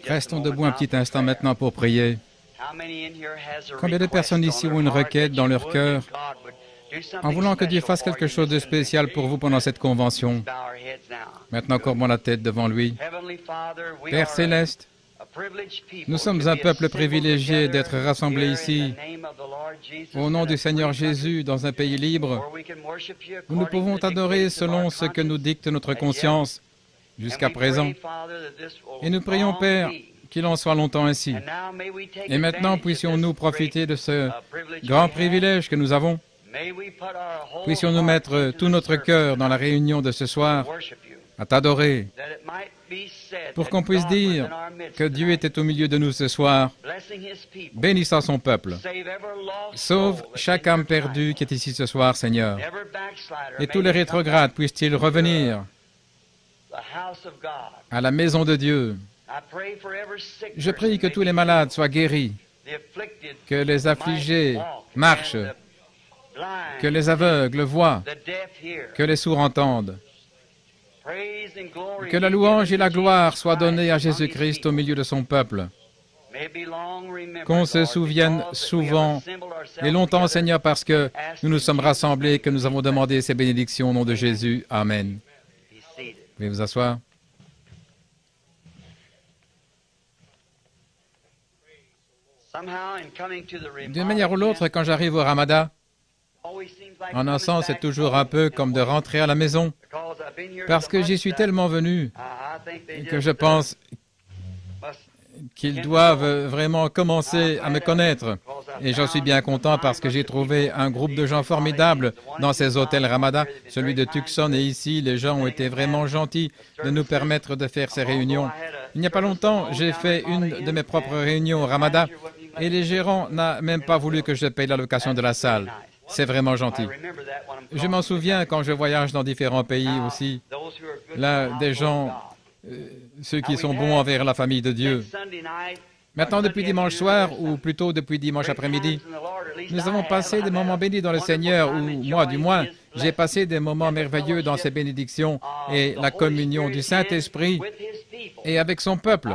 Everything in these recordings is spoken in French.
Restons debout un petit instant maintenant pour prier. Combien de personnes ici ont une requête dans leur cœur en voulant que Dieu fasse quelque chose de spécial pour vous pendant cette convention? Maintenant, courbons la tête devant lui. Père Céleste, nous sommes un peuple privilégié d'être rassemblés ici, au nom du Seigneur Jésus, dans un pays libre, où nous pouvons t'adorer selon ce que nous dicte notre conscience jusqu'à présent. Et nous prions, Père, qu'il en soit longtemps ainsi. Et maintenant, puissions-nous profiter de ce grand privilège que nous avons. Puissions-nous mettre tout notre cœur dans la réunion de ce soir à t'adorer, pour qu'on puisse dire que Dieu était au milieu de nous ce soir, bénissant son peuple. Sauve chaque âme perdue qui est ici ce soir, Seigneur. Et tous les rétrogrades puissent-ils revenir à la maison de Dieu. Je prie que tous les malades soient guéris, que les affligés marchent, que les aveugles voient, que les sourds entendent. Que la louange et la gloire soient données à Jésus-Christ au milieu de son peuple. Qu'on se souvienne souvent et longtemps, Seigneur, parce que nous nous sommes rassemblés et que nous avons demandé ces bénédictions au nom de Jésus. Amen. Veuillez vous asseoir. D'une manière ou l'autre, quand j'arrive au Ramadan, en un sens, c'est toujours un peu comme de rentrer à la maison, parce que j'y suis tellement venu que je pense qu'ils doivent vraiment commencer à me connaître. Et j'en suis bien content parce que j'ai trouvé un groupe de gens formidables dans ces hôtels Ramadan. Celui de Tucson et ici, les gens ont été vraiment gentils de nous permettre de faire ces réunions. Il n'y a pas longtemps, j'ai fait une de mes propres réunions au Ramadan et les gérants n'ont même pas voulu que je paye la location de la salle. C'est vraiment gentil. Je m'en souviens quand je voyage dans différents pays aussi. Là, des gens, ceux qui sont bons envers la famille de Dieu. Maintenant, depuis dimanche soir, ou plutôt depuis dimanche après-midi, nous avons passé des moments bénis dans le Seigneur, ou moi du moins, j'ai passé des moments merveilleux dans ses bénédictions et la communion du Saint-Esprit et avec son peuple.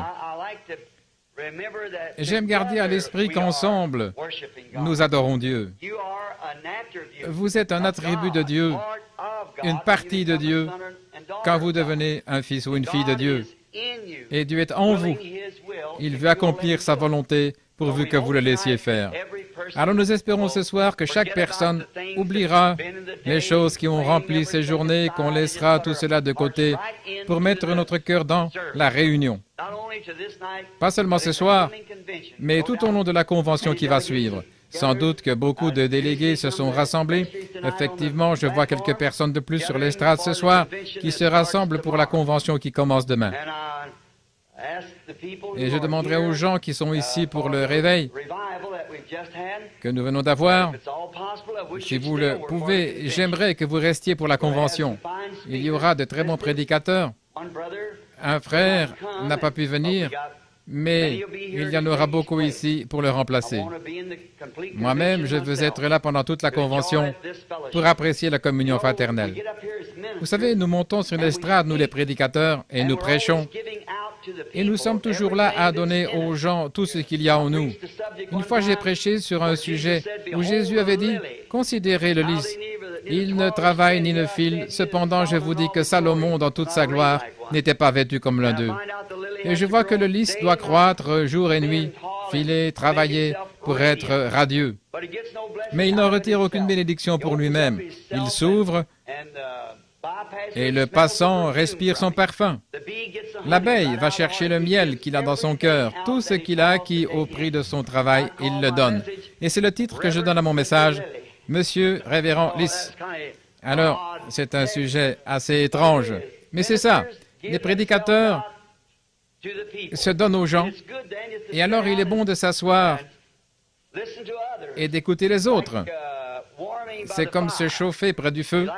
J'aime garder à l'esprit qu'ensemble, nous adorons Dieu. Vous êtes un attribut de Dieu, une partie de Dieu, quand vous devenez un fils ou une fille de Dieu. Et Dieu est en vous. Il veut accomplir sa volonté pourvu que vous le laissiez faire. Alors nous espérons ce soir que chaque personne oubliera les choses qui ont rempli ces journées, qu'on laissera tout cela de côté pour mettre notre cœur dans la réunion. Pas seulement ce soir, mais tout au long de la convention qui va suivre. Sans doute que beaucoup de délégués se sont rassemblés. Effectivement, je vois quelques personnes de plus sur l'estrade ce soir qui se rassemblent pour la convention qui commence demain. Et je demanderai aux gens qui sont ici pour le réveil que nous venons d'avoir, si vous le pouvez, j'aimerais que vous restiez pour la convention. Il y aura de très bons prédicateurs. Un frère n'a pas pu venir, mais il y en aura beaucoup ici pour le remplacer. Moi-même, je veux être là pendant toute la convention pour apprécier la communion fraternelle. Vous savez, nous montons sur l'estrade, nous les prédicateurs, et nous prêchons. Et nous sommes toujours là à donner aux gens tout ce qu'il y a en nous. Une fois, j'ai prêché sur un sujet où Jésus avait dit « Considérez le lys. Il ne travaille ni ne file. Cependant, je vous dis que Salomon, dans toute sa gloire, n'était pas vêtu comme l'un d'eux. » Et je vois que le lys doit croître jour et nuit, filer, travailler pour être radieux. Mais il n'en retire aucune bénédiction pour lui-même. Il s'ouvre et le passant respire son parfum. L'abeille va chercher le miel qu'il a dans son cœur. Tout ce qu'il a acquis au prix de son travail, il le donne. Et c'est le titre que je donne à mon message, « Monsieur Révérend Lys ». Alors, c'est un sujet assez étrange, mais c'est ça. Les prédicateurs se donnent aux gens, et alors il est bon de s'asseoir et d'écouter les autres. C'est comme se chauffer près du feu.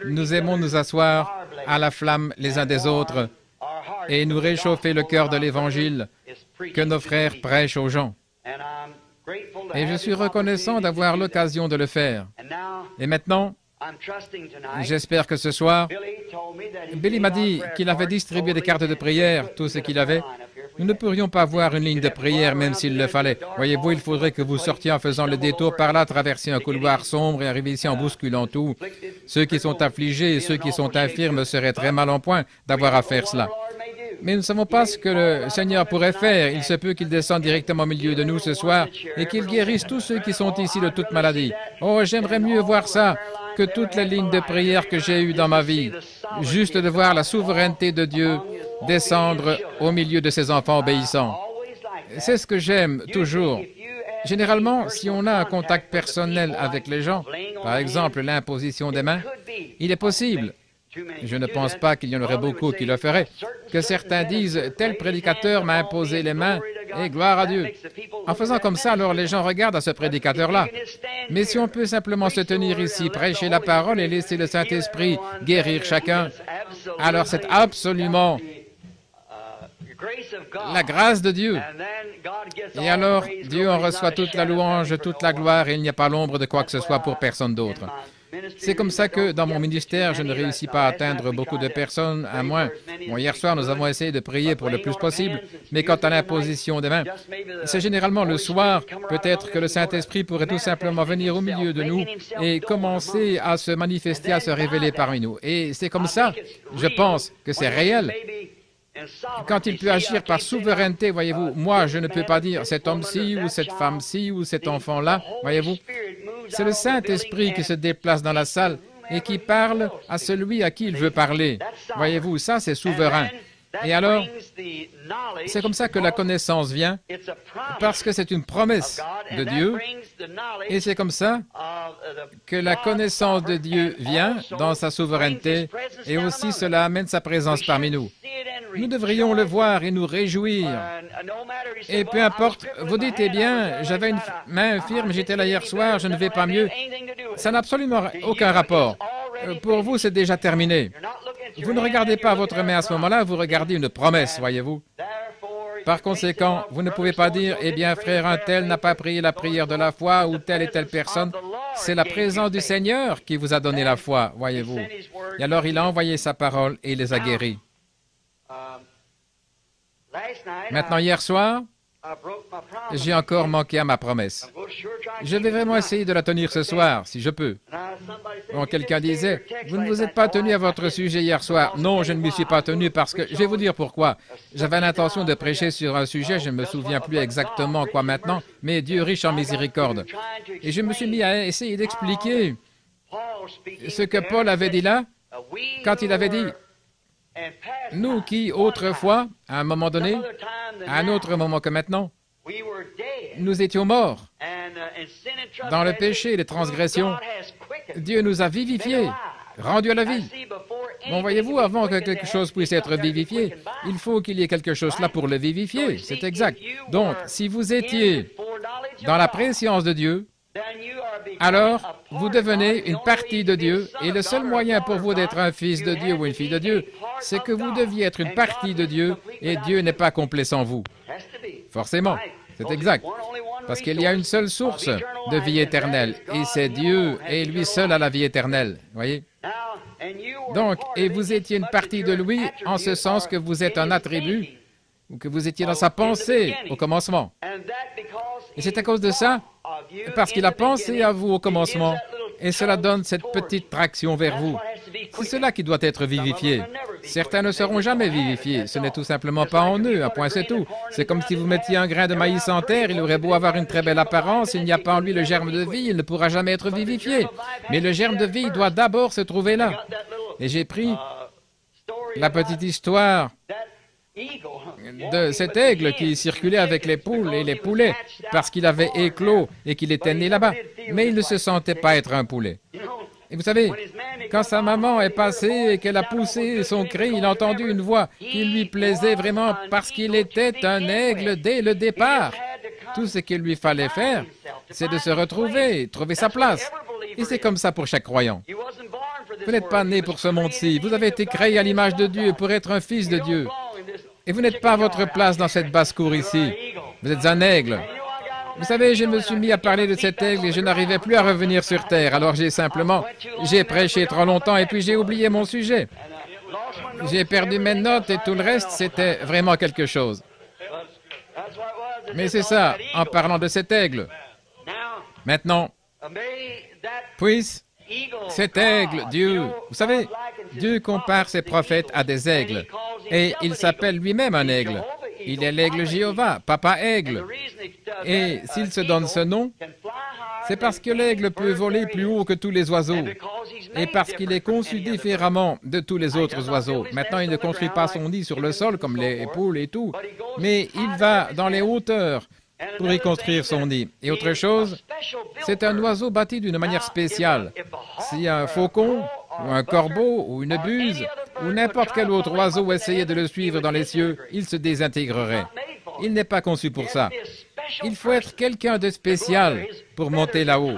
Nous aimons nous asseoir à la flamme les uns des autres et nous réchauffer le cœur de l'Évangile que nos frères prêchent aux gens. Et je suis reconnaissant d'avoir l'occasion de le faire. Et maintenant, J'espère que ce soir, Billy m'a dit qu'il avait distribué des cartes de prière, tout ce qu'il avait. Nous ne pourrions pas voir une ligne de prière même s'il le fallait. Voyez-vous, il faudrait que vous sortiez en faisant le détour par là, traverser un couloir sombre et arriver ici en bousculant tout. Ceux qui sont affligés et ceux qui sont infirmes seraient très mal en point d'avoir à faire cela. Mais nous ne savons pas ce que le Seigneur pourrait faire. Il se peut qu'il descende directement au milieu de nous ce soir et qu'il guérisse tous ceux qui sont ici de toute maladie. Oh, j'aimerais mieux voir ça que toutes les lignes de prière que j'ai eues dans ma vie. Juste de voir la souveraineté de Dieu descendre au milieu de ses enfants obéissants. C'est ce que j'aime toujours. Généralement, si on a un contact personnel avec les gens, par exemple l'imposition des mains, il est possible, je ne pense pas qu'il y en aurait beaucoup qui le feraient, que certains disent « tel prédicateur m'a imposé les mains et gloire à Dieu ». En faisant comme ça, alors les gens regardent à ce prédicateur-là. Mais si on peut simplement se tenir ici, prêcher la parole et laisser le Saint-Esprit guérir chacun, alors c'est absolument la grâce de Dieu. Et alors, Dieu en reçoit toute la louange, toute la gloire, et il n'y a pas l'ombre de quoi que ce soit pour personne d'autre. C'est comme ça que, dans mon ministère, je ne réussis pas à atteindre beaucoup de personnes, à moins. Bon, hier soir, nous avons essayé de prier pour le plus possible, mais quant à l'imposition des mains, c'est généralement le soir. Peut-être que le Saint-Esprit pourrait tout simplement venir au milieu de nous et commencer à se manifester, à se révéler parmi nous. Et c'est comme ça, je pense, que c'est réel. Quand il peut agir par souveraineté, voyez-vous, moi, je ne peux pas dire cet homme-ci ou cette femme-ci ou cet enfant-là, voyez-vous. C'est le Saint-Esprit qui se déplace dans la salle et qui parle à celui à qui il veut parler. Voyez-vous, ça, c'est souverain. Et alors, c'est comme ça que la connaissance vient, parce que c'est une promesse de Dieu, et c'est comme ça que la connaissance de Dieu vient dans sa souveraineté, et aussi cela amène sa présence parmi nous. Nous devrions le voir et nous réjouir. Et peu importe, vous dites, eh bien, j'avais une main infirme, j'étais là hier soir, je ne vais pas mieux. Ça n'a absolument aucun rapport. Pour vous, c'est déjà terminé. Vous ne regardez pas votre main à ce moment-là, vous regardez une promesse, voyez-vous. Par conséquent, vous ne pouvez pas dire, eh bien, frère, un tel n'a pas prié la prière de la foi ou telle et telle personne. C'est la présence du Seigneur qui vous a donné la foi, voyez-vous. Et alors, il a envoyé sa parole et il les a guéris. Maintenant, hier soir, j'ai encore manqué à ma promesse. Je vais vraiment essayer de la tenir ce soir, si je peux. Bon, quelqu'un disait, vous ne vous êtes pas tenu à votre sujet hier soir. Non, je ne m'y suis pas tenu parce que, je vais vous dire pourquoi. J'avais l'intention de prêcher sur un sujet, je ne me souviens plus exactement quoi maintenant, mais Dieu riche en miséricorde. Et je me suis mis à essayer d'expliquer ce que Paul avait dit là, quand il avait dit, nous qui, autrefois, à un moment donné, à un autre moment que maintenant, nous étions morts dans le péché et les transgressions. Dieu nous a vivifiés, rendus à la vie. Bon, voyez-vous, avant que quelque chose puisse être vivifié, il faut qu'il y ait quelque chose là pour le vivifier. C'est exact. Donc, si vous étiez dans la préscience de Dieu, alors vous devenez une partie de Dieu, et le seul moyen pour vous d'être un fils de Dieu ou une fille de Dieu, c'est que vous deviez être une partie de Dieu, et Dieu n'est pas complet sans vous. Forcément, c'est exact. Parce qu'il y a une seule source de vie éternelle, et c'est Dieu, et lui seul a la vie éternelle. Voyez? Donc, et vous étiez une partie de lui, en ce sens que vous êtes un attribut, ou que vous étiez dans sa pensée au commencement. Et c'est à cause de ça, parce qu'il a pensé à vous au commencement, et cela donne cette petite traction vers vous. C'est cela qui doit être vivifié. Certains ne seront jamais vivifiés. Ce n'est tout simplement pas en eux, un point c'est tout. C'est comme si vous mettiez un grain de maïs en terre, il aurait beau avoir une très belle apparence, il n'y a pas en lui le germe de vie, il ne pourra jamais être vivifié. Mais le germe de vie doit d'abord se trouver là. Et j'ai pris la petite histoire de cet aigle qui circulait avec les poules et les poulets parce qu'il avait éclos et qu'il était né là-bas. Mais il ne se sentait pas être un poulet. Et vous savez, quand sa maman est passée et qu'elle a poussé son cri, il a entendu une voix qui lui plaisait vraiment parce qu'il était un aigle dès le départ. Tout ce qu'il lui fallait faire, c'est de se retrouver, trouver sa place. Et c'est comme ça pour chaque croyant. Vous n'êtes pas né pour ce monde-ci. Vous avez été créé à l'image de Dieu pour être un fils de Dieu. Et vous n'êtes pas à votre place dans cette basse-cour ici. Vous êtes un aigle. Vous savez, je me suis mis à parler de cet aigle et je n'arrivais plus à revenir sur terre. Alors j'ai prêché trop longtemps et puis j'ai oublié mon sujet. J'ai perdu mes notes et tout le reste, c'était vraiment quelque chose. Mais c'est ça, en parlant de cet aigle. Maintenant, puisse cet aigle, Dieu, vous savez, Dieu compare ses prophètes à des aigles. Et il s'appelle lui-même un aigle. Il est l'aigle Jéhovah, Papa Aigle. Et s'il se donne ce nom, c'est parce que l'aigle peut voler plus haut que tous les oiseaux. Et parce qu'il est conçu différemment de tous les autres oiseaux. Maintenant, il ne construit pas son nid sur le sol comme les poules et tout, mais il va dans les hauteurs pour y construire son nid. Et autre chose, c'est un oiseau bâti d'une manière spéciale. Si un faucon, ou un corbeau, ou une buse, ou n'importe quel autre oiseau essayait de le suivre dans les cieux, il se désintégrerait. Il n'est pas conçu pour ça. Il faut être quelqu'un de spécial pour monter là-haut.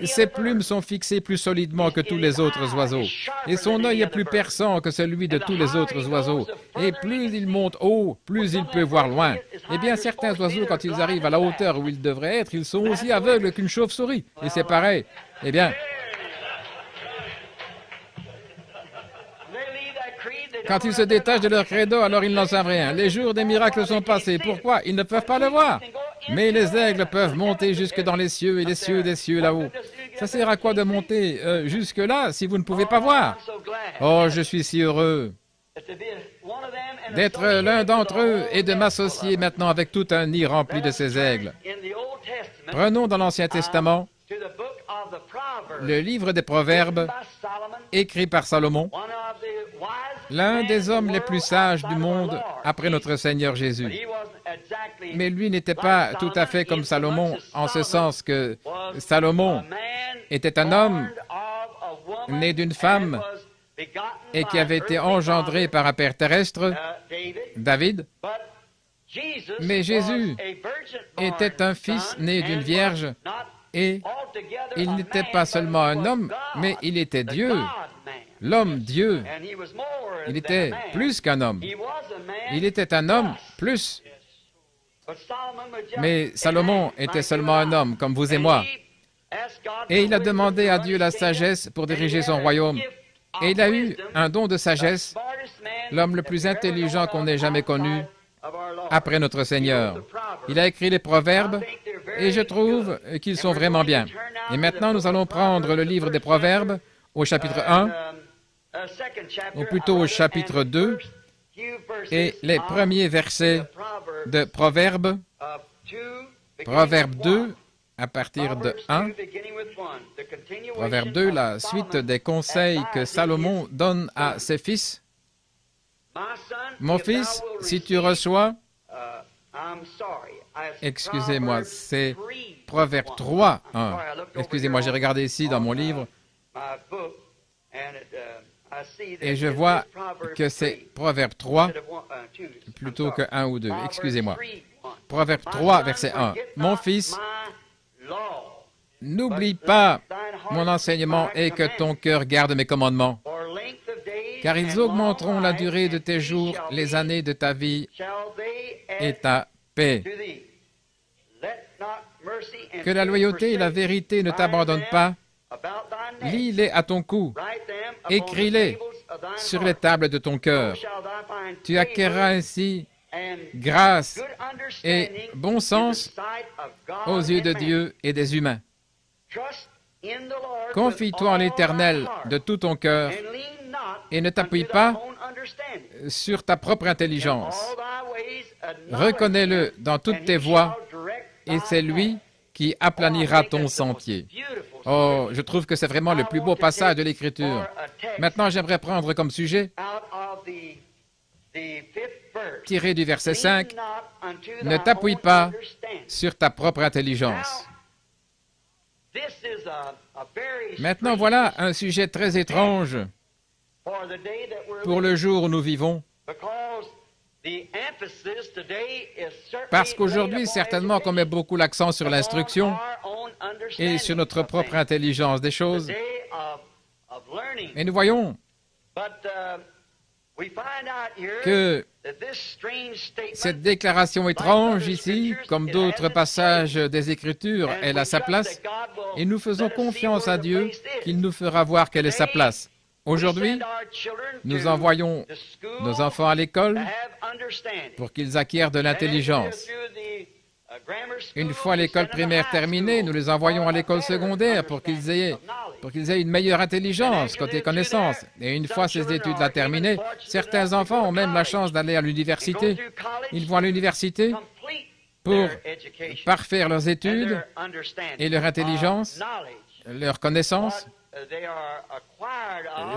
Ses plumes sont fixées plus solidement que tous les autres oiseaux. Et son œil est plus perçant que celui de tous les autres oiseaux. Et plus il monte haut, plus il peut voir loin. Eh bien, certains oiseaux, quand ils arrivent à la hauteur où ils devraient être, ils sont aussi aveugles qu'une chauve-souris. Et c'est pareil. Eh bien, quand ils se détachent de leur credo, alors ils n'en savent rien. Les jours des miracles sont passés. Pourquoi? Ils ne peuvent pas le voir. Mais les aigles peuvent monter jusque dans les cieux et les cieux des cieux là-haut. Ça sert à quoi de monter jusque-là si vous ne pouvez pas voir? Oh, je suis si heureux d'être l'un d'entre eux et de m'associer maintenant avec tout un nid rempli de ces aigles. Prenons dans l'Ancien Testament le livre des Proverbes, écrit par Salomon, l'un des hommes les plus sages du monde après notre Seigneur Jésus. Mais lui n'était pas tout à fait comme Salomon, en ce sens que Salomon était un homme né d'une femme et qui avait été engendré par un père terrestre, David. Mais Jésus était un fils né d'une vierge et il n'était pas seulement un homme, mais il était Dieu, l'homme Dieu. Il était plus qu'un homme. Il était un homme plus. Mais Salomon était seulement un homme, comme vous et moi. Et il a demandé à Dieu la sagesse pour diriger son royaume. Et il a eu un don de sagesse, l'homme le plus intelligent qu'on ait jamais connu, après notre Seigneur. Il a écrit les Proverbes, et je trouve qu'ils sont vraiment bien. Et maintenant, nous allons prendre le livre des Proverbes au chapitre 1, ou plutôt au chapitre 2, et les premiers versets de Proverbes, Proverbe 2, à partir de 1, Proverbe 2, la suite des conseils que Salomon donne à ses fils. Mon fils, si tu reçois, excusez-moi, c'est Proverbe 3, 1. Excusez-moi, j'ai regardé ici dans mon livre, et je vois que c'est Proverbe 3 plutôt que 1 ou 2. Excusez-moi. Proverbe 3, verset 1. Mon fils, n'oublie pas mon enseignement et que ton cœur garde mes commandements, car ils augmenteront la durée de tes jours, les années de ta vie et ta paix. Que la loyauté et la vérité ne t'abandonnent pas. Lis-les à ton cou. Écris-les sur les tables de ton cœur. Tu acquerras ainsi grâce et bon sens aux yeux de Dieu et des humains. Confie-toi en l'Éternel de tout ton cœur et ne t'appuie pas sur ta propre intelligence. Reconnais-le dans toutes tes voies et c'est lui qui aplanira ton sentier. Oh, je trouve que c'est vraiment le plus beau passage de l'Écriture. Maintenant, j'aimerais prendre comme sujet, tiré du verset 5, « Ne t'appuie pas sur ta propre intelligence. » Maintenant, voilà un sujet très étrange pour le jour où nous vivons. Parce qu'aujourd'hui, certainement qu'on met beaucoup l'accent sur l'instruction et sur notre propre intelligence des choses. Et nous voyons que cette déclaration étrange ici, comme d'autres passages des Écritures, elle a sa place, et nous faisons confiance à Dieu qu'il nous fera voir quelle est sa place. Aujourd'hui, nous envoyons nos enfants à l'école pour qu'ils acquièrent de l'intelligence. Une fois l'école primaire terminée, nous les envoyons à l'école secondaire pour qu'ils aient une meilleure intelligence côté connaissances. Et une fois ces études-là terminées, certains enfants ont même la chance d'aller à l'université. Ils vont à l'université pour parfaire leurs études et leur intelligence, leur connaissance.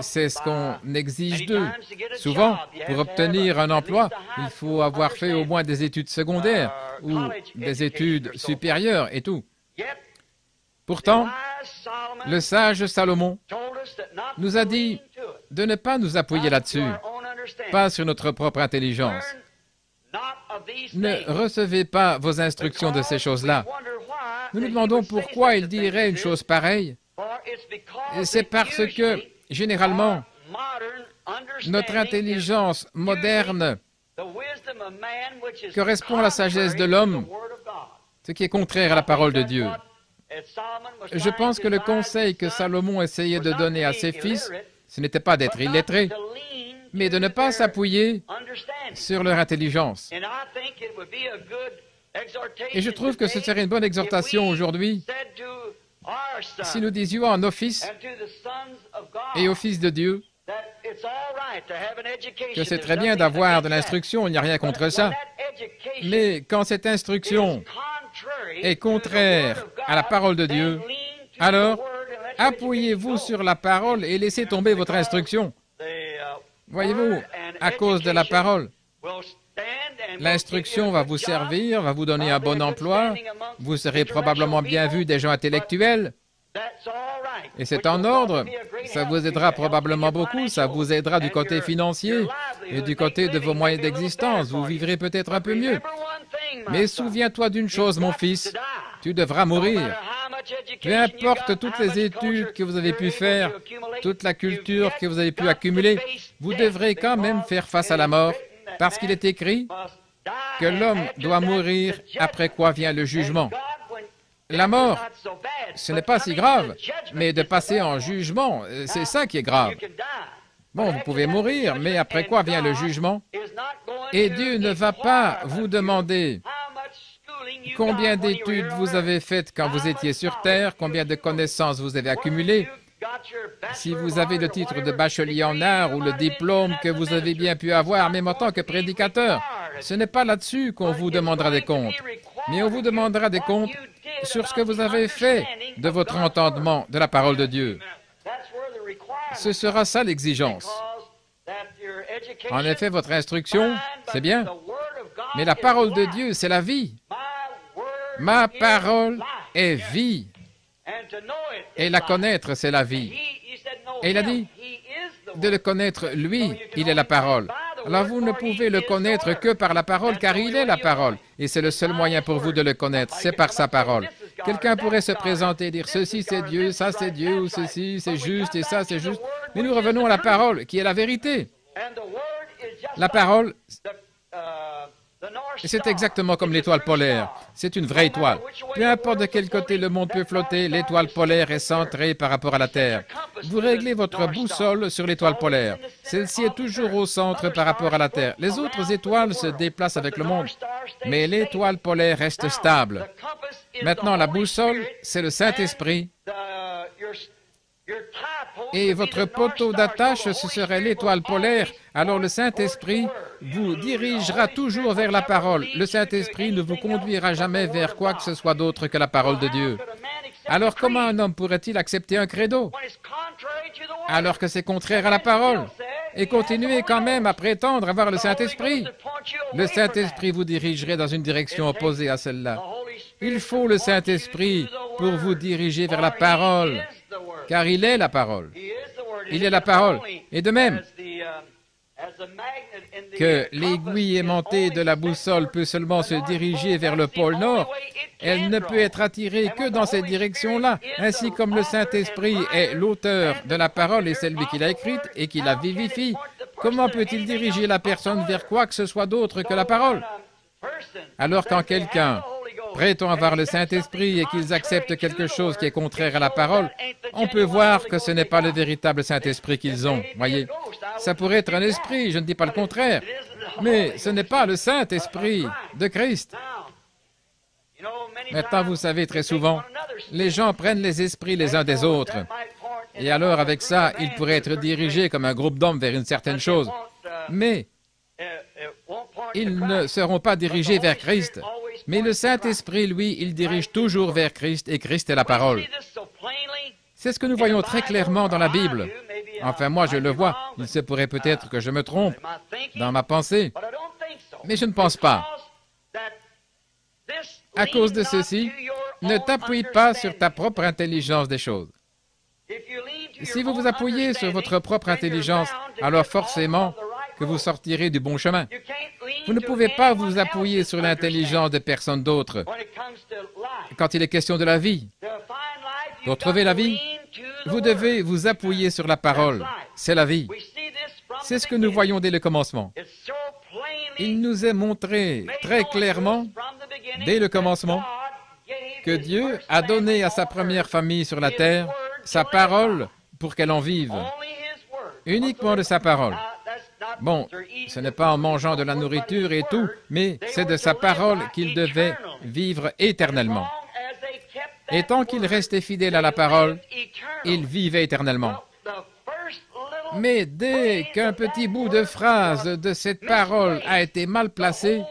C'est ce qu'on exige d'eux. Souvent, pour obtenir un emploi, il faut avoir fait au moins des études secondaires ou des études supérieures et tout. Pourtant, le sage Salomon nous a dit de ne pas nous appuyer là-dessus, pas sur notre propre intelligence. Ne recevez pas vos instructions de ces choses-là. Nous nous demandons pourquoi il dirait une chose pareille. C'est parce que, généralement, notre intelligence moderne correspond à la sagesse de l'homme, ce qui est contraire à la parole de Dieu. Je pense que le conseil que Salomon essayait de donner à ses fils, ce n'était pas d'être illettrés, mais de ne pas s'appuyer sur leur intelligence. Et je trouve que ce serait une bonne exhortation aujourd'hui si nous disions en nos fils et aux fils de Dieu que c'est très bien d'avoir de l'instruction, il n'y a rien contre ça, mais quand cette instruction est contraire à la parole de Dieu, alors appuyez-vous sur la parole et laissez tomber votre instruction. Voyez-vous, à cause de la parole, l'instruction va vous servir, va vous donner un bon emploi, vous serez probablement bien vu des gens intellectuels, et c'est en ordre, ça vous aidera probablement beaucoup, ça vous aidera du côté financier et du côté de vos moyens d'existence, vous vivrez peut-être un peu mieux. Mais souviens-toi d'une chose, mon fils, tu devras mourir. Peu importe toutes les études que vous avez pu faire, toute la culture que vous avez pu accumuler, vous devrez quand même faire face à la mort, parce qu'il est écrit que l'homme doit mourir, après quoi vient le jugement. La mort, ce n'est pas si grave, mais de passer en jugement, c'est ça qui est grave. Bon, vous pouvez mourir, mais après quoi vient le jugement? Et Dieu ne va pas vous demander combien d'études vous avez faites quand vous étiez sur Terre, combien de connaissances vous avez accumulées. Si vous avez le titre de bachelier en art ou le diplôme que vous avez bien pu avoir, même en tant que prédicateur, ce n'est pas là-dessus qu'on vous demandera des comptes, mais on vous demandera des comptes sur ce que vous avez fait de votre entendement de la parole de Dieu. Ce sera ça l'exigence. En effet, votre instruction, c'est bien, mais la parole de Dieu, c'est la vie. Ma parole est vie. Et la connaître, c'est la vie. Et il a dit de le connaître, lui, il est la parole. Alors vous ne pouvez le connaître que par la parole, car il est la parole. Et c'est le seul moyen pour vous de le connaître, c'est par sa parole. Quelqu'un pourrait se présenter et dire, ceci c'est Dieu, ça c'est Dieu, ou ceci c'est juste, et ça c'est juste. Mais nous revenons à la parole, qui est la vérité. La parole, c'est exactement comme l'étoile polaire. C'est une vraie étoile. Peu importe de quel côté le monde peut flotter, l'étoile polaire est centrée par rapport à la Terre. Vous réglez votre boussole sur l'étoile polaire. Celle-ci est toujours au centre par rapport à la Terre. Les autres étoiles se déplacent avec le monde, mais l'étoile polaire reste stable. Maintenant, la boussole, c'est le Saint-Esprit. Et votre poteau d'attache, ce serait l'étoile polaire. Alors le Saint-Esprit vous dirigera toujours vers la parole. Le Saint-Esprit ne vous conduira jamais vers quoi que ce soit d'autre que la parole de Dieu. Alors comment un homme pourrait-il accepter un credo alors que c'est contraire à la parole et continuer quand même à prétendre avoir le Saint-Esprit? Le Saint-Esprit vous dirigerait dans une direction opposée à celle-là. Il faut le Saint-Esprit pour vous diriger vers la parole, car il est la parole. Il est la parole. Et de même que l'aiguille aimantée de la boussole peut seulement se diriger vers le pôle Nord, elle ne peut être attirée que dans cette direction-là, ainsi comme le Saint-Esprit est l'auteur de la parole et celui qui l'a écrite et qui la vivifie. comment peut-il diriger la personne vers quoi que ce soit d'autre que la parole? Alors quand quelqu'un prétend avoir le Saint-Esprit et qu'ils acceptent quelque chose qui est contraire à la parole, on peut voir que ce n'est pas le véritable Saint-Esprit qu'ils ont, voyez. Ça pourrait être un esprit, je ne dis pas le contraire, mais ce n'est pas le Saint-Esprit de Christ. Maintenant, vous savez, très souvent, les gens prennent les esprits les uns des autres. Et alors, avec ça, ils pourraient être dirigés comme un groupe d'hommes vers une certaine chose. Mais ils ne seront pas dirigés vers Christ. Mais le Saint-Esprit, lui, il dirige toujours vers Christ, et Christ est la parole. C'est ce que nous voyons très clairement dans la Bible. Enfin, moi, je le vois. Il se pourrait peut-être que je me trompe dans ma pensée. Mais je ne pense pas. À cause de ceci, ne t'appuie pas sur ta propre intelligence des choses. Si vous vous appuyez sur votre propre intelligence, alors forcément que vous sortirez du bon chemin. Vous ne pouvez pas vous appuyer sur l'intelligence de personne d'autre quand il est question de la vie. Pour trouver la vie, vous devez vous appuyer sur la parole. C'est la vie. C'est ce que nous voyons dès le commencement. Il nous est montré très clairement, dès le commencement, que Dieu a donné à sa première famille sur la terre sa parole pour qu'elle en vive. Uniquement de sa parole. Bon, ce n'est pas en mangeant de la nourriture et tout, mais c'est de sa parole qu'il devait vivre éternellement. Et tant qu'il restait fidèle à la parole, il vivait éternellement. Mais dès qu'un petit bout de phrase de cette parole a été mal placé,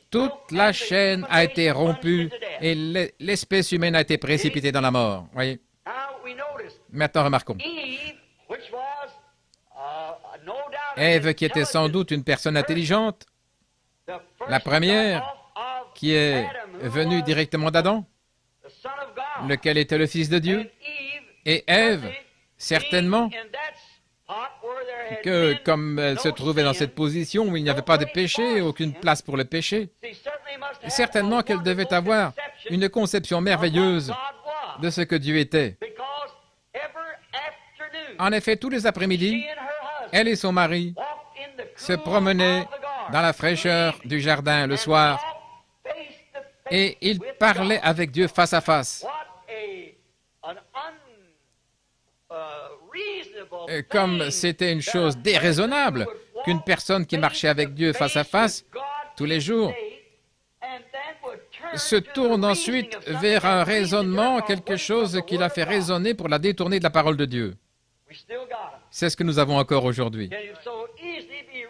toute la chaîne a été rompue et l'espèce humaine a été précipitée dans la mort. Voyez? Maintenant, remarquons. Ève, qui était sans doute une personne intelligente, la première qui est venue directement d'Adam, lequel était le Fils de Dieu, et Ève, certainement, que comme elle se trouvait dans cette position où il n'y avait pas de péché, aucune place pour le péché, certainement qu'elle devait avoir une conception merveilleuse de ce que Dieu était. En effet, tous les après-midi, elle et son mari se promenaient dans la fraîcheur du jardin le soir et ils parlaient avec Dieu face à face. Comme c'était une chose déraisonnable qu'une personne qui marchait avec Dieu face à face tous les jours se tourne ensuite vers un raisonnement, quelque chose qui l'a fait raisonner pour la détourner de la parole de Dieu. C'est ce que nous avons encore aujourd'hui.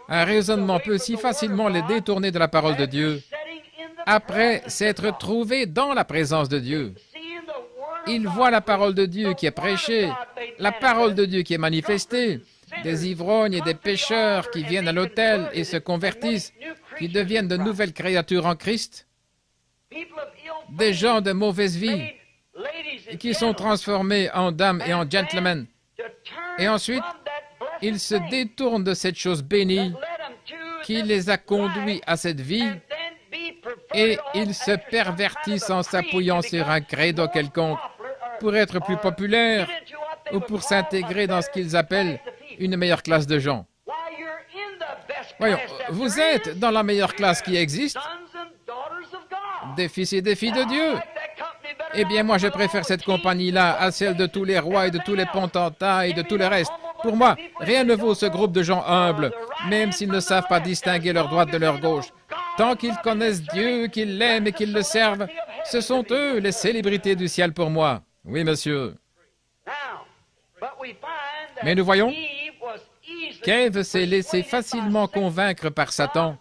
Un raisonnement peut si facilement les détourner de la parole de Dieu après s'être trouvé dans la présence de Dieu. Ils voient la parole de Dieu qui est prêchée, la parole de Dieu qui est manifestée, des ivrognes et des pécheurs qui viennent à l'autel et se convertissent, qui deviennent de nouvelles créatures en Christ, des gens de mauvaise vie qui sont transformés en dames et en gentlemen. Et ensuite, ils se détournent de cette chose bénie qui les a conduits à cette vie et ils se pervertissent en s'appuyant sur un credo quelconque pour être plus populaires ou pour s'intégrer dans ce qu'ils appellent une meilleure classe de gens. Voyons, vous êtes dans la meilleure classe qui existe, des fils et des filles de Dieu. Eh bien, moi, je préfère cette compagnie-là à celle de tous les rois et de tous les potentats et de tout le reste. Pour moi, rien ne vaut ce groupe de gens humbles, même s'ils ne savent pas distinguer leur droite de leur gauche. Tant qu'ils connaissent Dieu, qu'ils l'aiment et qu'ils le servent, ce sont eux les célébrités du ciel pour moi. Oui, monsieur. Mais nous voyons qu'Ève s'est laissée facilement convaincre par Satan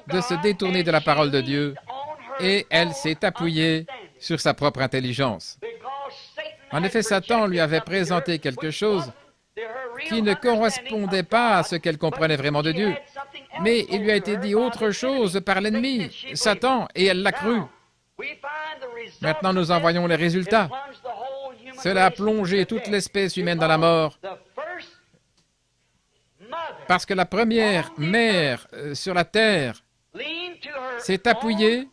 de se détourner de la parole de Dieu et elle s'est appuyée sur sa propre intelligence. En effet, Satan lui avait présenté quelque chose qui ne correspondait pas à ce qu'elle comprenait vraiment de Dieu. Mais il lui a été dit autre chose par l'ennemi, Satan, et elle l'a cru. Maintenant, nous en voyons les résultats. Cela a plongé toute l'espèce humaine dans la mort. Parce que la première mère sur la terre s'est appuyée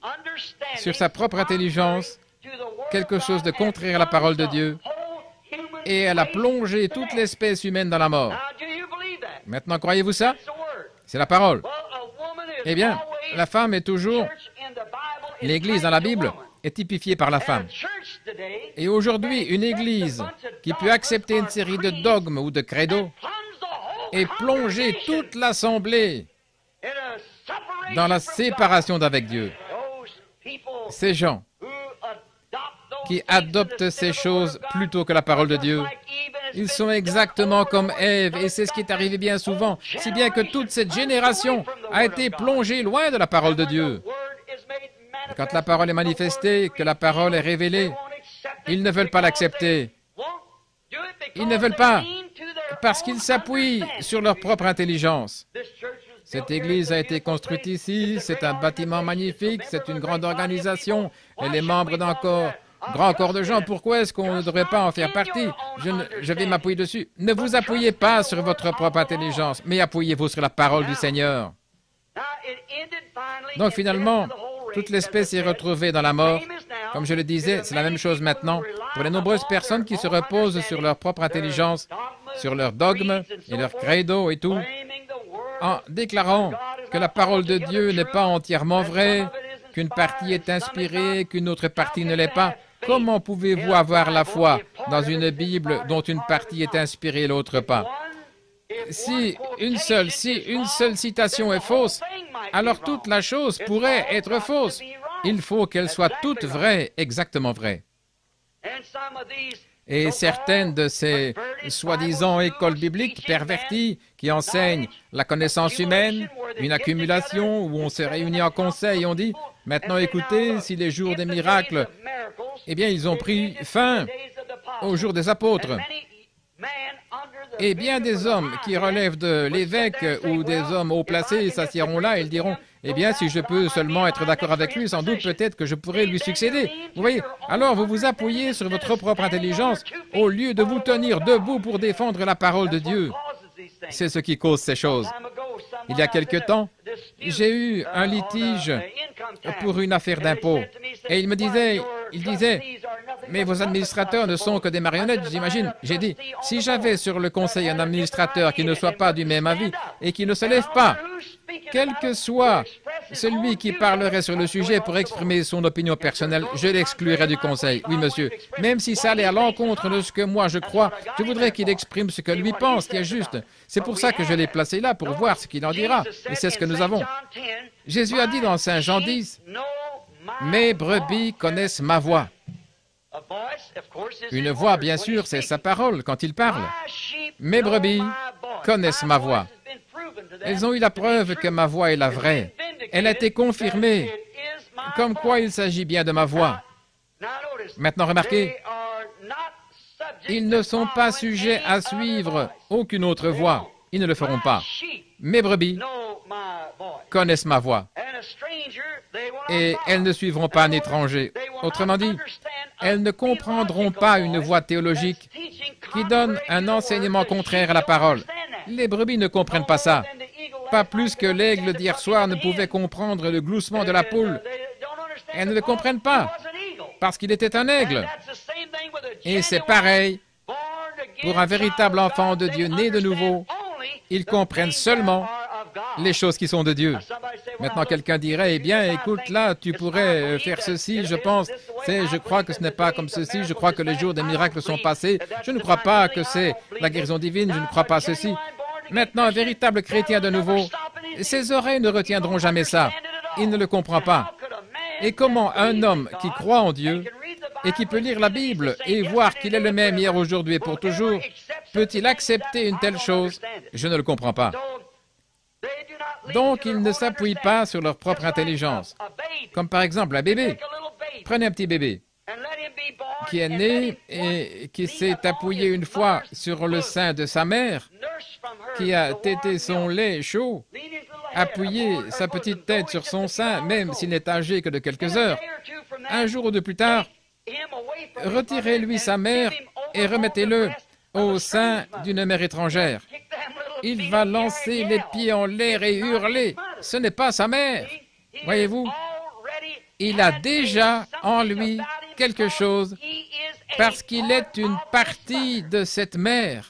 sur sa propre intelligence, quelque chose de contraire à la parole de Dieu, et elle a plongé toute l'espèce humaine dans la mort. Maintenant, croyez-vous ça? C'est la parole. Eh bien, la femme est toujours... L'Église dans la Bible est typifiée par la femme. Et aujourd'hui, une Église qui peut accepter une série de dogmes ou de credos et plonger toute l'Assemblée dans la séparation d'avec Dieu. Ces gens qui adoptent ces choses plutôt que la parole de Dieu, ils sont exactement comme Ève, et c'est ce qui est arrivé bien souvent, si bien que toute cette génération a été plongée loin de la parole de Dieu. Et quand la parole est manifestée, que la parole est révélée, ils ne veulent pas l'accepter. Ils ne veulent pas, parce qu'ils s'appuient sur leur propre intelligence. Cette église a été construite ici, c'est un bâtiment magnifique, c'est une grande organisation, elle est membre d'un grand corps de gens. Pourquoi est-ce qu'on ne devrait pas en faire partie? Je vais m'appuyer dessus. Ne vous appuyez pas sur votre propre intelligence, mais appuyez-vous sur la parole du Seigneur. Donc finalement, toute l'espèce est retrouvée dans la mort. Comme je le disais, c'est la même chose maintenant pour les nombreuses personnes qui se reposent sur leur propre intelligence, sur leurs dogmes et leurs credos et tout, en déclarant que la parole de Dieu n'est pas entièrement vraie, qu'une partie est inspirée, qu'une autre partie ne l'est pas. Comment pouvez-vous avoir la foi dans une Bible dont une partie est inspirée et l'autre pas? Si une seule citation est fausse, alors toute la chose pourrait être fausse. Il faut qu'elle soit toute vraie, exactement vraie. Et certaines de ces soi-disant écoles bibliques perverties qui enseignent la connaissance humaine, une accumulation où on se réunit en conseil et on dit « Maintenant écoutez, si les jours des miracles, eh bien ils ont pris fin aux jours des apôtres. » Et bien des hommes qui relèvent de l'évêque ou des hommes haut placés s'assieront là et ils diront « Eh bien, si je peux seulement être d'accord avec lui, sans doute peut-être que je pourrais lui succéder. » Vous voyez, alors vous vous appuyez sur votre propre intelligence au lieu de vous tenir debout pour défendre la parole de Dieu. C'est ce qui cause ces choses. Il y a quelque temps, j'ai eu un litige pour une affaire d'impôt. Et il disait, mais vos administrateurs ne sont que des marionnettes, j'imagine. J'ai dit, si j'avais sur le conseil un administrateur qui ne soit pas du même avis et qui ne se lève pas, quel que soit celui qui parlerait sur le sujet pour exprimer son opinion personnelle, je l'exclurais du conseil. Oui, monsieur. Même si ça allait à l'encontre de ce que moi je crois, je voudrais qu'il exprime ce que lui pense, qui est juste. C'est pour ça que je l'ai placé là, pour voir ce qu'il en dira. Et c'est ce que nous avons. Jésus a dit dans Saint Jean 10, « Mes brebis connaissent ma voix. » Une voix, bien sûr, c'est sa parole quand il parle. « Mes brebis connaissent ma voix. » Elles ont eu la preuve que ma voix est la vraie. Elle a été confirmée, comme quoi il s'agit bien de ma voix. Maintenant, remarquez, ils ne sont pas sujets à suivre aucune autre voix. Ils ne le feront pas. Mes brebis connaissent ma voix. Et elles ne suivront pas un étranger. Autrement dit, elles ne comprendront pas une voix théologique qui donne un enseignement contraire à la parole. Les brebis ne comprennent pas ça. Pas plus que l'aigle d'hier soir ne pouvait comprendre le gloussement de la poule. Elles ne le comprennent pas, parce qu'il était un aigle. Et c'est pareil pour un véritable enfant de Dieu né de nouveau. Ils comprennent seulement les choses qui sont de Dieu. Maintenant, quelqu'un dirait, eh bien, écoute, là, tu pourrais faire ceci, je pense, je crois que ce n'est pas comme ceci, je crois que les jours des miracles sont passés, je ne crois pas que c'est la guérison divine, je ne crois pas ceci. Maintenant, un véritable chrétien de nouveau, ses oreilles ne retiendront jamais ça. Il ne le comprend pas. Et comment un homme qui croit en Dieu et qui peut lire la Bible et voir qu'il est le même hier, aujourd'hui et pour toujours, peut-il accepter une telle chose? Je ne le comprends pas. Donc, ils ne s'appuient pas sur leur propre intelligence. Comme par exemple un bébé. Prenez un petit bébé qui est né et qui s'est appuyé une fois sur le sein de sa mère, qui a tété son lait chaud, appuyé sa petite tête sur son sein, même s'il n'est âgé que de quelques heures. Un jour ou deux plus tard, retirez-lui sa mère et remettez-le au sein d'une mère étrangère. Il va lancer les pieds en l'air et hurler. Ce n'est pas sa mère. Voyez-vous, il a déjà en lui quelque chose parce qu'il est une partie de cette mère.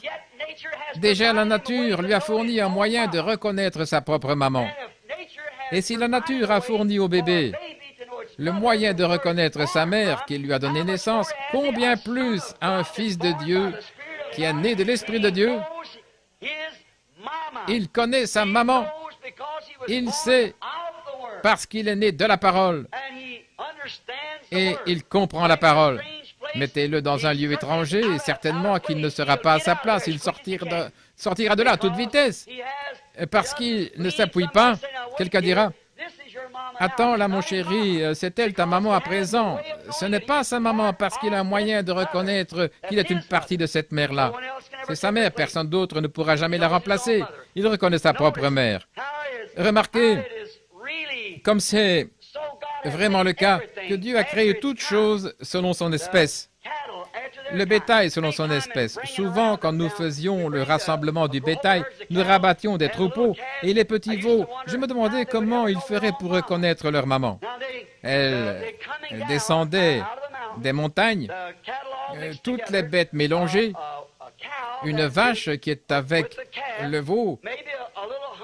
Déjà, la nature lui a fourni un moyen de reconnaître sa propre maman. Et si la nature a fourni au bébé le moyen de reconnaître sa mère qui lui a donné naissance, combien plus à un fils de Dieu qui est né de l'Esprit de Dieu? Il connaît sa maman. Il sait parce qu'il est né de la parole. Et il comprend la parole. Mettez-le dans un lieu étranger et certainement qu'il ne sera pas à sa place. Il sortira de là à toute vitesse. Parce qu'il ne s'appuie pas. Quelqu'un dira, « Attends là mon chéri, c'est elle ta maman à présent. » Ce n'est pas sa maman parce qu'il a un moyen de reconnaître qu'il est une partie de cette mère-là. C'est sa mère, personne d'autre ne pourra jamais la remplacer. Il reconnaît sa propre mère. Remarquez, comme c'est vraiment le cas, que Dieu a créé toutes choses selon son espèce. Le bétail selon son espèce. Souvent, quand nous faisions le rassemblement du bétail, nous rabattions des troupeaux et les petits veaux. Je me demandais comment ils feraient pour reconnaître leur maman. Elles descendaient des montagnes, toutes les bêtes mélangées. Une vache qui est avec le veau,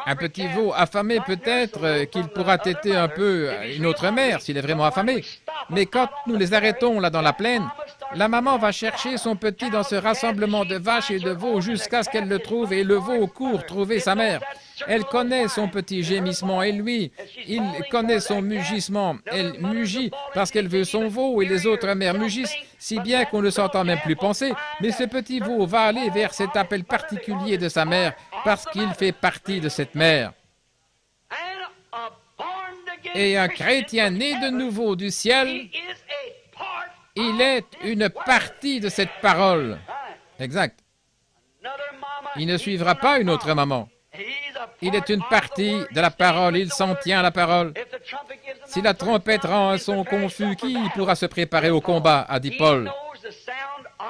un petit veau affamé peut-être qu'il pourra téter un peu une autre mère s'il est vraiment affamé. Mais quand nous les arrêtons là dans la plaine, la maman va chercher son petit dans ce rassemblement de vaches et de veaux jusqu'à ce qu'elle le trouve et le veau court trouver sa mère. Elle connaît son petit gémissement et lui, il connaît son mugissement. Elle mugit parce qu'elle veut son veau et les autres mères mugissent, si bien qu'on ne s'entend même plus penser. Mais ce petit veau va aller vers cet appel particulier de sa mère parce qu'il fait partie de cette mère. Et un chrétien né de nouveau du ciel, il est une partie de cette parole. Exact. Il ne suivra pas une autre maman. Il est une partie de la parole, il s'en tient à la parole. Si la trompette rend un son confus, qui pourra se préparer au combat, a dit Paul.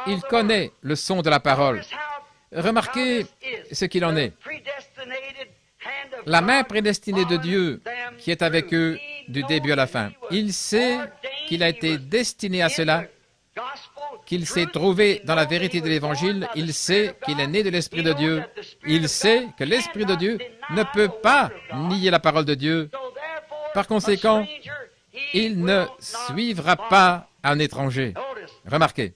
Il connaît le son de la parole. Remarquez ce qu'il en est. La main prédestinée de Dieu qui est avec eux du début à la fin. Il sait qu'il a été destiné à cela, qu'il s'est trouvé dans la vérité de l'Évangile, il sait qu'il est né de l'Esprit de Dieu, il sait que l'Esprit de Dieu ne peut pas nier la parole de Dieu. Par conséquent, il ne suivra pas un étranger. Remarquez,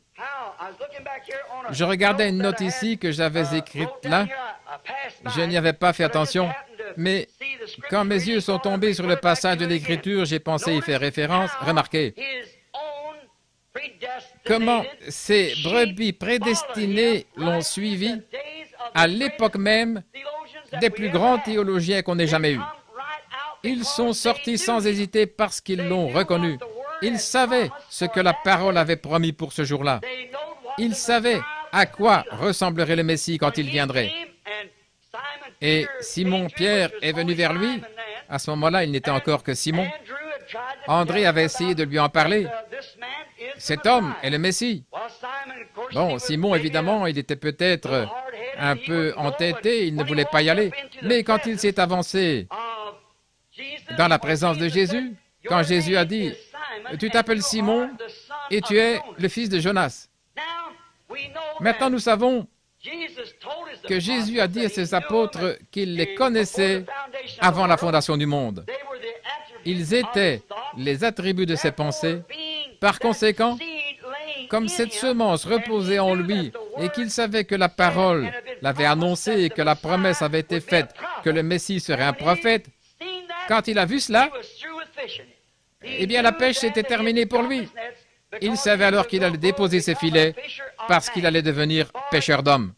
je regardais une note ici que j'avais écrite là. Je n'y avais pas fait attention, mais quand mes yeux sont tombés sur le passage de l'Écriture, j'ai pensé y faire référence. Remarquez comment ces brebis prédestinées l'ont suivi à l'époque même des plus grands théologiens qu'on ait jamais eus. Ils sont sortis sans hésiter parce qu'ils l'ont reconnu. Ils savaient ce que la parole avait promis pour ce jour-là. Ils savaient à quoi ressemblerait le Messie quand il viendrait. Et Simon-Pierre est venu vers lui. À ce moment-là, il n'était encore que Simon. André avait essayé de lui en parler. Cet homme est le Messie. Bon, Simon, évidemment, il était peut-être un peu entêté, il ne voulait pas y aller. Mais quand il s'est avancé dans la présence de Jésus, quand Jésus a dit, « Tu t'appelles Simon et tu es le fils de Jonas. » Maintenant, nous savons que Jésus a dit à ses apôtres qu'il les connaissait avant la fondation du monde. Ils étaient les attributs de ses pensées. Par conséquent, comme cette semence reposait en lui et qu'il savait que la parole l'avait annoncé et que la promesse avait été faite que le Messie serait un prophète, quand il a vu cela, eh bien la pêche s'était terminée pour lui. Il savait alors qu'il allait déposer ses filets parce qu'il allait devenir pêcheur d'hommes.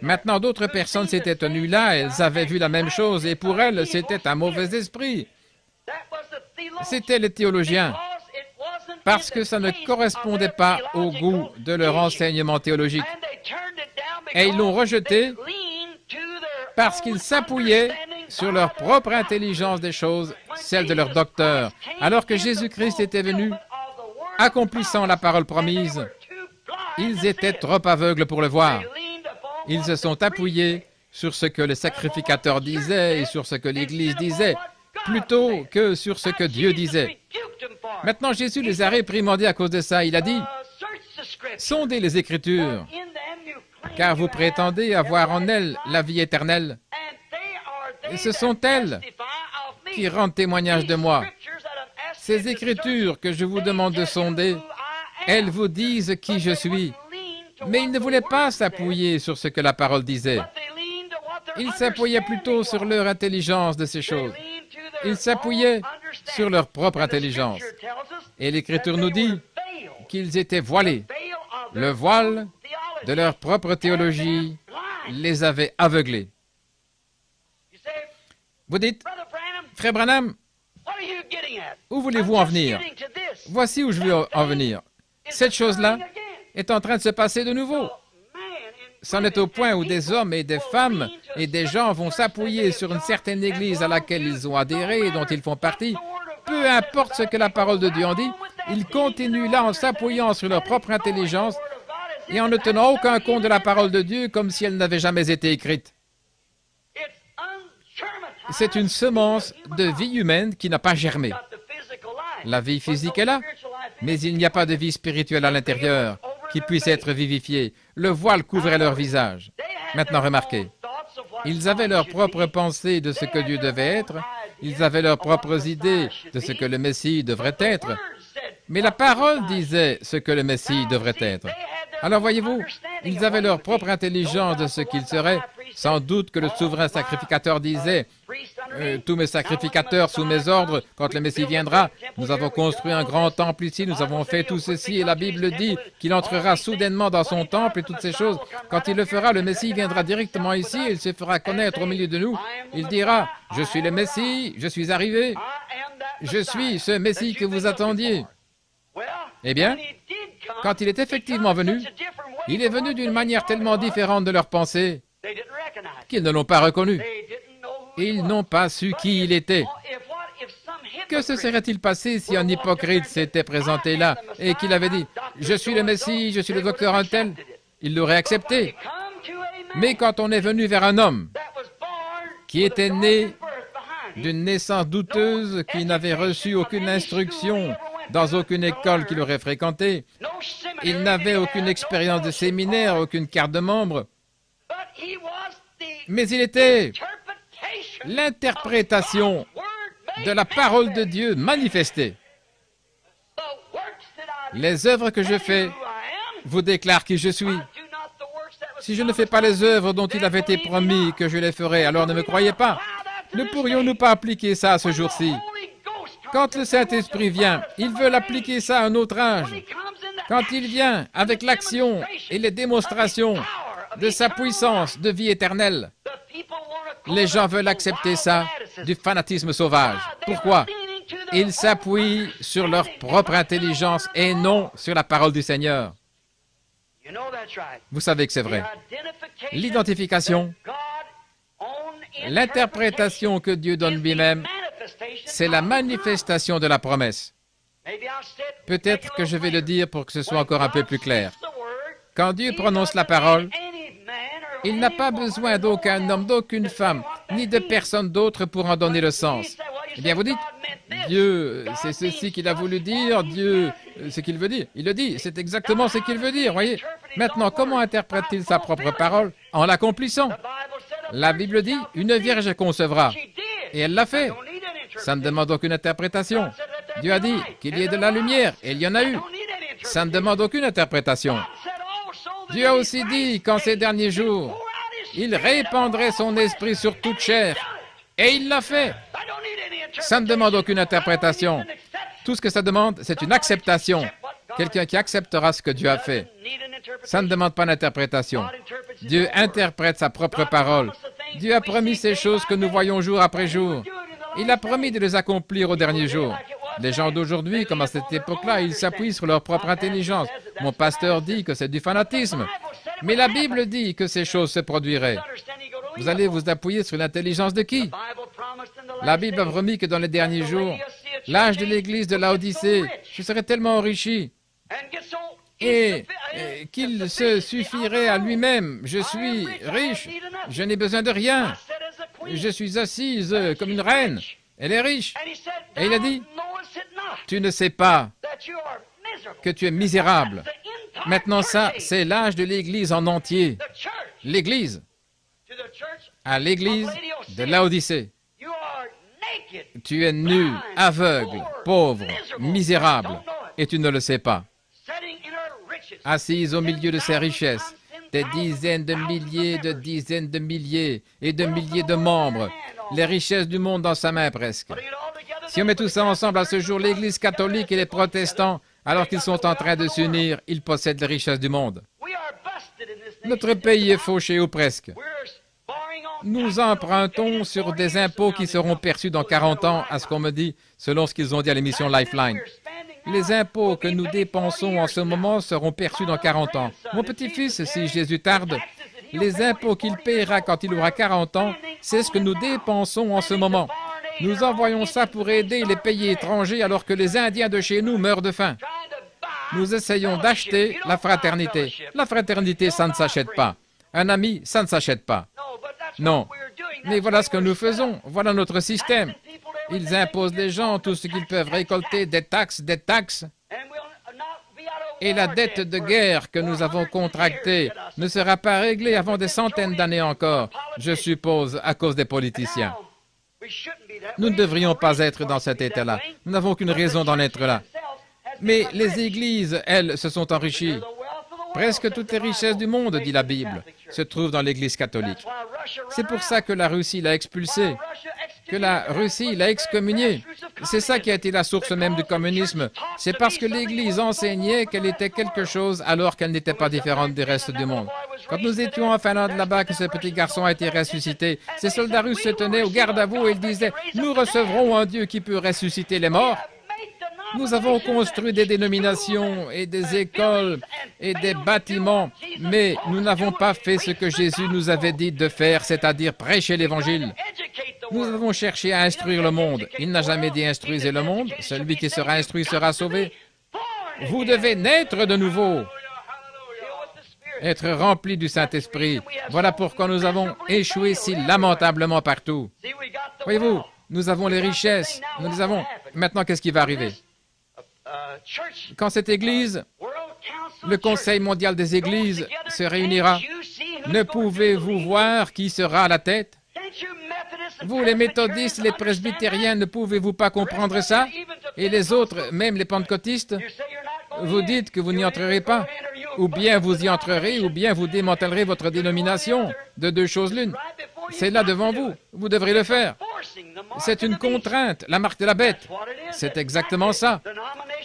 Maintenant, d'autres personnes s'étaient tenues là, elles avaient vu la même chose et pour elles, c'était un mauvais esprit. C'étaient les théologiens, parce que ça ne correspondait pas au goût de leur enseignement théologique. Et ils l'ont rejeté parce qu'ils s'appouillaient sur leur propre intelligence des choses, celle de leur docteur, alors que Jésus-Christ était venu, accomplissant la parole promise. Ils étaient trop aveugles pour le voir. Ils se sont appuyés sur ce que le sacrificateur disait et sur ce que l'Église disait, plutôt que sur ce que Dieu disait. Maintenant, Jésus les a réprimandés à cause de ça. Il a dit, « Sondez les Écritures, car vous prétendez avoir en elles la vie éternelle. Et ce sont elles qui rendent témoignage de moi. Ces Écritures que je vous demande de sonder, elles vous disent qui je suis. Mais ils ne voulaient pas s'appuyer sur ce que la parole disait. Ils s'appuyaient plutôt sur leur intelligence de ces choses. Ils s'appuyaient sur leur propre intelligence. Et l'Écriture nous dit qu'ils étaient voilés. Le voile de leur propre théologie les avait aveuglés. Vous dites, Frère Branham, où voulez-vous en venir? Voici où je veux en venir. Cette chose-là est en train de se passer de nouveau. C'en est au point où des hommes et des femmes et des gens vont s'appuyer sur une certaine église à laquelle ils ont adhéré et dont ils font partie. Peu importe ce que la parole de Dieu en dit, ils continuent là en s'appuyant sur leur propre intelligence et en ne tenant aucun compte de la parole de Dieu comme si elle n'avait jamais été écrite. C'est une semence de vie humaine qui n'a pas germé. La vie physique est là, mais il n'y a pas de vie spirituelle à l'intérieur qui puisse être vivifiée. Le voile couvrait leur visage. Maintenant, remarquez, ils avaient leurs propres pensées de ce que Dieu devait être, ils avaient leurs propres idées de ce que le Messie devrait être, mais la parole disait ce que le Messie devrait être. Alors voyez-vous, ils avaient leur propre intelligence de ce qu'il serait. Sans doute que le souverain sacrificateur disait « Tous mes sacrificateurs sous mes ordres, quand le Messie viendra, nous avons construit un grand temple ici, nous avons fait tout ceci, et la Bible dit qu'il entrera soudainement dans son temple et toutes ces choses. Quand il le fera, le Messie viendra directement ici, et il se fera connaître au milieu de nous. Il dira « Je suis le Messie, je suis arrivé, je suis ce Messie que vous attendiez. » Eh bien, quand il est effectivement venu, il est venu d'une manière tellement différente de leur pensée qu'ils ne l'ont pas reconnu. Ils n'ont pas su qui il était. Que se serait-il passé si un hypocrite s'était présenté là et qu'il avait dit « Je suis le Messie, je suis le docteur un tel », il l'aurait accepté. Mais quand on est venu vers un homme qui était né d'une naissance douteuse, qui n'avait reçu aucune instruction dans aucune école qu'il aurait fréquentée, il n'avait aucune expérience de séminaire, aucune carte de membre, mais il était l'interprétation de la parole de Dieu manifestée. Les œuvres que je fais vous déclarent qui je suis. Si je ne fais pas les œuvres dont il avait été promis que je les ferais, alors ne me croyez pas. Ne pourrions-nous pas appliquer ça à ce jour-ci? Quand le Saint-Esprit vient, il veut l'appliquer ça à un autre âge. Quand il vient avec l'action et les démonstrations de sa puissance de vie éternelle, les gens veulent accepter ça du fanatisme sauvage. Pourquoi? Ils s'appuient sur leur propre intelligence et non sur la parole du Seigneur. Vous savez que c'est vrai. L'identification, l'interprétation que Dieu donne lui-même, c'est la manifestation de la promesse. Peut-être que je vais le dire pour que ce soit encore un peu plus clair. Quand Dieu prononce la parole, il n'a pas besoin d'aucun homme, d'aucune femme, ni de personne d'autre pour en donner le sens. Eh bien, vous dites, Dieu, c'est ceci qu'il a voulu dire, Dieu, ce qu'il veut dire. Il le dit, c'est exactement ce qu'il veut dire, voyez. Maintenant, comment interprète-t-il sa propre parole? En l'accomplissant. La Bible dit, une vierge concevra. Et elle l'a fait. Ça ne demande aucune interprétation. Dieu a dit qu'il y ait de la lumière, et il y en a eu. Ça ne demande aucune interprétation. Dieu a aussi dit qu'en ces derniers jours, il répandrait son esprit sur toute chair. Et il l'a fait. Ça ne demande aucune interprétation. Tout ce que ça demande, c'est une acceptation. Quelqu'un qui acceptera ce que Dieu a fait. Ça ne demande pas d'interprétation. Dieu interprète sa propre parole. Dieu a promis ces choses que nous voyons jour après jour. Il a promis de les accomplir au dernier jour. Les gens d'aujourd'hui, comme à cette époque-là, ils s'appuient sur leur propre intelligence. Mon pasteur dit que c'est du fanatisme. Mais la Bible dit que ces choses se produiraient. Vous allez vous appuyer sur l'intelligence de qui? La Bible a promis que dans les derniers jours, l'âge de l'Église de Laodicée se serait tellement enrichi et qu'il se suffirait à lui-même. Je suis riche, je n'ai besoin de rien. Je suis assise comme une reine. Elle est riche. Et il a dit, tu ne sais pas que tu es misérable. Maintenant ça, c'est l'âge de l'Église en entier. L'Église, à l'Église de Laodicée. Tu es nu, aveugle, pauvre, misérable, et tu ne le sais pas. Assise au milieu de ses richesses, des dizaines de milliers et de milliers de membres, les richesses du monde dans sa main presque. Si on met tout ça ensemble à ce jour, l'Église catholique et les protestants, alors qu'ils sont en train de s'unir, ils possèdent les richesses du monde. Notre pays est fauché ou presque. Nous empruntons sur des impôts qui seront perçus dans 40 ans, à ce qu'on me dit, selon ce qu'ils ont dit à l'émission Lifeline. Les impôts que nous dépensons en ce moment seront perçus dans 40 ans. Mon petit-fils, si Jésus tarde, les impôts qu'il paiera quand il aura 40 ans, c'est ce que nous dépensons en ce moment. Nous envoyons ça pour aider les pays étrangers alors que les Indiens de chez nous meurent de faim. Nous essayons d'acheter la fraternité. La fraternité, ça ne s'achète pas. Un ami, ça ne s'achète pas. Non. Mais voilà ce que nous faisons. Voilà notre système. Ils imposent les gens tout ce qu'ils peuvent récolter, des taxes. Et la dette de guerre que nous avons contractée ne sera pas réglée avant des centaines d'années encore, je suppose, à cause des politiciens. Nous ne devrions pas être dans cet état-là. Nous n'avons aucune raison d'en être là. Mais les églises, elles, se sont enrichies. Presque toutes les richesses du monde, dit la Bible, se trouvent dans l'Église catholique. C'est pour ça que la Russie l'a expulsé, que la Russie l'a excommunié. C'est ça qui a été la source même du communisme. C'est parce que l'Église enseignait qu'elle était quelque chose alors qu'elle n'était pas différente du reste du monde. Quand nous étions en Finlande là-bas, que ce petit garçon a été ressuscité, ces soldats russes se tenaient au garde à vous et ils disaient « Nous recevrons un Dieu qui peut ressusciter les morts ». Nous avons construit des dénominations et des écoles et des bâtiments, mais nous n'avons pas fait ce que Jésus nous avait dit de faire, c'est-à-dire prêcher l'Évangile. Nous avons cherché à instruire le monde. Il n'a jamais dit « instruisez le monde ». Celui qui sera instruit sera sauvé. Vous devez naître de nouveau, être rempli du Saint-Esprit. Voilà pourquoi nous avons échoué si lamentablement partout. Voyez-vous, nous avons les richesses, nous les avons. Maintenant, qu'est-ce qui va arriver? Quand cette Église, le Conseil mondial des Églises, se réunira, ne pouvez-vous voir qui sera à la tête? Vous, les méthodistes, les presbytériens, ne pouvez-vous pas comprendre ça? Et les autres, même les pentecôtistes, vous dites que vous n'y entrerez pas. Ou bien vous y entrerez, ou bien vous démantèlerez votre dénomination. De deux choses l'une. C'est là devant vous. Vous devrez le faire. C'est une contrainte, la marque de la bête. C'est exactement ça.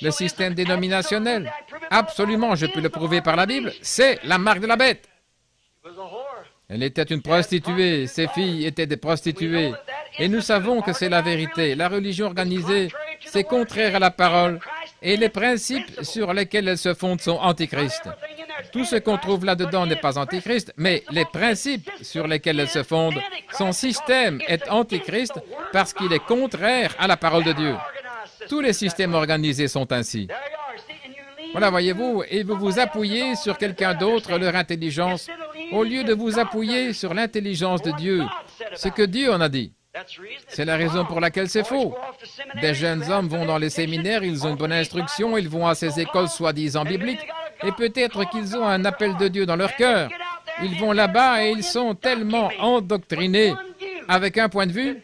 Le système dénominationnel. Absolument, je peux le prouver par la Bible. C'est la marque de la bête. Elle était une prostituée. Ses filles étaient des prostituées. Et nous savons que c'est la vérité. La religion organisée, c'est contraire à la parole. Et les principes sur lesquels elle se fonde sont antichrist. Tout ce qu'on trouve là-dedans n'est pas antichrist, mais les principes sur lesquels elle se fonde, son système est antichrist parce qu'il est contraire à la parole de Dieu. Tous les systèmes organisés sont ainsi. Voilà, voyez-vous, et vous vous appuyez sur quelqu'un d'autre, leur intelligence, au lieu de vous appuyer sur l'intelligence de Dieu, ce que Dieu en a dit. C'est la raison pour laquelle c'est faux. Des jeunes hommes vont dans les séminaires, ils ont une bonne instruction, ils vont à ces écoles soi-disant bibliques, et peut-être qu'ils ont un appel de Dieu dans leur cœur. Ils vont là-bas et ils sont tellement endoctrinés avec un point de vue.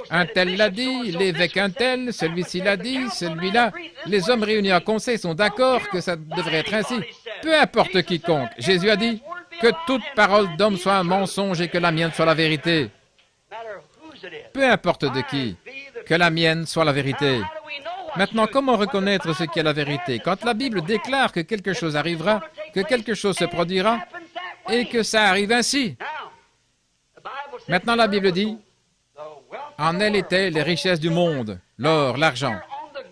Un tel l'a dit, l'évêque un tel, celui-ci l'a dit, celui-là. Les hommes réunis en conseil sont d'accord que ça devrait être ainsi. Peu importe quiconque. Jésus a dit que toute parole d'homme soit un mensonge et que la mienne soit la vérité. Peu importe de qui, que la mienne soit la vérité. Maintenant, comment reconnaître ce qui est la vérité? Quand la Bible déclare que quelque chose arrivera, que quelque chose se produira, et que ça arrive ainsi. Maintenant, la Bible dit, en elle étaient les richesses du monde, l'or, l'argent.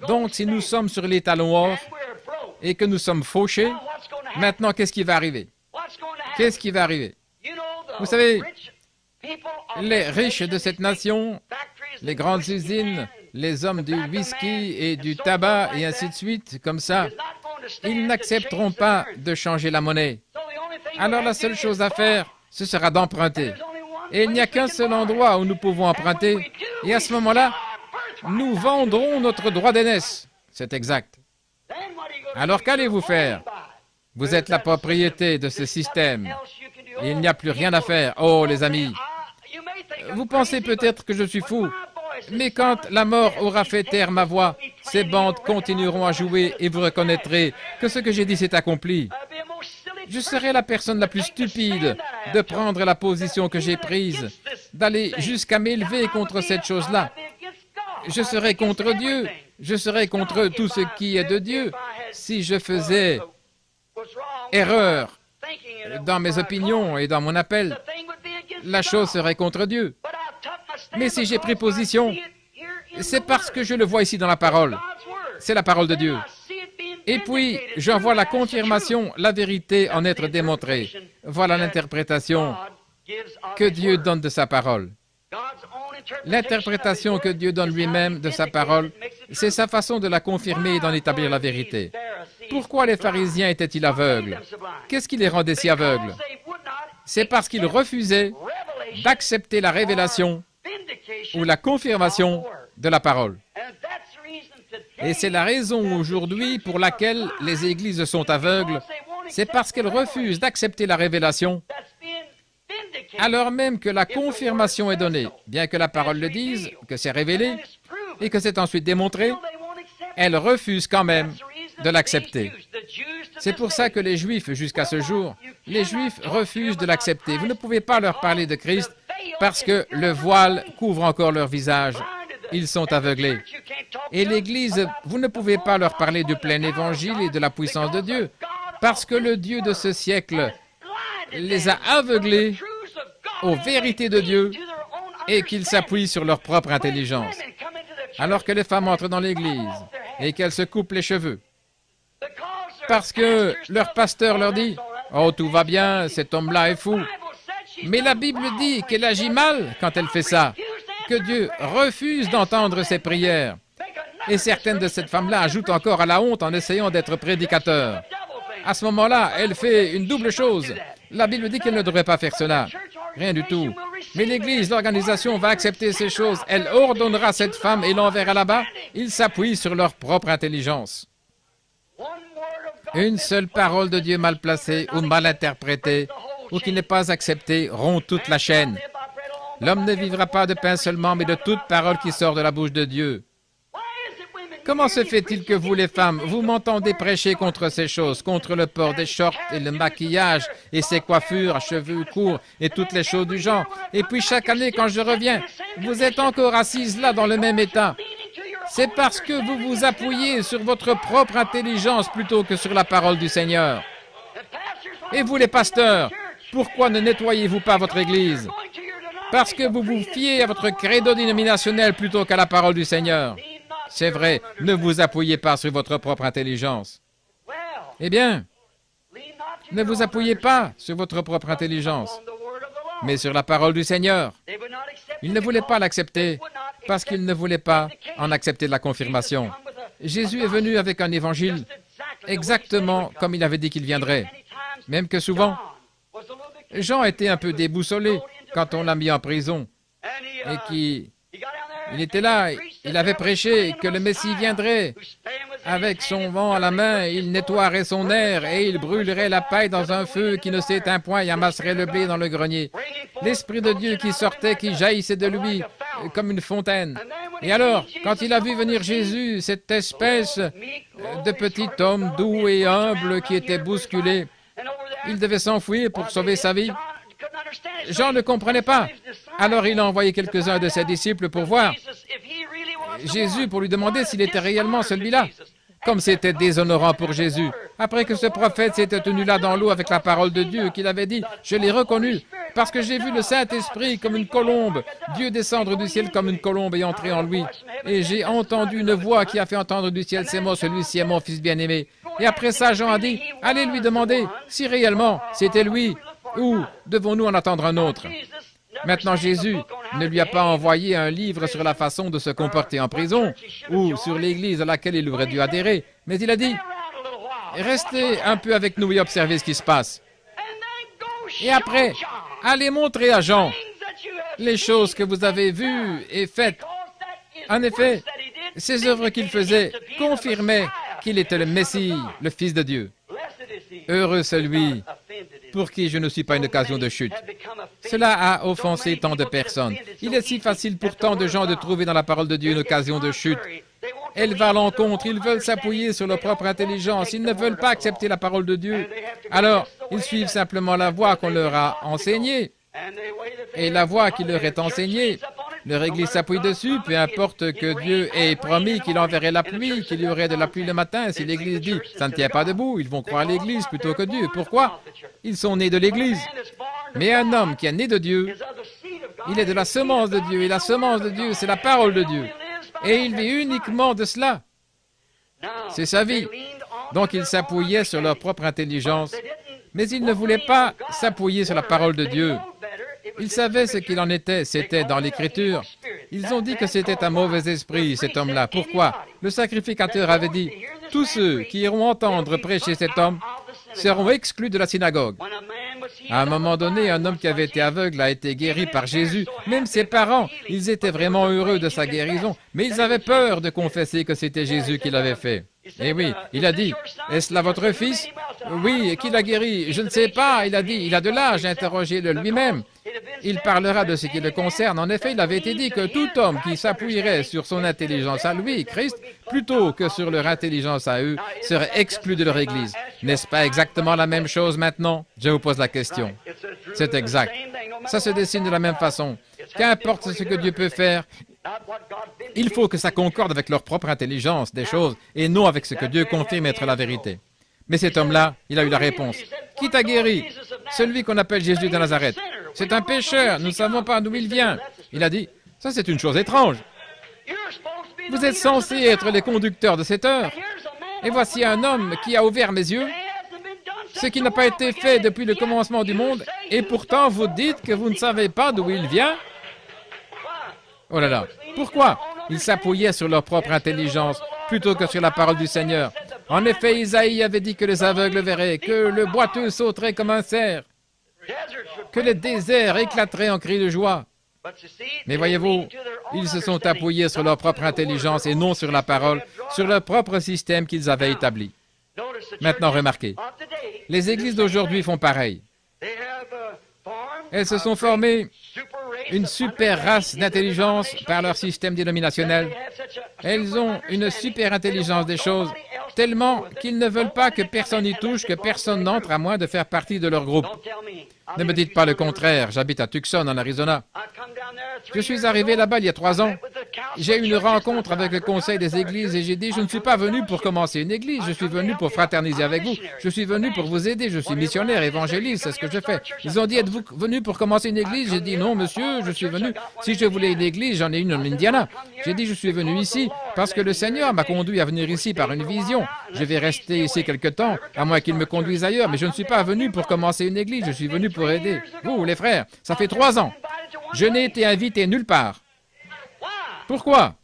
Donc, si nous sommes sur les talons or et que nous sommes fauchés, maintenant, qu'est-ce qui va arriver? Qu'est-ce qui va arriver? Vous savez, les riches de cette nation, les grandes usines, les hommes du whisky et du tabac et ainsi de suite, comme ça, ils n'accepteront pas de changer la monnaie. Alors la seule chose à faire, ce sera d'emprunter. Et il n'y a qu'un seul endroit où nous pouvons emprunter. Et à ce moment-là, nous vendrons notre droit d'aînesse. C'est exact. Alors qu'allez-vous faire? Vous êtes la propriété de ce système. Et il n'y a plus rien à faire. Oh, les amis, vous pensez peut-être que je suis fou, mais quand la mort aura fait taire ma voix, ces bandes continueront à jouer et vous reconnaîtrez que ce que j'ai dit s'est accompli. Je serai la personne la plus stupide de prendre la position que j'ai prise, d'aller jusqu'à m'élever contre cette chose-là. Je serai contre Dieu, je serai contre tout ce qui est de Dieu si je faisais erreur dans mes opinions et dans mon appel. La chose serait contre Dieu. Mais si j'ai pris position, c'est parce que je le vois ici dans la parole. C'est la parole de Dieu. Et puis, j'en vois la confirmation, la vérité en être démontrée. Voilà l'interprétation que Dieu donne de sa parole. L'interprétation que Dieu donne lui-même de sa parole, c'est sa façon de la confirmer et d'en établir la vérité. Pourquoi les pharisiens étaient-ils aveugles? Qu'est-ce qui les rendait si aveugles? C'est parce qu'ils refusaient d'accepter la révélation ou la confirmation de la parole. Et c'est la raison aujourd'hui pour laquelle les églises sont aveugles. C'est parce qu'elles refusent d'accepter la révélation, alors même que la confirmation est donnée. Bien que la parole le dise, que c'est révélé, et que c'est ensuite démontré, elles refusent quand même de l'accepter. C'est pour ça que les Juifs, jusqu'à ce jour, les Juifs refusent de l'accepter. Vous ne pouvez pas leur parler de Christ parce que le voile couvre encore leur visage. Ils sont aveuglés. Et l'Église, vous ne pouvez pas leur parler du plein évangile et de la puissance de Dieu, parce que le Dieu de ce siècle les a aveuglés aux vérités de Dieu et qu'ils s'appuient sur leur propre intelligence. Alors que les femmes entrent dans l'Église et qu'elles se coupent les cheveux, parce que leur pasteur leur dit « Oh, tout va bien, cet homme-là est fou ». Mais la Bible dit qu'elle agit mal quand elle fait ça, que Dieu refuse d'entendre ses prières. Et certaines de ces femmes-là ajoutent encore à la honte en essayant d'être prédicateurs. À ce moment-là, elle fait une double chose. La Bible dit qu'elle ne devrait pas faire cela. Rien du tout. Mais l'Église, l'organisation va accepter ces choses. Elle ordonnera cette femme et l'enverra là-bas. Ils s'appuient sur leur propre intelligence. Une seule parole de Dieu mal placée ou mal interprétée ou qui n'est pas acceptée rompt toute la chaîne. L'homme ne vivra pas de pain seulement, mais de toute parole qui sort de la bouche de Dieu. Comment se fait-il que vous, les femmes, vous m'entendez prêcher contre ces choses, contre le port des shorts et le maquillage et ces coiffures à cheveux courts et toutes les choses du genre? Et puis chaque année, quand je reviens, vous êtes encore assises là dans le même état. C'est parce que vous vous appuyez sur votre propre intelligence plutôt que sur la parole du Seigneur. Et vous, les pasteurs, pourquoi ne nettoyez-vous pas votre Église? Parce que vous vous fiez à votre credo dénominationnel plutôt qu'à la parole du Seigneur. C'est vrai, ne vous appuyez pas sur votre propre intelligence. Eh bien, ne vous appuyez pas sur votre propre intelligence, mais sur la parole du Seigneur. Ils ne voulaient pas l'accepter parce qu'ils ne voulaient pas en accepter la confirmation. Jésus est venu avec un évangile exactement comme il avait dit qu'il viendrait. Même que souvent, Jean était un peu déboussolé quand on l'a mis en prison et qu'il était là, il avait prêché que le Messie viendrait. Avec son vent à la main, il nettoierait son air et il brûlerait la paille dans un feu qui ne s'éteint point et amasserait le blé dans le grenier. L'Esprit de Dieu qui sortait, qui jaillissait de lui comme une fontaine. Et alors, quand il a vu venir Jésus, cette espèce de petit homme doux et humble qui était bousculé, il devait s'enfuir pour sauver sa vie. Jean ne comprenait pas. Alors il a envoyé quelques-uns de ses disciples pour voir Jésus, pour lui demander s'il était réellement celui-là. Comme c'était déshonorant pour Jésus. Après que ce prophète s'était tenu là dans l'eau avec la parole de Dieu, qu'il avait dit « Je l'ai reconnu, parce que j'ai vu le Saint-Esprit comme une colombe, Dieu descendre du ciel comme une colombe et entrer en lui. Et j'ai entendu une voix qui a fait entendre du ciel, c'est moi, celui-ci est mon fils bien-aimé. » Et après ça, Jean a dit « Allez lui demander si réellement c'était lui, ou devons-nous en attendre un autre ?» Maintenant, Jésus ne lui a pas envoyé un livre sur la façon de se comporter en prison ou sur l'Église à laquelle il aurait dû adhérer, mais il a dit « Restez un peu avec nous et observez ce qui se passe. Et après, allez montrer à Jean les choses que vous avez vues et faites. » En effet, ces œuvres qu'il faisait confirmaient qu'il était le Messie, le Fils de Dieu. Heureux celui pour qui je ne suis pas une occasion de chute. Cela a offensé tant de personnes. Il est si facile pour tant de gens de trouver dans la parole de Dieu une occasion de chute. Elle va à l'encontre, ils veulent s'appuyer sur leur propre intelligence, ils ne veulent pas accepter la parole de Dieu. Alors, ils suivent simplement la voie qu'on leur a enseignée. Et la voie qui leur est enseignée, leur Église s'appuie dessus, peu importe que Dieu ait promis qu'il enverrait la pluie, qu'il y aurait de la pluie le matin. Si l'Église dit « ça ne tient pas debout », ils vont croire l'Église plutôt que Dieu. Pourquoi? Ils sont nés de l'Église. Mais un homme qui est né de Dieu, il est de la semence de Dieu, et la semence de Dieu, c'est la parole de Dieu. Et il vit uniquement de cela. C'est sa vie. Donc ils s'appuyaient sur leur propre intelligence, mais ils ne voulaient pas s'appuyer sur la parole de Dieu. Ils savaient ce qu'il en était, c'était dans l'Écriture. Ils ont dit que c'était un mauvais esprit, cet homme-là. Pourquoi? Le sacrificateur avait dit, « Tous ceux qui iront entendre prêcher cet homme seront exclus de la synagogue. » À un moment donné, un homme qui avait été aveugle a été guéri par Jésus. Même ses parents, ils étaient vraiment heureux de sa guérison, mais ils avaient peur de confesser que c'était Jésus qui l'avait fait. Et oui, il a dit, « Est-ce là votre fils? » Oui, qui l'a guéri? Je ne sais pas. Il a dit, il a de l'âge, interrogez-le lui-même. Il parlera de ce qui le concerne. En effet, il avait été dit que tout homme qui s'appuierait sur son intelligence à lui, Christ, plutôt que sur leur intelligence à eux, serait exclu de leur Église. N'est-ce pas exactement la même chose maintenant? Je vous pose la question. C'est exact. Ça se dessine de la même façon. Qu'importe ce que Dieu peut faire, il faut que ça concorde avec leur propre intelligence des choses et non avec ce que Dieu confirme être la vérité. Mais cet homme-là, il a eu la réponse. Qui t'a guéri? Celui qu'on appelle Jésus de Nazareth. C'est un pécheur, nous ne savons pas d'où il vient. Il a dit, ça c'est une chose étrange. Vous êtes censés être les conducteurs de cette heure. Et voici un homme qui a ouvert mes yeux, ce qui n'a pas été fait depuis le commencement du monde, et pourtant vous dites que vous ne savez pas d'où il vient? Oh là là, pourquoi? Ils s'appuyaient sur leur propre intelligence plutôt que sur la parole du Seigneur. En effet, Isaïe avait dit que les aveugles verraient, que le boiteux sauterait comme un cerf, que les déserts éclateraient en cris de joie. Mais voyez-vous, ils se sont appuyés sur leur propre intelligence et non sur la parole, sur leur propre système qu'ils avaient établi. Maintenant, remarquez, les églises d'aujourd'hui font pareil. Elles se sont formées une super race d'intelligence par leur système dénominationnel. Elles ont une super intelligence des choses, tellement qu'ils ne veulent pas que personne y touche, que personne n'entre à moins de faire partie de leur groupe. Ne me dites pas le contraire, j'habite à Tucson, en Arizona. Je suis arrivé là-bas il y a 3 ans. J'ai eu une rencontre avec le conseil des églises et j'ai dit, je ne suis pas venu pour commencer une église, je suis venu pour fraterniser avec vous, je suis venu pour vous aider, je suis missionnaire, évangéliste, c'est ce que je fais. Ils ont dit, êtes-vous venu pour commencer une église? J'ai dit, non monsieur, je suis venu, si je voulais une église, j'en ai une en Indiana. J'ai dit, je suis venu ici parce que le Seigneur m'a conduit à venir ici par une vision. Je vais rester ici quelque temps, à moins qu'il me conduise ailleurs, mais je ne suis pas venu pour commencer une église, je suis venu pour aider. Vous, les frères, ça fait 3 ans. Je n'ai été invité nulle part. Pourquoi?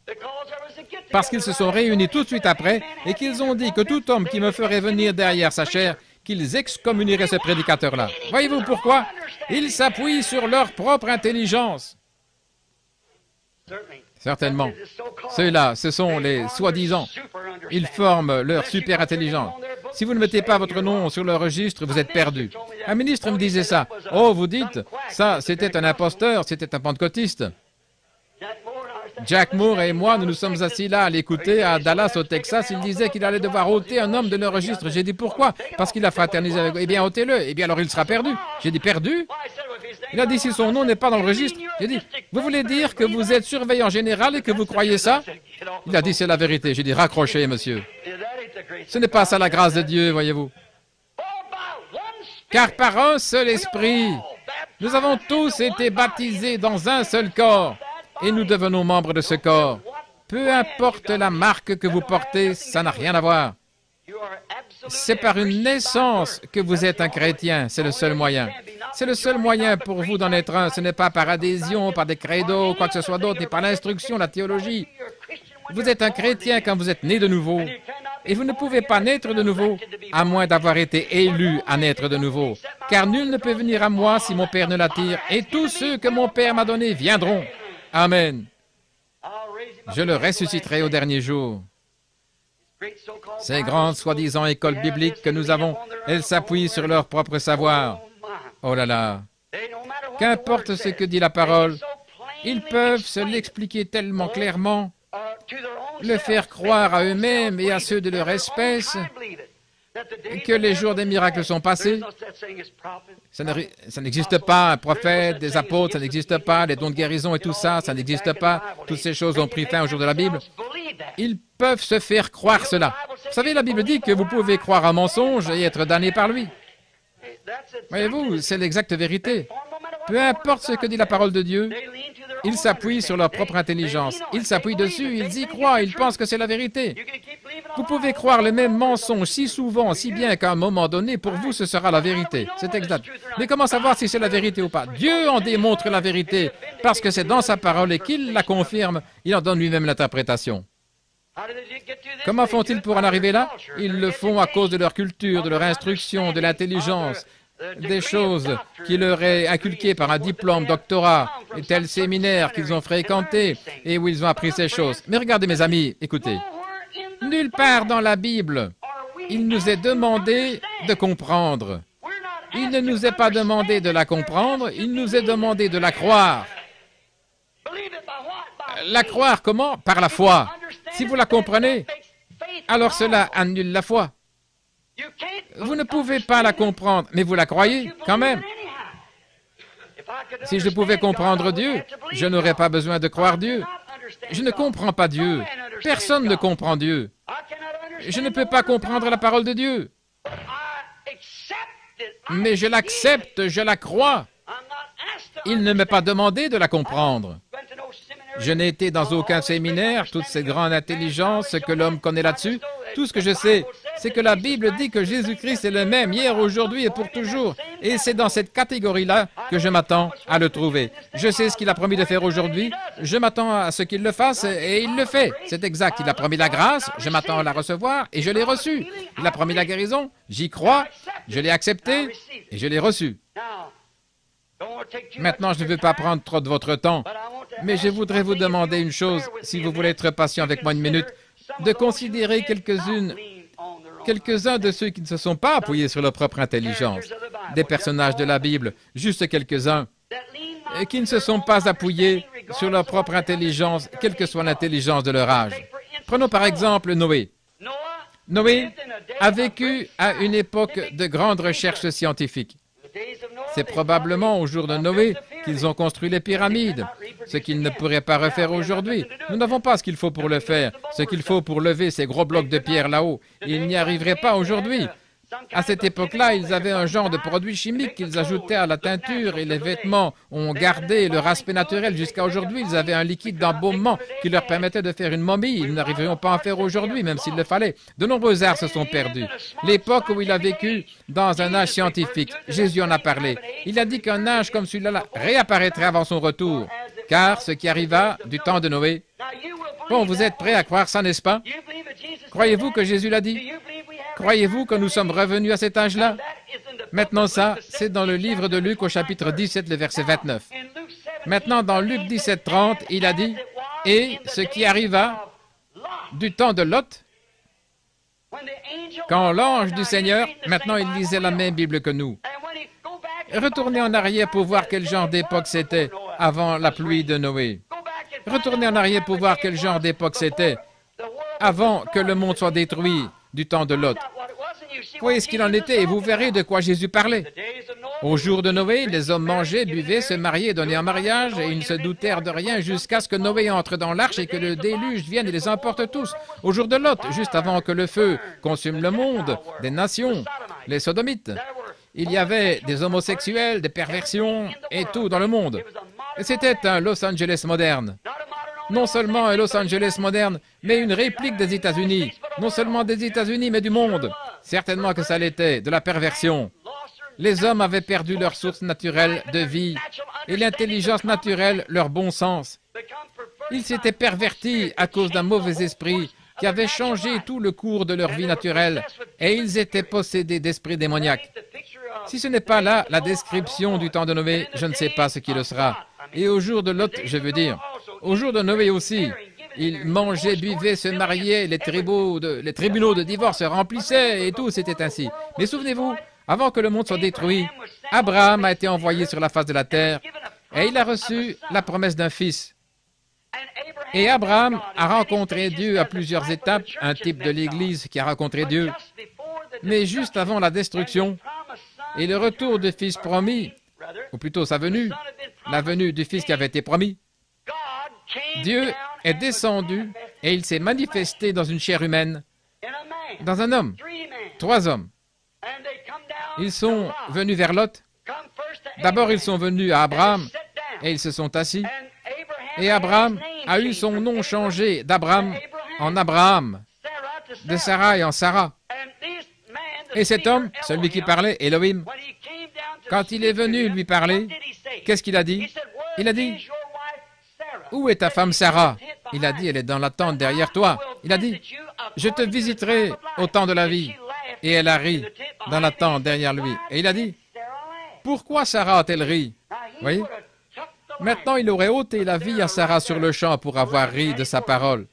Parce qu'ils se sont réunis tout de suite après et qu'ils ont dit que tout homme qui me ferait venir derrière sa chair, qu'ils excommunieraient ce prédicateur-là. Voyez-vous pourquoi? Ils s'appuient sur leur propre intelligence. Certainement. Ceux-là, ce sont les soi-disant. Ils forment leur super intelligence. Si vous ne mettez pas votre nom sur le registre, vous êtes perdu. Un ministre me disait ça. Oh, vous dites, ça, c'était un imposteur, c'était un pentecôtiste. Jack Moore et moi, nous nous sommes assis là à l'écouter à Dallas, au Texas. Il disait qu'il allait devoir ôter un homme de leur registre. J'ai dit, pourquoi? Parce qu'il a fraternisé avec... Eh bien, ôtez-le. Eh bien, alors il sera perdu. J'ai dit, perdu? Il a dit, si son nom n'est pas dans le registre. J'ai dit, vous voulez dire que vous êtes surveillant général et que vous croyez ça? Il a dit, c'est la vérité. J'ai dit, raccrochez, monsieur. Ce n'est pas ça la grâce de Dieu, voyez-vous. Car par un seul esprit, nous avons tous été baptisés dans un seul corps. Et nous devenons membres de ce corps. Peu importe la marque que vous portez, ça n'a rien à voir. C'est par une naissance que vous êtes un chrétien, c'est le seul moyen. C'est le seul moyen pour vous d'en être un. Ce n'est pas par adhésion, par des credos, quoi que ce soit d'autre, mais par l'instruction, la théologie. Vous êtes un chrétien quand vous êtes né de nouveau. Et vous ne pouvez pas naître de nouveau, à moins d'avoir été élu à naître de nouveau. Car nul ne peut venir à moi si mon Père ne l'attire, et tous ceux que mon Père m'a donnés viendront. Amen. Je le ressusciterai au dernier jour. Ces grandes soi-disant écoles bibliques que nous avons, elles s'appuient sur leur propre savoir. Oh là là! Qu'importe ce que dit la parole, ils peuvent se l'expliquer tellement clairement, le faire croire à eux-mêmes et à ceux de leur espèce, que les jours des miracles sont passés. Ça n'existe pas, un prophète, des apôtres, ça n'existe pas, les dons de guérison et tout ça, ça n'existe pas. Toutes ces choses ont pris fin au jour de la Bible. Ils peuvent se faire croire cela. Vous savez, la Bible dit que vous pouvez croire un mensonge et être damné par lui. Voyez-vous, c'est l'exacte vérité. Peu importe ce que dit la parole de Dieu, ils s'appuient sur leur propre intelligence. Ils s'appuient dessus, ils y croient, ils pensent que c'est la vérité. Vous pouvez croire le même mensonge si souvent, si bien qu'à un moment donné, pour vous, ce sera la vérité. C'est exact. Mais comment savoir si c'est la vérité ou pas? Dieu en démontre la vérité, parce que c'est dans sa parole et qu'il la confirme, il en donne lui-même l'interprétation. Comment font-ils pour en arriver là? Ils le font à cause de leur culture, de leur instruction, de l'intelligence, des choses qui leur est inculquées par un diplôme, doctorat, et tel séminaire qu'ils ont fréquenté et où ils ont appris ces choses. Mais regardez mes amis, écoutez, nulle part dans la Bible, il nous est demandé de comprendre. Il ne nous est pas demandé de la comprendre, il nous est demandé de la croire. La croire comment? Par la foi. Si vous la comprenez, alors cela annule la foi. Vous ne pouvez pas la comprendre, mais vous la croyez quand même. Si je pouvais comprendre Dieu, je n'aurais pas besoin de croire Dieu. Je ne comprends pas Dieu. Personne ne comprend Dieu. Je ne peux pas comprendre la parole de Dieu. Mais je l'accepte, je la crois. Il ne m'est pas demandé de la comprendre. Je n'ai été dans aucun séminaire, toute cette grande intelligence que l'homme connaît là-dessus. Tout ce que je sais, c'est que la Bible dit que Jésus-Christ est le même hier, aujourd'hui et pour toujours. Et c'est dans cette catégorie-là que je m'attends à le trouver. Je sais ce qu'il a promis de faire aujourd'hui. Je m'attends à ce qu'il le fasse et il le fait. C'est exact. Il a promis la grâce, je m'attends à la recevoir et je l'ai reçue. Il a promis la guérison, j'y crois, je l'ai accepté et je l'ai reçue. Maintenant, je ne veux pas prendre trop de votre temps, mais je voudrais vous demander une chose, si vous voulez être patient avec moi une minute, de considérer quelques-uns de ceux qui ne se sont pas appuyés sur leur propre intelligence, des personnages de la Bible, juste quelques-uns, qui ne se sont pas appuyés sur leur propre intelligence, quelle que soit l'intelligence de leur âge. Prenons par exemple Noé. Noé a vécu à une époque de grande recherche scientifique. C'est probablement au jour de Noé qu'ils ont construit les pyramides, ce qu'ils ne pourraient pas refaire aujourd'hui. Nous n'avons pas ce qu'il faut pour le faire, ce qu'il faut pour lever ces gros blocs de pierre là-haut. Ils n'y arriveraient pas aujourd'hui. À cette époque-là, ils avaient un genre de produit chimique qu'ils ajoutaient à la teinture et les vêtements ont gardé leur aspect naturel jusqu'à aujourd'hui. Ils avaient un liquide d'embaumement qui leur permettait de faire une momie. Ils n'arriverions pas à en faire aujourd'hui, même s'il le fallait. De nombreux arts se sont perdus. L'époque où il a vécu dans un âge scientifique, Jésus en a parlé. Il a dit qu'un âge comme celui-là réapparaîtrait avant son retour, car ce qui arriva du temps de Noé. Bon, vous êtes prêts à croire ça, n'est-ce pas? Croyez-vous que Jésus l'a dit? Croyez-vous que nous sommes revenus à cet âge-là? Maintenant ça, c'est dans le livre de Luc au chapitre 17, le verset 29. Maintenant, dans Luc 17, 30, il a dit, « Et ce qui arriva du temps de Lot, quand l'ange du Seigneur, maintenant il lisait la même Bible que nous, retournez en arrière pour voir quel genre d'époque c'était avant la pluie de Noé. Retournez en arrière pour voir quel genre d'époque c'était avant que le monde soit détruit du temps de Lot. Voyez ce qu'il en était et vous verrez de quoi Jésus parlait. Au jour de Noé, les hommes mangeaient, buvaient, se mariaient, donnaient en mariage et ils ne se doutèrent de rien jusqu'à ce que Noé entre dans l'arche et que le déluge vienne et les emporte tous. Au jour de Lot, juste avant que le feu consume le monde, des nations, les sodomites, il y avait des homosexuels, des perversions et tout dans le monde. Et c'était un Los Angeles moderne. Non seulement un Los Angeles moderne, mais une réplique des États-Unis. Non seulement des États-Unis, mais du monde. Certainement que ça l'était, de la perversion. Les hommes avaient perdu leur source naturelle de vie et l'intelligence naturelle, leur bon sens. Ils s'étaient pervertis à cause d'un mauvais esprit qui avait changé tout le cours de leur vie naturelle et ils étaient possédés d'esprits démoniaques. Si ce n'est pas là la description du temps de Noé, je ne sais pas ce qui le sera. Et au jour de Lot, je veux dire, au jour de Noé aussi, Ils mangeaient, buvaient, se mariaient, les tribunaux de divorce se remplissaient et tout, c'était ainsi. Mais souvenez-vous, avant que le monde soit détruit, Abraham a été envoyé sur la face de la terre et il a reçu la promesse d'un fils. Et Abraham a rencontré Dieu à plusieurs étapes, un type de l'Église qui a rencontré Dieu. Mais juste avant la destruction et le retour du Fils promis, ou plutôt sa venue, la venue du Fils qui avait été promis, Dieu est descendu et il s'est manifesté dans une chair humaine, dans un homme, 3 hommes. Ils sont venus vers Lot. D'abord, ils sont venus à Abraham et ils se sont assis. Et Abraham a eu son nom changé d'Abraham en Abraham, de Sarai en Sarah. Et cet homme, celui qui parlait, Elohim, quand il est venu lui parler, qu'est-ce qu'il a dit? Il a dit, « Où est ta femme Sarah ?» Il a dit, « Elle est dans la tente derrière toi. » Il a dit, « Je te visiterai au temps de la vie. » Et elle a ri dans la tente derrière lui. Et il a dit, « Pourquoi Sarah a-t-elle ri ?» Vous voyez? Maintenant, il aurait ôté la vie à Sarah sur le champ pour avoir ri de sa parole.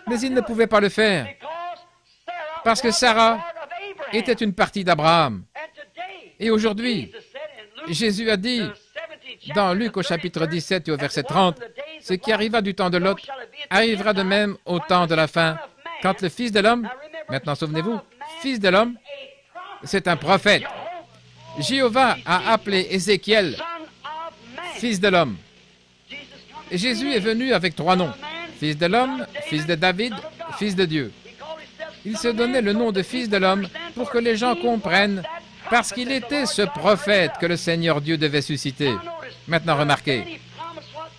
Mais il ne pouvait pas le faire, parce que Sarah était une partie d'Abraham. Et aujourd'hui, Jésus a dit, dans Luc au chapitre 17 et au verset 30, « Ce qui arriva du temps de Lot arrivera de même au temps de la fin, quand le Fils de l'homme, maintenant souvenez-vous, Fils de l'homme, c'est un prophète. Jéhovah a appelé Ézéchiel Fils de l'homme. Et Jésus est venu avec 3 noms. Fils de l'homme, Fils de David, Fils de Dieu. Il se donnait le nom de Fils de l'homme pour que les gens comprennent, parce qu'il était ce prophète que le Seigneur Dieu devait susciter. Maintenant remarquez,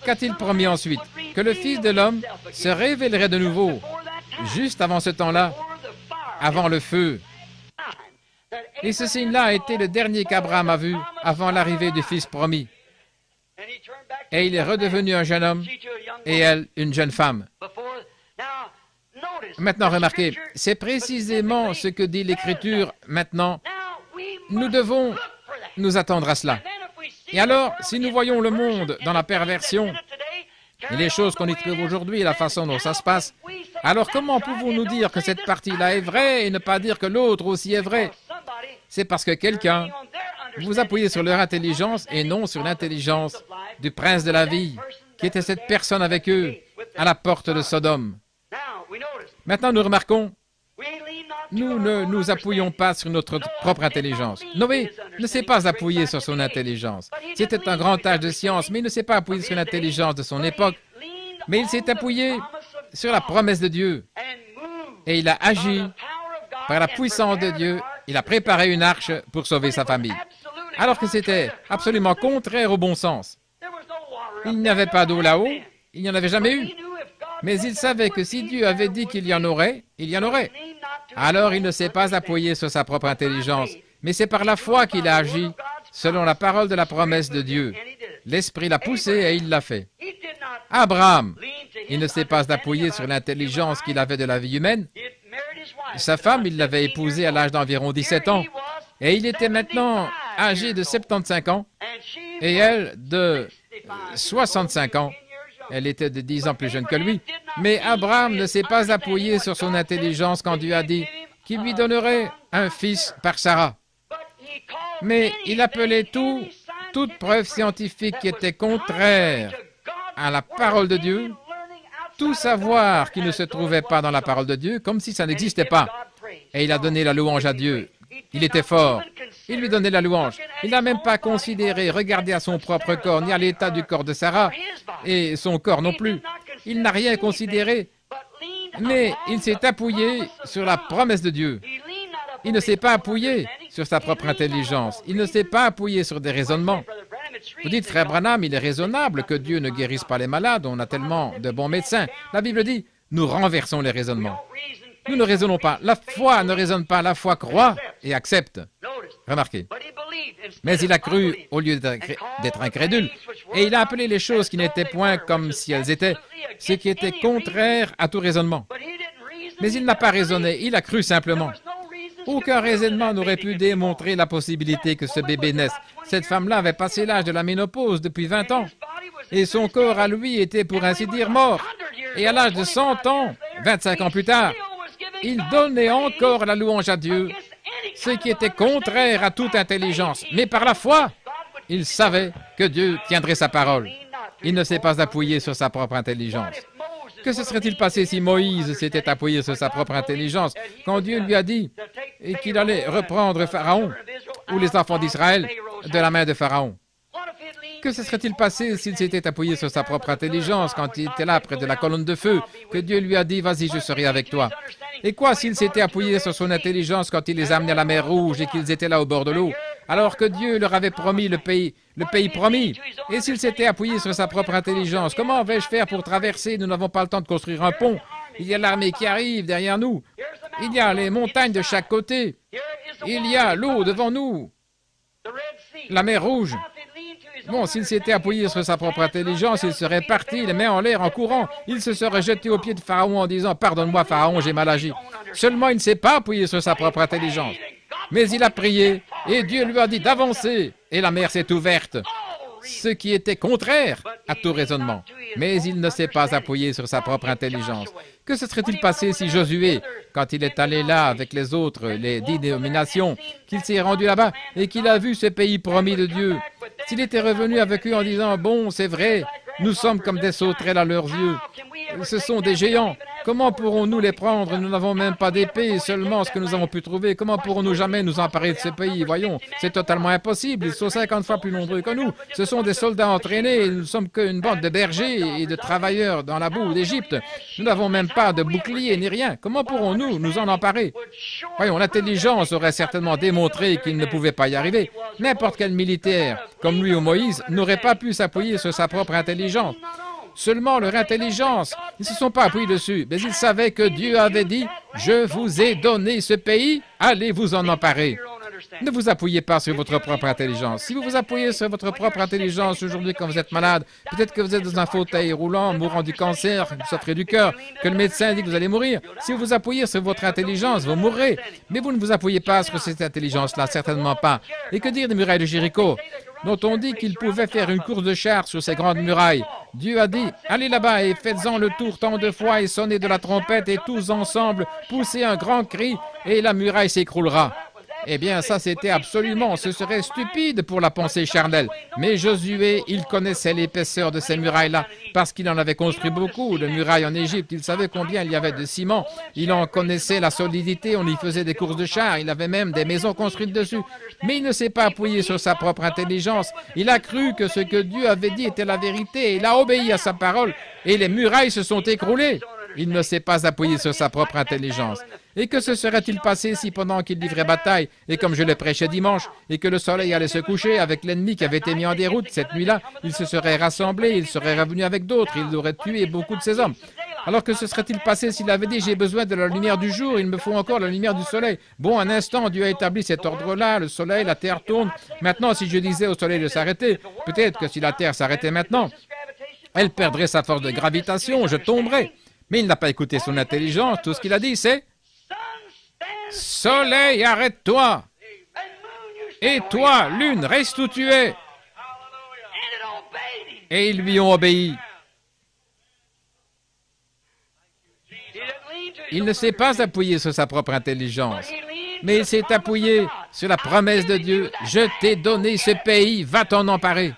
qu'a-t-il promis ensuite? Que le Fils de l'homme se révélerait de nouveau, juste avant ce temps-là, avant le feu. Et ce signe-là a été le dernier qu'Abraham a vu avant l'arrivée du Fils promis. Et il est redevenu un jeune homme, et elle, une jeune femme. Maintenant, remarquez, c'est précisément ce que dit l'Écriture maintenant. Nous devons nous attendre à cela. Et alors, si nous voyons le monde dans la perversion, et les choses qu'on y trouve aujourd'hui et la façon dont ça se passe, alors comment pouvons-nous dire que cette partie-là est vraie et ne pas dire que l'autre aussi est vraie? C'est parce que quelqu'un vous appuyez sur leur intelligence et non sur l'intelligence du prince de la vie, qui était cette personne avec eux à la porte de Sodome. Maintenant, nous remarquons, nous ne nous appuyons pas sur notre propre intelligence. Noé ne s'est pas appuyé sur son intelligence. C'était un grand âge de science, mais il ne s'est pas appuyé sur l'intelligence de son époque. Mais il s'est appuyé sur la promesse de Dieu. Et il a agi par la puissance de Dieu. Il a préparé une arche pour sauver sa famille. Alors que c'était absolument contraire au bon sens. Il n'y avait pas d'eau là-haut. Il n'y en avait jamais eu. Mais il savait que si Dieu avait dit qu'il y en aurait, il y en aurait. Alors il ne s'est pas appuyé sur sa propre intelligence, mais c'est par la foi qu'il a agi, selon la parole de la promesse de Dieu. L'Esprit l'a poussé et il l'a fait. Abraham, il ne s'est pas appuyé sur l'intelligence qu'il avait de la vie humaine. Sa femme, il l'avait épousée à l'âge d'environ 17 ans, et il était maintenant âgé de 75 ans, et elle de 65 ans. Elle était de 10 ans plus jeune que lui. Mais Abraham ne s'est pas appuyé sur son intelligence quand Dieu a dit qu'il lui donnerait un fils par Sarah. Mais il appelait toute preuve scientifique qui était contraire à la parole de Dieu, tout savoir qui ne se trouvait pas dans la parole de Dieu, comme si ça n'existait pas. Et il a donné la louange à Dieu. Il était fort. Il lui donnait la louange. Il n'a même pas considéré, regardé à son propre corps, ni à l'état du corps de Sarah, et son corps non plus. Il n'a rien considéré, mais il s'est appuyé sur la promesse de Dieu. Il ne s'est pas appuyé sur sa propre intelligence. Il ne s'est pas appuyé sur des raisonnements. Vous dites, frère Branham, il est raisonnable que Dieu ne guérisse pas les malades, on a tellement de bons médecins. La Bible dit, nous renversons les raisonnements. Nous ne raisonnons pas. La foi ne raisonne pas, la foi croit et accepte. Remarquez. Mais il a cru au lieu d'être incrédule, et il a appelé les choses qui n'étaient point comme si elles étaient, ce qui était contraire à tout raisonnement. Mais il n'a pas raisonné, il a cru simplement. Aucun raisonnement n'aurait pu démontrer la possibilité que ce bébé naisse. Cette femme-là avait passé l'âge de la ménopause depuis 20 ans, et son corps à lui était pour ainsi dire mort. Et à l'âge de 100 ans, 25 ans plus tard, il donnait encore la louange à Dieu, ce qui était contraire à toute intelligence. Mais par la foi, il savait que Dieu tiendrait sa parole. Il ne s'est pas appuyé sur sa propre intelligence. Que se serait-il passé si Moïse s'était appuyé sur sa propre intelligence quand Dieu lui a dit qu'il allait reprendre Pharaon ou les enfants d'Israël de la main de Pharaon? Que se serait-il passé s'il s'était appuyé sur sa propre intelligence quand il était là près de la colonne de feu, que Dieu lui a dit « Vas-y, je serai avec toi ». Et quoi s'il s'était appuyé sur son intelligence quand il les a amenés à la mer Rouge et qu'ils étaient là au bord de l'eau, alors que Dieu leur avait promis le pays promis? Et s'il s'était appuyé sur sa propre intelligence, comment vais-je faire pour traverser? Nous n'avons pas le temps de construire un pont. Il y a l'armée qui arrive derrière nous. Il y a les montagnes de chaque côté. Il y a l'eau devant nous. La mer Rouge. Bon, s'il s'était appuyé sur sa propre intelligence, il serait parti, les mains en l'air, en courant. Il se serait jeté aux pieds de Pharaon en disant « Pardonne-moi, Pharaon, j'ai mal agi. » Seulement, il ne s'est pas appuyé sur sa propre intelligence. Mais il a prié, et Dieu lui a dit d'avancer, et la mer s'est ouverte, ce qui était contraire à tout raisonnement. Mais il ne s'est pas appuyé sur sa propre intelligence. Que se serait-il passé si Josué, quand il est allé là avec les autres, les 10 dénominations, qu'il s'est rendu là-bas et qu'il a vu ce pays promis de Dieu, s'il était revenu avec eux en disant « Bon, c'est vrai, nous sommes comme des sauterelles à leurs yeux. Ce sont des géants. Comment pourrons-nous les prendre? Nous n'avons même pas d'épée, seulement ce que nous avons pu trouver. Comment pourrons-nous jamais nous emparer de ce pays? Voyons, c'est totalement impossible. Ils sont 50 fois plus nombreux que nous. Ce sont des soldats entraînés et nous ne sommes qu'une bande de bergers et de travailleurs dans la boue d'Égypte. Nous n'avons même pas de bouclier ni rien. Comment pourrons-nous nous en emparer? Voyons, l'intelligence aurait certainement démontré qu'il ne pouvait pas y arriver. N'importe quel militaire, comme lui ou Moïse, n'aurait pas pu s'appuyer sur sa propre intelligence. Seulement leur intelligence, ils ne se sont pas appuyés dessus, mais ils savaient que Dieu avait dit « Je vous ai donné ce pays, allez vous en emparer ». Ne vous appuyez pas sur votre propre intelligence. Si vous vous appuyez sur votre propre intelligence aujourd'hui quand vous êtes malade, peut-être que vous êtes dans un fauteuil roulant, mourant du cancer, vous souffrez du cœur, que le médecin dit que vous allez mourir. Si vous vous appuyez sur votre intelligence, vous mourrez. Mais vous ne vous appuyez pas sur cette intelligence-là, certainement pas. Et que dire des murailles de Jéricho, dont on dit qu'ils pouvaient faire une course de chars sur ces grandes murailles? Dieu a dit, allez là-bas et faites-en le tour tant de fois et sonnez de la trompette et tous ensemble poussez un grand cri et la muraille s'écroulera. Eh bien, ça, c'était absolument, ce serait stupide pour la pensée charnelle. Mais Josué, il connaissait l'épaisseur de ces murailles-là, parce qu'il en avait construit beaucoup de murailles en Égypte. Il savait combien il y avait de ciment. Il en connaissait la solidité, on y faisait des courses de chars, il avait même des maisons construites dessus. Mais il ne s'est pas appuyé sur sa propre intelligence. Il a cru que ce que Dieu avait dit était la vérité. Il a obéi à sa parole, et les murailles se sont écroulées. Il ne s'est pas appuyé sur sa propre intelligence. Et que se serait-il passé si pendant qu'il livrait bataille, et comme je le prêchais dimanche, et que le soleil allait se coucher avec l'ennemi qui avait été mis en déroute cette nuit-là, il se serait rassemblé, il serait revenu avec d'autres, il aurait tué beaucoup de ses hommes. Alors que se serait-il passé s'il avait dit « J'ai besoin de la lumière du jour, il me faut encore la lumière du soleil ». Bon, un instant, Dieu a établi cet ordre-là, le soleil, la terre tourne. Maintenant, si je disais au soleil de s'arrêter, peut-être que si la terre s'arrêtait maintenant, elle perdrait sa force de gravitation, je tomberais. Mais il n'a pas écouté son intelligence, tout ce qu'il a dit, c'est « Soleil, arrête-toi! Et toi, lune, reste où tu es! » Et ils lui ont obéi. Il ne s'est pas appuyé sur sa propre intelligence, mais il s'est appuyé sur la promesse de Dieu. « Je t'ai donné ce pays, va t'en emparer. »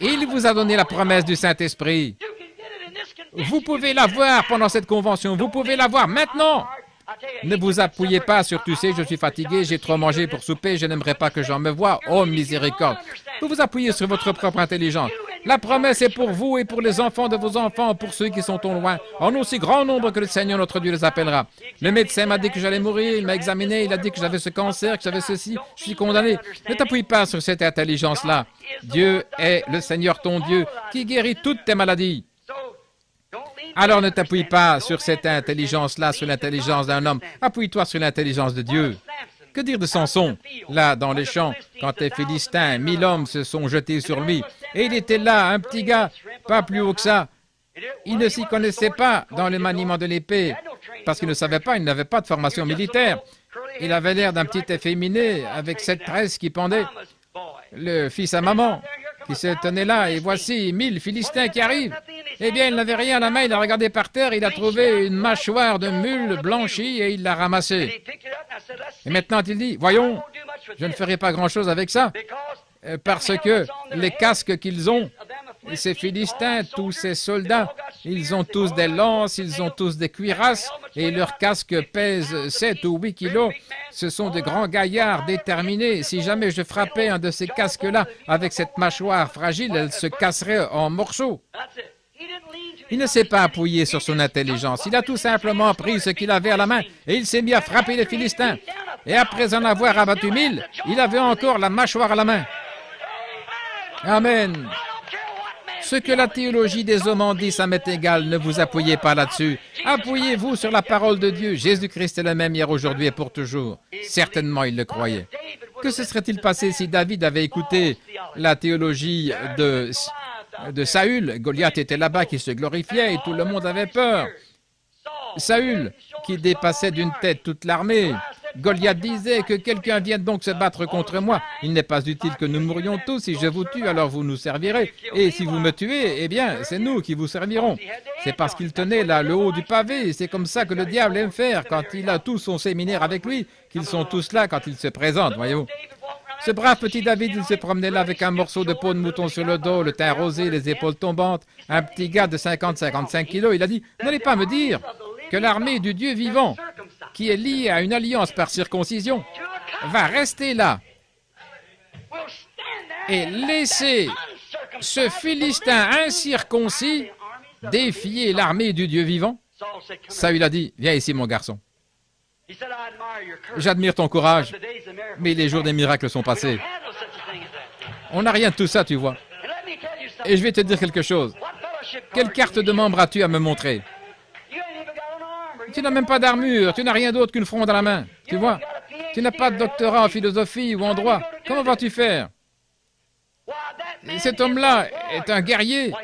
Il vous a donné la promesse du Saint-Esprit. Vous pouvez l'avoir pendant cette convention, vous pouvez l'avoir maintenant. Ne vous appuyez pas sur « Tu sais, je suis fatigué, j'ai trop mangé pour souper, je n'aimerais pas que j'en me voie. Oh, miséricorde !» Vous vous appuyez sur votre propre intelligence. La promesse est pour vous et pour les enfants de vos enfants, pour ceux qui sont au loin, en aussi grand nombre que le Seigneur notre Dieu les appellera. Le médecin m'a dit que j'allais mourir, il m'a examiné, il a dit que j'avais ce cancer, que j'avais ceci, je suis condamné. Ne t'appuie pas sur cette intelligence-là. Dieu est le Seigneur ton Dieu qui guérit toutes tes maladies. Alors ne t'appuie pas sur cette intelligence-là, sur l'intelligence d'un homme. Appuie-toi sur l'intelligence de Dieu. Que dire de Samson, là, dans les champs, quand les Philistins, 1000 hommes se sont jetés sur lui. Et il était là, un petit gars, pas plus haut que ça. Il ne s'y connaissait pas dans le maniement de l'épée, parce qu'il ne savait pas, il n'avait pas de formation militaire. Il avait l'air d'un petit efféminé, avec cette tresse qui pendait. Le fils à maman, qui se tenait là, et voici 1000 Philistins qui arrivent. Eh bien, il n'avait rien à la main, il a regardé par terre, il a trouvé une mâchoire de mule blanchie et il l'a ramassée. Et maintenant, il dit, voyons, je ne ferai pas grand-chose avec ça, parce que les casques qu'ils ont, ces Philistins, tous ces soldats, ils ont tous des lances, ils ont tous des cuirasses, et leurs casques pèsent 7 ou 8 kilos. Ce sont de grands gaillards déterminés. Si jamais je frappais un de ces casques-là avec cette mâchoire fragile, elle se casserait en morceaux. Il ne s'est pas appuyé sur son intelligence. Il a tout simplement pris ce qu'il avait à la main et il s'est mis à frapper les Philistins. Et après en avoir abattu 1000, il avait encore la mâchoire à la main. Amen. Ce que la théologie des hommes en dit, ça m'est égal, ne vous appuyez pas là-dessus. Appuyez-vous sur la parole de Dieu. Jésus-Christ est le même hier, aujourd'hui et pour toujours. Certainement, il le croyait. Que se serait-il passé si David avait écouté la théologie de Saül? Goliath était là-bas qui se glorifiait et tout le monde avait peur. Saül, qui dépassait d'une tête toute l'armée. Goliath disait que quelqu'un vienne donc se battre contre moi. Il n'est pas utile que nous mourions tous. Si je vous tue, alors vous nous servirez. Et si vous me tuez, eh bien, c'est nous qui vous servirons. C'est parce qu'il tenait là le haut du pavé. C'est comme ça que le diable aime faire quand il a tout son séminaire avec lui, qu'ils sont tous là quand il se présente, voyez-vous. Ce brave petit David, il se promenait là avec un morceau de peau de mouton sur le dos, le teint rosé, les épaules tombantes. Un petit gars de 50-55 kilos, il a dit, n'allez pas me dire que l'armée du Dieu vivant, qui est liée à une alliance par circoncision, va rester là et laisser ce Philistin incirconcis défier l'armée du Dieu vivant. Saül a dit, viens ici mon garçon. J'admire ton courage, mais les jours des miracles sont passés. On n'a rien de tout ça, tu vois. Et je vais te dire quelque chose. Quelle carte de membre as-tu à me montrer? Tu n'as même pas d'armure, tu n'as rien d'autre qu'une fronde à la main, tu vois. Tu n'as pas de doctorat en philosophie ou en droit. Comment vas-tu faire? Cet homme-là est un guerrier.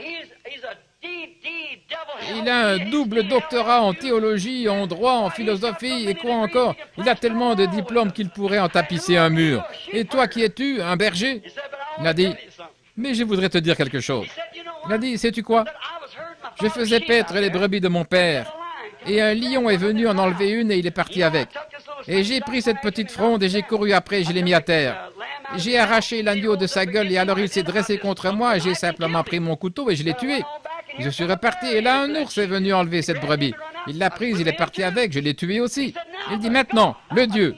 Il a un double doctorat en théologie, en droit, en philosophie et quoi encore. Il a tellement de diplômes qu'il pourrait en tapisser un mur. Et toi, qui es-tu? Un berger? Il a dit, mais je voudrais te dire quelque chose. Il a dit, sais-tu quoi? Je faisais paître les brebis de mon père. Et un lion est venu en enlever une et il est parti avec. Et j'ai pris cette petite fronde et j'ai couru après, je l'ai mis à terre. J'ai arraché l'agneau de sa gueule et alors il s'est dressé contre moi et j'ai simplement pris mon couteau et je l'ai tué. Je suis reparti et là un ours est venu enlever cette brebis. Il l'a prise, il est parti avec, je l'ai tué aussi. Il dit maintenant, le Dieu,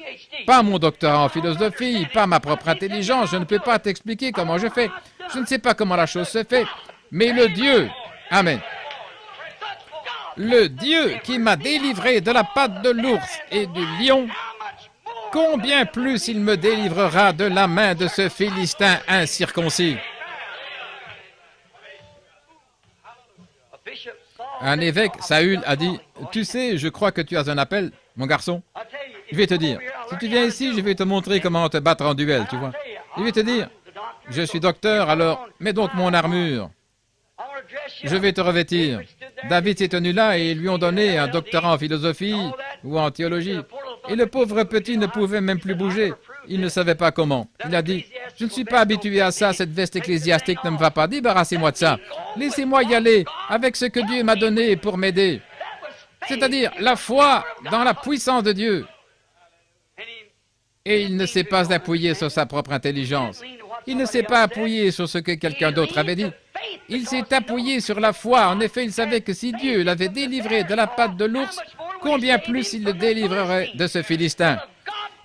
pas mon doctorat en philosophie, pas ma propre intelligence, je ne peux pas t'expliquer comment je fais. Je ne sais pas comment la chose se fait, mais le Dieu, amen. Le Dieu qui m'a délivré de la patte de l'ours et du lion, combien plus il me délivrera de la main de ce Philistin incirconcis. Un évêque, Saül, a dit, « Tu sais, je crois que tu as un appel, mon garçon. Je vais te dire, si tu viens ici, je vais te montrer comment te battre en duel, tu vois. Je vais te dire, je suis docteur, alors mets donc mon armure. Je vais te revêtir. » David s'est tenu là et ils lui ont donné un doctorat en philosophie ou en théologie. Et le pauvre petit ne pouvait même plus bouger. Il ne savait pas comment. Il a dit, « Je ne suis pas habitué à ça, cette veste ecclésiastique ne me va pas. Débarrassez-moi de ça. Laissez-moi y aller avec ce que Dieu m'a donné pour m'aider. » C'est-à-dire la foi dans la puissance de Dieu. Et il ne s'est pas appuyé sur sa propre intelligence. Il ne s'est pas appuyé sur ce que quelqu'un d'autre avait dit. Il s'est appuyé sur la foi. En effet, il savait que si Dieu l'avait délivré de la patte de l'ours, combien plus il le délivrerait de ce Philistin.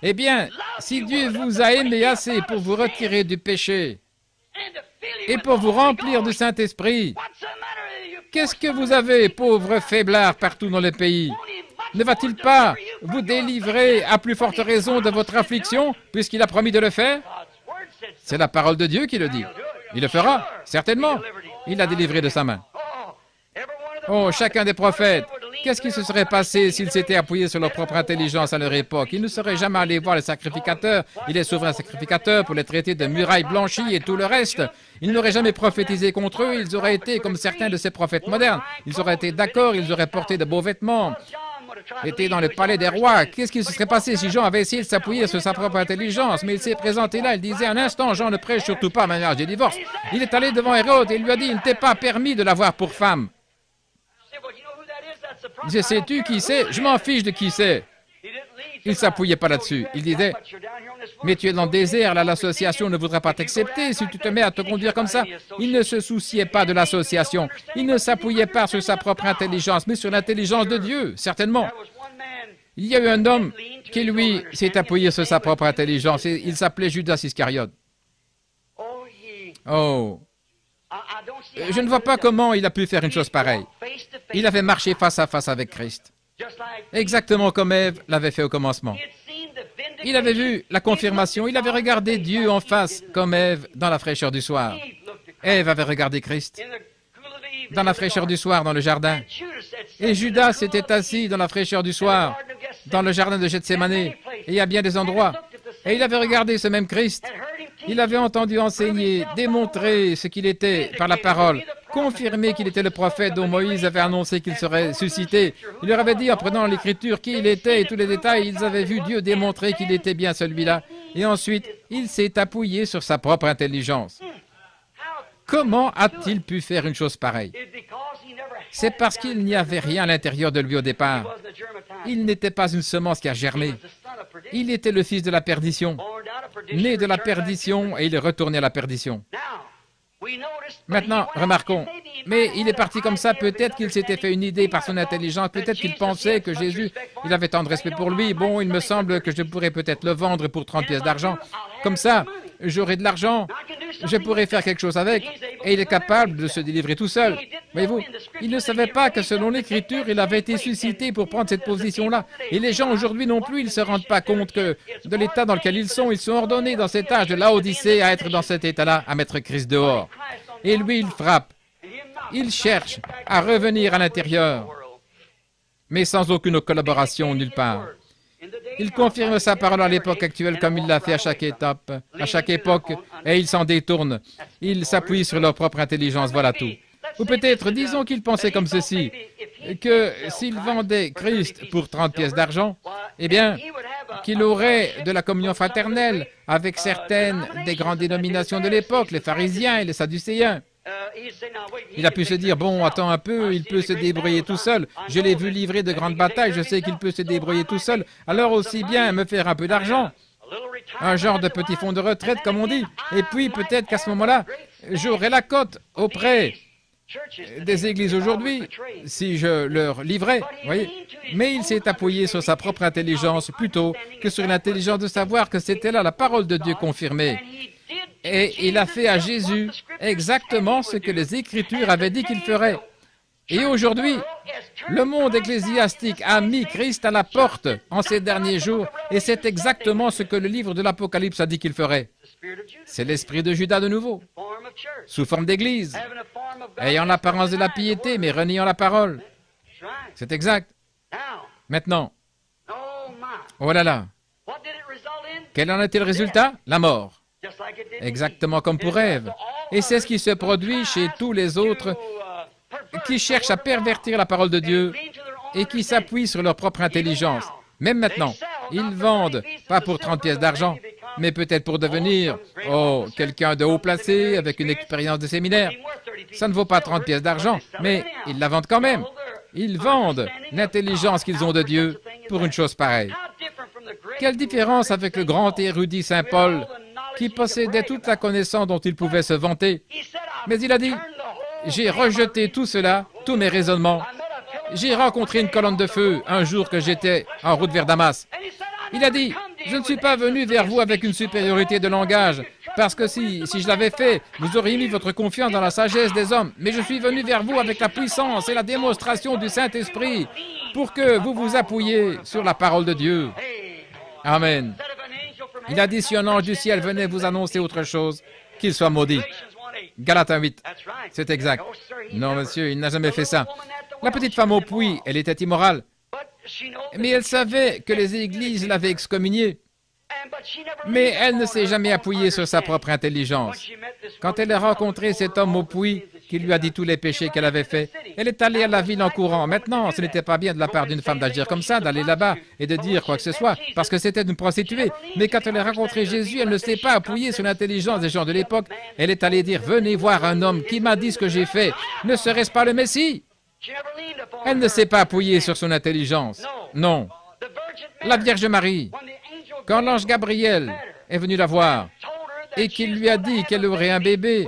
Eh bien, si Dieu vous a aimé assez pour vous retirer du péché et pour vous remplir du Saint-Esprit, qu'est-ce que vous avez, pauvres faiblards, partout dans le pays? Ne va-t-il pas vous délivrer à plus forte raison de votre affliction, puisqu'il a promis de le faire? C'est la parole de Dieu qui le dit. Il le fera, certainement. Il l'a délivré de sa main. Oh, chacun des prophètes, qu'est-ce qui se serait passé s'ils s'étaient appuyés sur leur propre intelligence à leur époque? Ils ne seraient jamais allés voir les sacrificateurs et les souverains sacrificateurs pour les traiter de murailles blanchies et tout le reste. Ils n'auraient jamais prophétisé contre eux, ils auraient été comme certains de ces prophètes modernes. Ils auraient été d'accord, ils auraient porté de beaux vêtements, étaient dans le palais des rois. Qu'est-ce qui se serait passé si Jean avait essayé de s'appuyer sur sa propre intelligence? Mais il s'est présenté là, il disait un instant, Jean ne prêche surtout pas mariage et divorce. Il est allé devant Hérode et il lui a dit, il ne t'est pas permis de l'avoir pour femme. Il disait, sais-tu qui c'est? Je m'en fiche de qui c'est. Il ne s'appuyait pas là-dessus. Il disait, mais tu es dans le désert, là, l'association ne voudra pas t'accepter si tu te mets à te conduire comme ça. Il ne se souciait pas de l'association. Il ne s'appuyait pas sur sa propre intelligence, mais sur l'intelligence de Dieu, certainement. Il y a eu un homme qui, lui, s'est appuyé sur sa propre intelligence. Et il s'appelait Judas Iscariote. Oh, je ne vois pas comment il a pu faire une chose pareille. Il avait marché face à face avec Christ, exactement comme Ève l'avait fait au commencement. Il avait vu la confirmation, il avait regardé Dieu en face comme Ève dans la fraîcheur du soir. Ève avait regardé Christ dans la fraîcheur du soir dans le jardin. Et Judas s'était assis dans la fraîcheur du soir dans le jardin de Gethsémane. Et il y a bien des endroits. Et il avait regardé ce même Christ. Il avait entendu enseigner, démontrer ce qu'il était par la parole, confirmer qu'il était le prophète dont Moïse avait annoncé qu'il serait suscité. Il leur avait dit en prenant l'écriture qui il était et tous les détails. Ils avaient vu Dieu démontrer qu'il était bien celui-là. Et ensuite, il s'est appuyé sur sa propre intelligence. Comment a-t-il pu faire une chose pareille? C'est parce qu'il n'y avait rien à l'intérieur de lui au départ. Il n'était pas une semence qui a germé. Il était le fils de la perdition, né de la perdition, et il est retourné à la perdition. Maintenant, remarquons, mais il est parti comme ça, peut-être qu'il s'était fait une idée par son intelligence, peut-être qu'il pensait que Jésus, il avait tant de respect pour lui, bon, il me semble que je pourrais peut-être le vendre pour 30 pièces d'argent. Comme ça, j'aurai de l'argent, je pourrais faire quelque chose avec, et il est capable de se délivrer tout seul. Voyez-vous, il ne savait pas que selon l'Écriture, il avait été suscité pour prendre cette position-là. Et les gens aujourd'hui non plus, ils ne se rendent pas compte que de l'état dans lequel ils sont ordonnés dans cet âge de Laodicée à être dans cet état-là, à mettre Christ dehors. Et lui, il frappe. Il cherche à revenir à l'intérieur, mais sans aucune collaboration nulle part. Il confirme sa parole à l'époque actuelle comme il l'a fait à chaque étape, à chaque époque, et il s'en détourne. Il s'appuie sur leur propre intelligence, voilà tout. Ou peut-être, disons qu'il pensait comme ceci, que s'il vendait Christ pour 30 pièces d'argent, eh bien, qu'il aurait de la communion fraternelle avec certaines des grandes dénominations de l'époque, les pharisiens et les sadducéens. Il a pu se dire, bon, attends un peu, il peut se débrouiller tout seul. Je l'ai vu livrer de grandes batailles, je sais qu'il peut se débrouiller tout seul. Alors aussi bien me faire un peu d'argent, un genre de petit fonds de retraite, comme on dit. Et puis peut-être qu'à ce moment-là, j'aurai la cote auprès des églises aujourd'hui, si je leur livrais, voyez. Mais il s'est appuyé sur sa propre intelligence plutôt que sur l'intelligence de savoir que c'était là la parole de Dieu confirmée. Et il a fait à Jésus exactement ce que les Écritures avaient dit qu'il ferait. Et aujourd'hui, le monde ecclésiastique a mis Christ à la porte en ces derniers jours, et c'est exactement ce que le livre de l'Apocalypse a dit qu'il ferait. C'est l'esprit de Judas de nouveau, sous forme d'église, ayant l'apparence de la piété, mais reniant la parole. C'est exact. Maintenant, oh là là, quel en était le résultat? La mort. Exactement comme pour Ève. Et c'est ce qui se produit chez tous les autres qui cherchent à pervertir la parole de Dieu et qui s'appuient sur leur propre intelligence. Même maintenant, ils vendent, pas pour 30 pièces d'argent, mais peut-être pour devenir, quelqu'un de haut placé avec une expérience de séminaire. Ça ne vaut pas 30 pièces d'argent, mais ils la vendent quand même. Ils vendent l'intelligence qu'ils ont de Dieu pour une chose pareille. Quelle différence avec le grand érudit Saint Paul qui possédait toute la connaissance dont il pouvait se vanter. Mais il a dit, j'ai rejeté tout cela, tous mes raisonnements. J'ai rencontré une colonne de feu un jour que j'étais en route vers Damas. Il a dit, je ne suis pas venu vers vous avec une supériorité de langage, parce que si je l'avais fait, vous auriez mis votre confiance dans la sagesse des hommes. Mais je suis venu vers vous avec la puissance et la démonstration du Saint-Esprit, pour que vous vous appuyiez sur la parole de Dieu. Amen. Il a dit, si un ange du ciel venait vous annoncer autre chose, qu'il soit maudit. Galates 1:8. C'est exact. Non, monsieur, il n'a jamais fait ça. La petite femme au puits, elle était immorale. Mais elle savait que les églises l'avaient excommuniée. Mais elle ne s'est jamais appuyée sur sa propre intelligence. Quand elle a rencontré cet homme au puits, qui lui a dit tous les péchés qu'elle avait faits, elle est allée à la ville en courant. Maintenant, ce n'était pas bien de la part d'une femme d'agir comme ça, d'aller là-bas et de dire quoi que ce soit, parce que c'était une prostituée. Mais quand elle a rencontré Jésus, elle ne s'est pas appuyée sur l'intelligence des gens de l'époque. Elle est allée dire, venez voir un homme qui m'a dit ce que j'ai fait. Ne serait-ce pas le Messie? Elle ne s'est pas appuyée sur son intelligence. Non. La Vierge Marie, quand l'ange Gabriel est venu la voir et qu'il lui a dit qu'elle aurait un bébé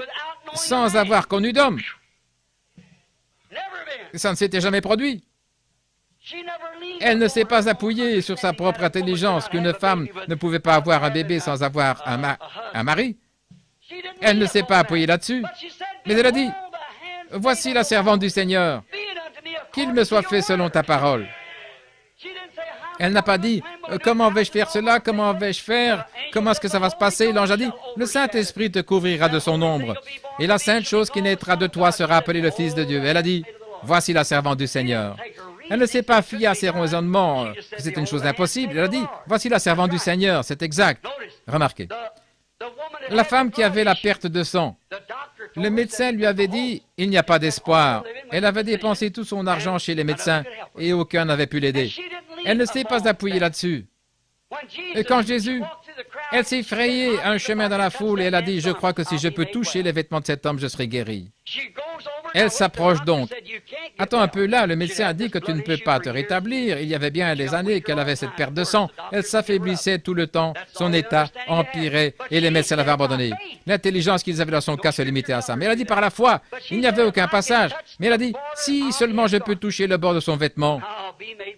sans avoir connu d'homme, ça ne s'était jamais produit. Elle ne s'est pas appuyée sur sa propre intelligence qu'une femme ne pouvait pas avoir un bébé sans avoir un mari. Elle ne s'est pas appuyée là-dessus, mais elle a dit, « Voici la servante du Seigneur, qu'il me soit fait selon ta parole. » Elle n'a pas dit, « Comment vais-je faire cela? Comment vais-je faire? Comment est-ce que ça va se passer? » L'ange a dit, « Le Saint-Esprit te couvrira de son ombre, et la sainte chose qui naîtra de toi sera appelée le Fils de Dieu. » Elle a dit, « Voici la servante du Seigneur. » Elle ne s'est pas fiée à ses raisonnements, que c'est une chose impossible. Elle a dit, « Voici la servante du Seigneur. » C'est exact. Remarquez. La femme qui avait la perte de sang, le médecin lui avait dit, « Il n'y a pas d'espoir. » Elle avait dépensé tout son argent chez les médecins et aucun n'avait pu l'aider. Elle ne s'est pas appuyée là-dessus. Et quand Jésus, elle s'est frayée un chemin dans la foule et elle a dit, « Je crois que si je peux toucher les vêtements de cet homme, je serai guérie. » Elle s'approche donc. Attends un peu là, le médecin a dit que tu ne peux pas te rétablir. Il y avait bien des années qu'elle avait cette perte de sang. Elle s'affaiblissait tout le temps, son état empirait et les médecins l'avaient abandonnée. L'intelligence qu'ils avaient dans son cas se limitait à ça. Mais elle a dit par la foi, il n'y avait aucun passage. Mais elle a dit, si seulement je peux toucher le bord de son vêtement,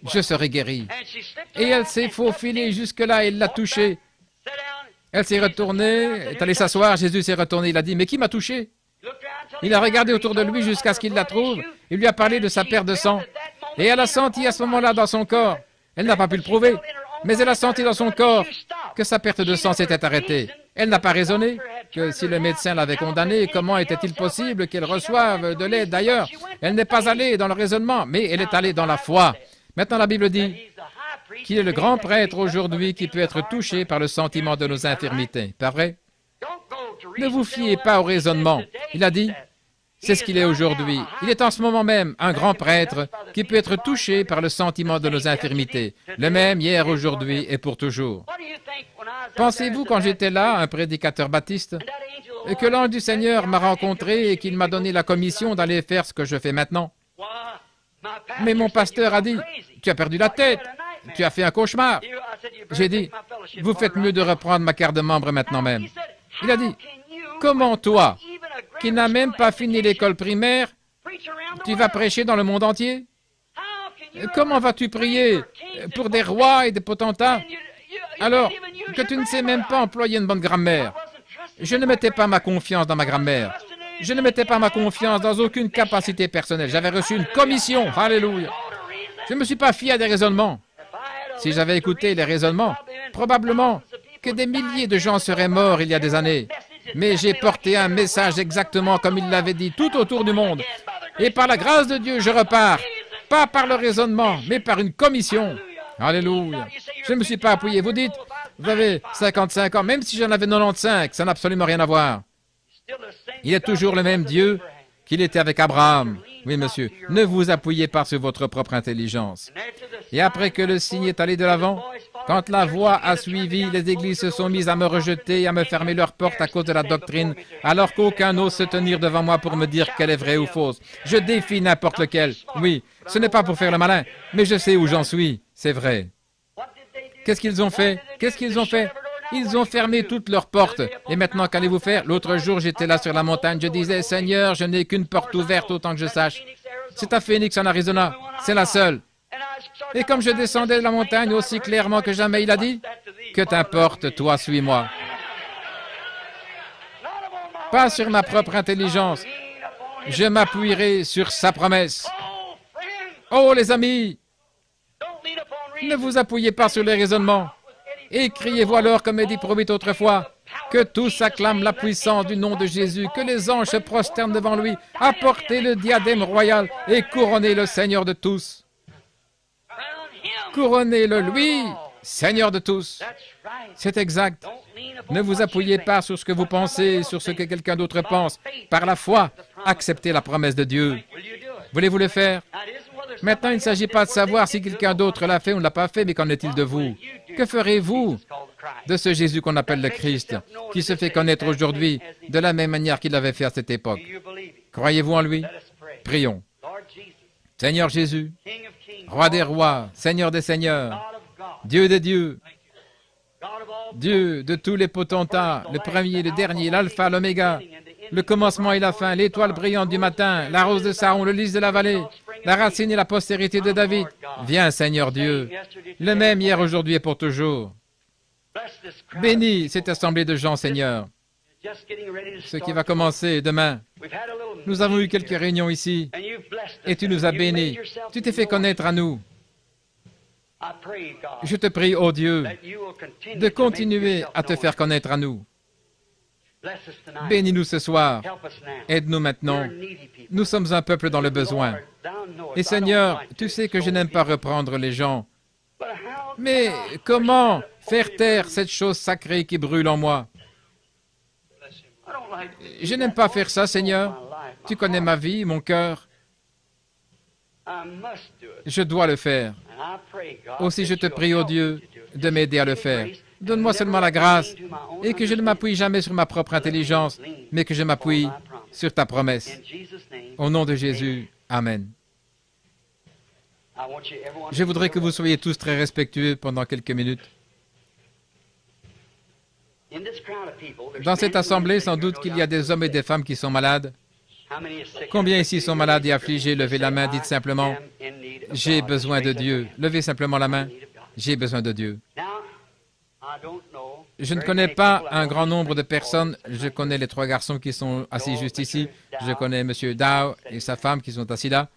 je serai guérie. Et elle s'est faufilée jusque-là et elle l'a touché. Elle s'est retournée, est allée s'asseoir, Jésus s'est retourné, il a dit, mais qui m'a touché? Il a regardé autour de lui jusqu'à ce qu'il la trouve. Il lui a parlé de sa perte de sang. Et elle a senti à ce moment-là dans son corps, elle n'a pas pu le prouver, mais elle a senti dans son corps que sa perte de sang s'était arrêtée. Elle n'a pas raisonné que si le médecin l'avait condamnée, comment était-il possible qu'elle reçoive de l'aide d'ailleurs? Elle n'est pas allée dans le raisonnement, mais elle est allée dans la foi. Maintenant, la Bible dit qu'il est le grand prêtre aujourd'hui qui peut être touché par le sentiment de nos infirmités. Pas vrai? Ne vous fiez pas au raisonnement. Il a dit, c'est ce qu'il est aujourd'hui. Il est en ce moment même un grand prêtre qui peut être touché par le sentiment de nos infirmités. Le même hier, aujourd'hui et pour toujours. Pensez-vous quand j'étais là, un prédicateur baptiste, que l'ange du Seigneur m'a rencontré et qu'il m'a donné la commission d'aller faire ce que je fais maintenant? Mais mon pasteur a dit, tu as perdu la tête, tu as fait un cauchemar. J'ai dit, vous faites mieux de reprendre ma carte de membre maintenant même. Il a dit, comment toi, qui n'as même pas fini l'école primaire, tu vas prêcher dans le monde entier? Comment vas-tu prier pour des rois et des potentats alors que tu ne sais même pas employer une bonne grammaire? Je ne mettais pas ma confiance dans ma grammaire. Je ne mettais pas ma confiance dans aucune capacité personnelle. J'avais reçu une commission. Alléluia. Je ne me suis pas fié à des raisonnements. Si j'avais écouté les raisonnements, probablement que des milliers de gens seraient morts il y a des années. Mais j'ai porté un message exactement comme il l'avait dit tout autour du monde. Et par la grâce de Dieu, je repars. Pas par le raisonnement, mais par une commission. Alléluia. Je ne me suis pas appuyé. Vous dites, vous avez 55 ans, même si j'en avais 95, ça n'a absolument rien à voir. Il est toujours le même Dieu qu'il était avec Abraham. Oui, monsieur, ne vous appuyez pas sur votre propre intelligence. Et après que le signe est allé de l'avant, quand la voix a suivi, les églises se sont mises à me rejeter et à me fermer leurs portes à cause de la doctrine, alors qu'aucun n'ose se tenir devant moi pour me dire qu'elle est vraie ou fausse. Je défie n'importe lequel. Oui, ce n'est pas pour faire le malin, mais je sais où j'en suis. C'est vrai. Qu'est-ce qu'ils ont fait? Qu'est-ce qu'ils ont fait? Ils ont fermé toutes leurs portes. Et maintenant, qu'allez-vous faire? L'autre jour, j'étais là sur la montagne. Je disais, Seigneur, je n'ai qu'une porte ouverte autant que je sache. C'est à Phoenix, en Arizona. C'est la seule. Et comme je descendais de la montagne aussi clairement que jamais, il a dit, que t'importe, toi, suis-moi. Pas sur ma propre intelligence. Je m'appuierai sur sa promesse. Oh, les amis, ne vous appuyez pas sur les raisonnements. Et criez-vous alors, comme dit Prophète autrefois, que tous acclament la puissance du nom de Jésus, que les anges se prosternent devant lui, apportez le diadème royal et couronnez le Seigneur de tous. Couronnez-le, lui, Seigneur de tous. C'est exact. Ne vous appuyez pas sur ce que vous pensez, sur ce que quelqu'un d'autre pense. Par la foi, acceptez la promesse de Dieu. Voulez-vous le faire? Maintenant, il ne s'agit pas de savoir si quelqu'un d'autre l'a fait ou ne l'a pas fait, mais qu'en est-il de vous? Que ferez-vous de ce Jésus qu'on appelle le Christ, qui se fait connaître aujourd'hui de la même manière qu'il l'avait fait à cette époque? Croyez-vous en lui? Prions. Seigneur Jésus, Roi des rois, Seigneur des seigneurs, Dieu des dieux, Dieu de tous les potentats, le premier, le dernier, l'alpha, l'oméga, le commencement et la fin, l'étoile brillante du matin, la rose de Saron, le lys de la vallée, la racine et la postérité de David. Viens, Seigneur Dieu, le même hier, aujourd'hui et pour toujours. Bénis cette assemblée de gens, Seigneur, ce qui va commencer demain. Nous avons eu quelques réunions ici, et tu nous as bénis. Tu t'es fait connaître à nous. Je te prie, ô Dieu, de continuer à te faire connaître à nous. Bénis-nous ce soir. Aide-nous maintenant. Nous sommes un peuple dans le besoin. Et Seigneur, tu sais que je n'aime pas reprendre les gens. Mais comment faire taire cette chose sacrée qui brûle en moi? Je n'aime pas faire ça, Seigneur. Tu connais ma vie, mon cœur. Je dois le faire. Aussi, je te prie, ô Dieu, de m'aider à le faire. Donne-moi seulement la grâce et que je ne m'appuie jamais sur ma propre intelligence, mais que je m'appuie sur ta promesse. Au nom de Jésus, Amen. Je voudrais que vous soyez tous très respectueux pendant quelques minutes. Dans cette assemblée, sans doute qu'il y a des hommes et des femmes qui sont malades. Combien ici sont malades et affligés? Levez la main, dites simplement, « J'ai besoin de Dieu ». Levez simplement la main, « J'ai besoin de Dieu ». Je ne connais pas un grand nombre de personnes. Je connais les trois garçons qui sont assis juste ici. Je connais M. Dow et sa femme qui sont assis là.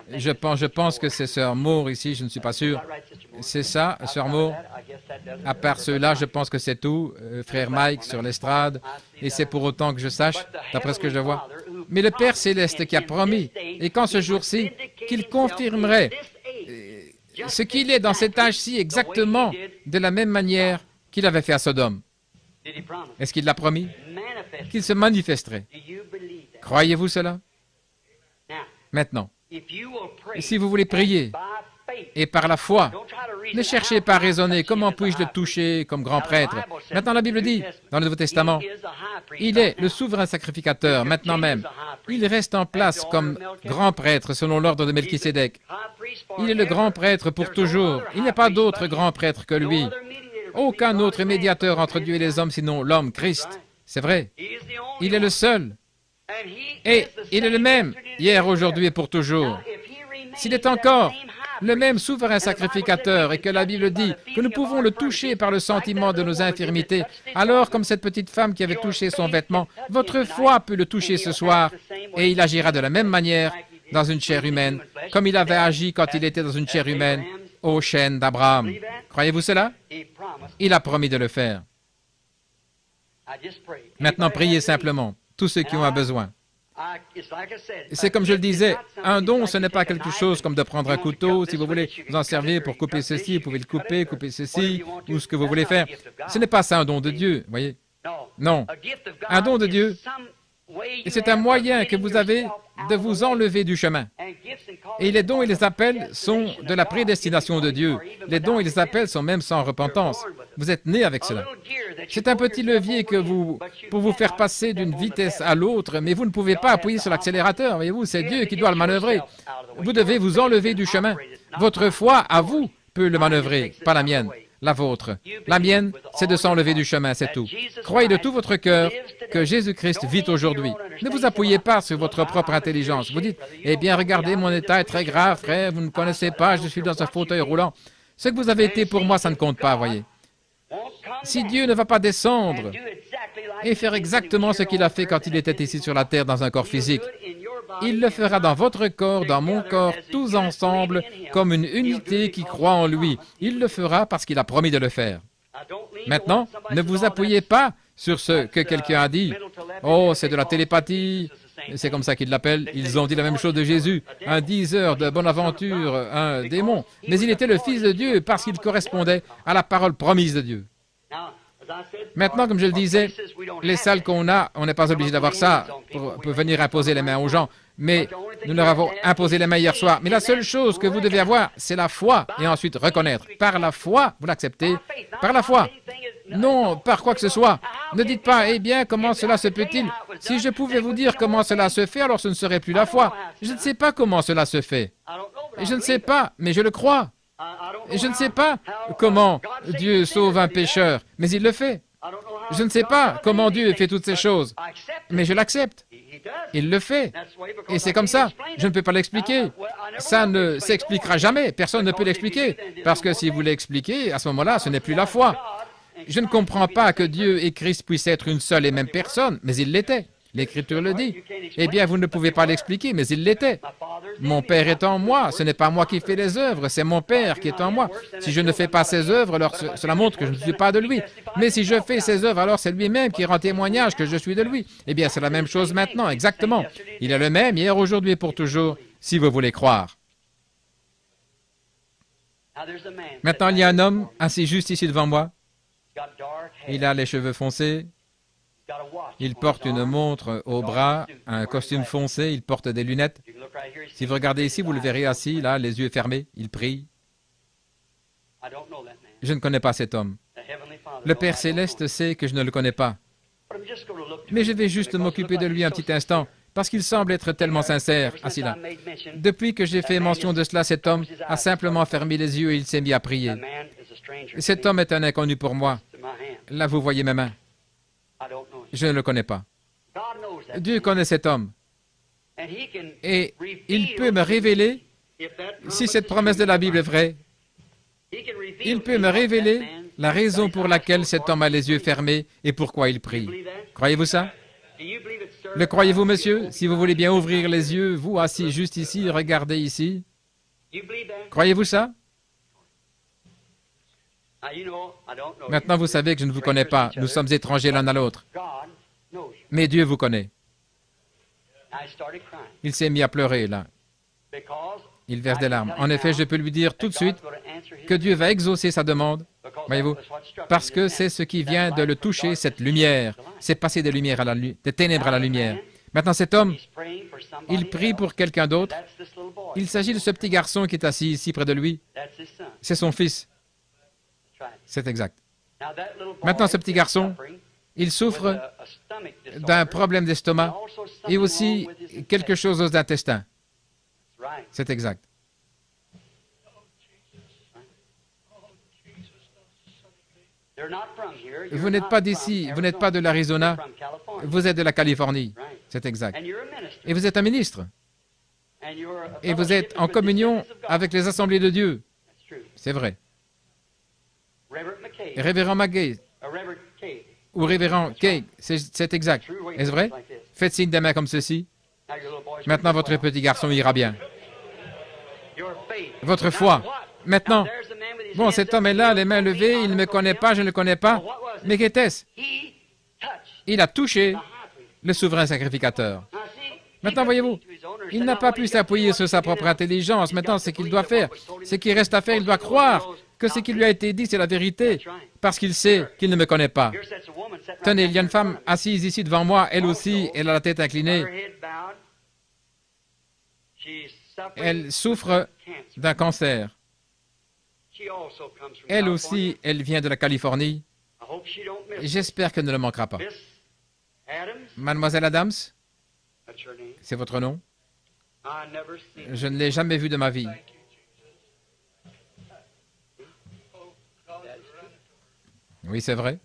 Je pense que c'est Sœur Moore ici, je ne suis pas sûr. C'est ça, Sœur Moore? À part ceux-là, je pense que c'est tout. Frère Mike sur l'estrade. Et c'est pour autant que je sache, d'après ce que je vois. Mais le Père Céleste qui a promis, et qu'en ce jour-ci, qu'il confirmerait ce qu'il est dans cet âge-ci exactement de la même manière qu'il avait fait à Sodome. Est-ce qu'il l'a promis? Qu'il se manifesterait. Croyez-vous cela? Maintenant, si vous voulez prier, et par la foi, ne cherchez pas à raisonner, comment puis-je le toucher comme grand prêtre? Maintenant, la Bible dit, dans le Nouveau Testament, il est le souverain sacrificateur, maintenant même. Il reste en place comme grand prêtre selon l'ordre de Melchisédek. Il est le grand prêtre pour toujours. Il n'y a pas d'autre grand prêtre que lui. Aucun autre médiateur entre Dieu et les hommes sinon l'homme, Christ. C'est vrai. Il est le seul. Et il est le même, hier, aujourd'hui et pour toujours. S'il est encore le même souverain sacrificateur et que la Bible dit que nous pouvons le toucher par le sentiment de nos infirmités, alors comme cette petite femme qui avait touché son vêtement, votre foi peut le toucher ce soir et il agira de la même manière dans une chair humaine, comme il avait agi quand il était dans une chair humaine au chêne d'Abraham. Croyez-vous cela? Il a promis de le faire. Maintenant, priez simplement, tous ceux qui ont un besoin. C'est comme je le disais, un don, ce n'est pas quelque chose comme de prendre un couteau. Si vous voulez vous en servir pour couper ceci, vous pouvez le couper, couper ceci, ou ce que vous voulez faire. Ce n'est pas ça un don de Dieu, voyez. Non. Un don de Dieu, c'est un moyen que vous avez de vous enlever du chemin. Et les dons et les appels sont de la prédestination de Dieu. Les dons et les appels sont même sans repentance. Vous êtes né avec cela. C'est un petit levier pour vous faire passer d'une vitesse à l'autre, mais vous ne pouvez pas appuyer sur l'accélérateur. Voyez-vous, c'est Dieu qui doit le manœuvrer. Vous devez vous enlever du chemin. Votre foi, à vous, peut le manœuvrer, pas la mienne. La vôtre. La mienne, c'est de s'enlever du chemin, c'est tout. Croyez de tout votre cœur que Jésus-Christ vit aujourd'hui. Ne vous appuyez pas sur votre propre intelligence. Vous dites, eh bien, regardez, mon état est très grave, frère, vous ne connaissez pas, je suis dans un fauteuil roulant. Ce que vous avez été pour moi, ça ne compte pas, voyez. Si Dieu ne va pas descendre et faire exactement ce qu'il a fait quand il était ici sur la terre dans un corps physique, il le fera dans votre corps, dans mon corps, tous ensemble, comme une unité qui croit en lui. Il le fera parce qu'il a promis de le faire. Maintenant, ne vous appuyez pas sur ce que quelqu'un a dit. Oh, c'est de la télépathie. C'est comme ça qu'ils l'appellent. Ils ont dit la même chose de Jésus. Un diseur de bonne aventure, un démon. Mais il était le Fils de Dieu parce qu'il correspondait à la parole promise de Dieu. Maintenant, comme je le disais, les salles qu'on a, on n'est pas obligé d'avoir ça pour venir imposer les mains aux gens. Mais nous leur avons imposé les mains hier soir. Mais la seule chose que vous devez avoir, c'est la foi. Et ensuite reconnaître. Par la foi, vous l'acceptez. Par la foi. Non, par quoi que ce soit. Ne dites pas, eh bien, comment cela se peut-il? Si je pouvais vous dire comment cela se fait, alors ce ne serait plus la foi. Je ne sais pas comment cela se fait. Et je ne sais pas, mais je le crois. Et je ne sais pas comment Dieu sauve un pécheur, mais il le fait. Je ne sais pas comment Dieu fait toutes ces choses, mais je l'accepte. Il le fait. Et c'est comme ça. Je ne peux pas l'expliquer. Ça ne s'expliquera jamais. Personne ne peut l'expliquer. Parce que si vous l'expliquez, à ce moment-là, ce n'est plus la foi. Je ne comprends pas que Dieu et Christ puissent être une seule et même personne, mais il l'était. L'Écriture le dit. Eh bien, vous ne pouvez pas l'expliquer, mais il l'était. Mon Père est en moi. Ce n'est pas moi qui fais les œuvres, c'est mon Père qui est en moi. Si je ne fais pas ses œuvres, alors cela montre que je ne suis pas de lui. Mais si je fais ses œuvres, alors c'est lui-même qui rend témoignage que je suis de lui. Eh bien, c'est la même chose maintenant, exactement. Il est le même hier, aujourd'hui et pour toujours, si vous voulez croire. Maintenant, il y a un homme assis juste ici devant moi. Il a les cheveux foncés. Il porte une montre au bras, un costume foncé, il porte des lunettes. Si vous regardez ici, vous le verrez assis, là, les yeux fermés, il prie. Je ne connais pas cet homme. Le Père Céleste sait que je ne le connais pas. Mais je vais juste m'occuper de lui un petit instant, parce qu'il semble être tellement sincère, assis là. Depuis que j'ai fait mention de cela, cet homme a simplement fermé les yeux et il s'est mis à prier. Cet homme est un inconnu pour moi. Là, vous voyez mes mains. Je ne le connais pas. Dieu connaît cet homme. Et il peut me révéler, si cette promesse de la Bible est vraie, il peut me révéler la raison pour laquelle cet homme a les yeux fermés et pourquoi il prie. Croyez-vous ça? Le croyez-vous, monsieur? Si vous voulez bien ouvrir les yeux, vous assis juste ici, regardez ici. Croyez-vous ça? Maintenant, vous savez que je ne vous connais pas. Nous sommes étrangers l'un à l'autre. Mais Dieu vous connaît. Il s'est mis à pleurer, là. Il verse des larmes. En effet, je peux lui dire tout de suite que Dieu va exaucer sa demande. Voyez-vous? Parce que c'est ce qui vient de le toucher, cette lumière. C'est passer des lumières à des ténèbres à la lumière. Maintenant, cet homme, il prie pour quelqu'un d'autre. Il s'agit de ce petit garçon qui est assis ici près de lui. C'est son fils. C'est exact. Maintenant, ce petit garçon, il souffre d'un problème d'estomac et aussi quelque chose aux intestins. C'est exact. Vous n'êtes pas d'ici, vous n'êtes pas de l'Arizona, vous êtes de la Californie. C'est exact. Et vous êtes un ministre. Et vous êtes en communion avec les assemblées de Dieu. C'est vrai. Révérend McGay ou Révérend Kay, c'est exact. Est-ce vrai? Faites signe des mains comme ceci. Maintenant, votre petit garçon ira bien. Votre foi. Maintenant, bon, cet homme est là, les mains levées, il ne me connaît pas, je ne le connais pas. Mais qu'était-ce? Il a touché le souverain sacrificateur. Maintenant, voyez-vous, il n'a pas pu s'appuyer sur sa propre intelligence. Maintenant, ce qu'il doit faire, ce qui reste à faire, il doit croire que ce qui lui a été dit, c'est la vérité, parce qu'il sait qu'il ne me connaît pas. Tenez, il y a une femme assise ici devant moi, elle aussi, elle a la tête inclinée. Elle souffre d'un cancer. Elle aussi, elle vient de la Californie. J'espère qu'elle ne le manquera pas. Mademoiselle Adams, c'est votre nom? Je ne l'ai jamais vue de ma vie. Oui, c'est vrai.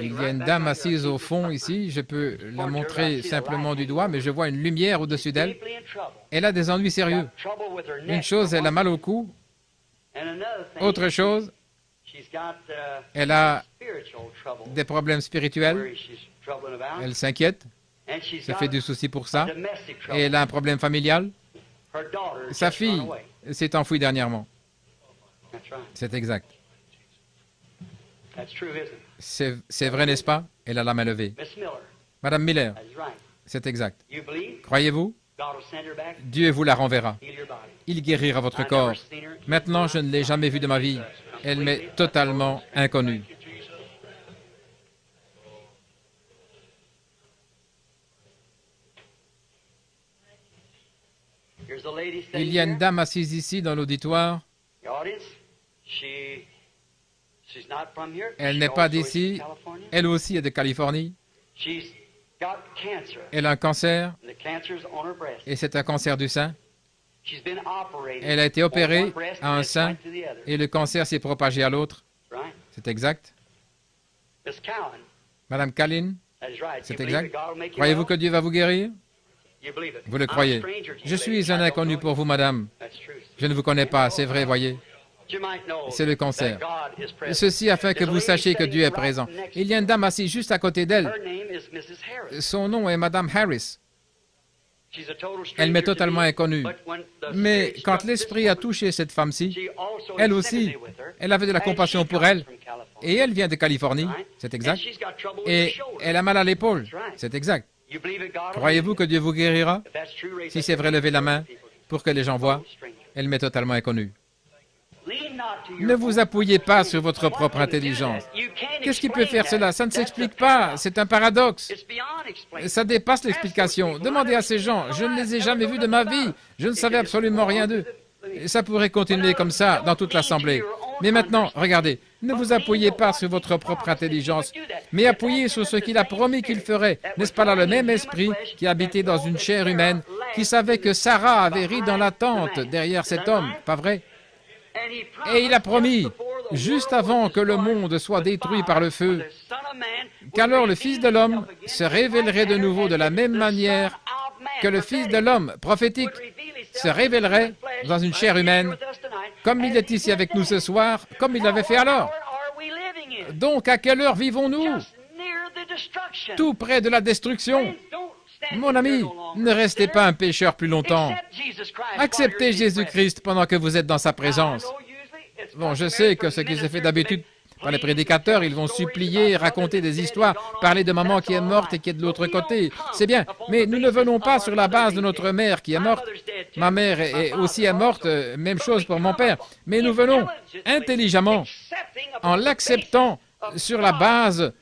Il y a une dame assise au fond ici, je peux la montrer simplement du doigt, mais je vois une lumière au-dessus d'elle. Elle a des ennuis sérieux. Une chose, elle a mal au cou. Autre chose, elle a des problèmes spirituels. Elle s'inquiète. Ça fait du souci pour ça. Et elle a un problème familial. Sa fille s'est enfouie dernièrement. C'est exact. C'est vrai, n'est-ce pas? Elle a la main levée. Madame Miller, c'est exact. Croyez-vous? Dieu vous la renverra. Il guérira votre corps. Maintenant, je ne l'ai jamais vue de ma vie. Elle m'est totalement inconnue. Il y a une dame assise ici dans l'auditoire. Elle n'est pas d'ici. Elle aussi est de Californie. Elle a un cancer. Et c'est un cancer du sein. Elle a été opérée à un sein et le cancer s'est propagé à l'autre. C'est exact. Madame Callin, c'est exact. Croyez-vous que Dieu va vous guérir? Vous le croyez. Je suis un inconnu pour vous, madame. Je ne vous connais pas, c'est vrai, voyez. C'est le cancer. Ceci afin que vous sachiez que Dieu est présent. Il y a une dame assise juste à côté d'elle. Son nom est Madame Harris. Elle m'est totalement inconnue. Mais quand l'Esprit a touché cette femme-ci, elle aussi, elle avait de la compassion pour elle. Et elle vient de Californie, c'est exact. Et elle a mal à l'épaule, c'est exact. Croyez-vous que Dieu vous guérira? Si c'est vrai, levez la main pour que les gens voient. Elle m'est totalement inconnue. Ne vous appuyez pas sur votre propre intelligence. Qu'est-ce qui peut faire cela? Ça ne s'explique pas. C'est un paradoxe. Ça dépasse l'explication. Demandez à ces gens. Je ne les ai jamais vus de ma vie. Je ne savais absolument rien d'eux. Ça pourrait continuer comme ça dans toute l'Assemblée. Mais maintenant, regardez, ne vous appuyez pas sur votre propre intelligence, mais appuyez sur ce qu'il a promis qu'il ferait. N'est-ce pas là le même esprit qui habitait dans une chair humaine, qui savait que Sarah avait ri dans la tente derrière cet homme, pas vrai? Et il a promis, juste avant que le monde soit détruit par le feu, qu'alors le Fils de l'homme se révélerait de nouveau de la même manière que le Fils de l'homme prophétique se révélerait dans une chair humaine, comme il est ici avec nous ce soir, comme il l'avait fait alors. Donc, à quelle heure vivons-nous? Tout près de la destruction. Mon ami, ne restez pas un pécheur plus longtemps. Acceptez Jésus-Christ pendant que vous êtes dans sa présence. Bon, je sais que ce qui se fait d'habitude par les prédicateurs, ils vont supplier, raconter des histoires, parler de maman qui est morte et qui est de l'autre côté. C'est bien, mais nous ne venons pas sur la base de notre mère qui est morte. Ma mère est aussi morte, même chose pour mon père. Mais nous venons intelligemment, en l'acceptant sur la base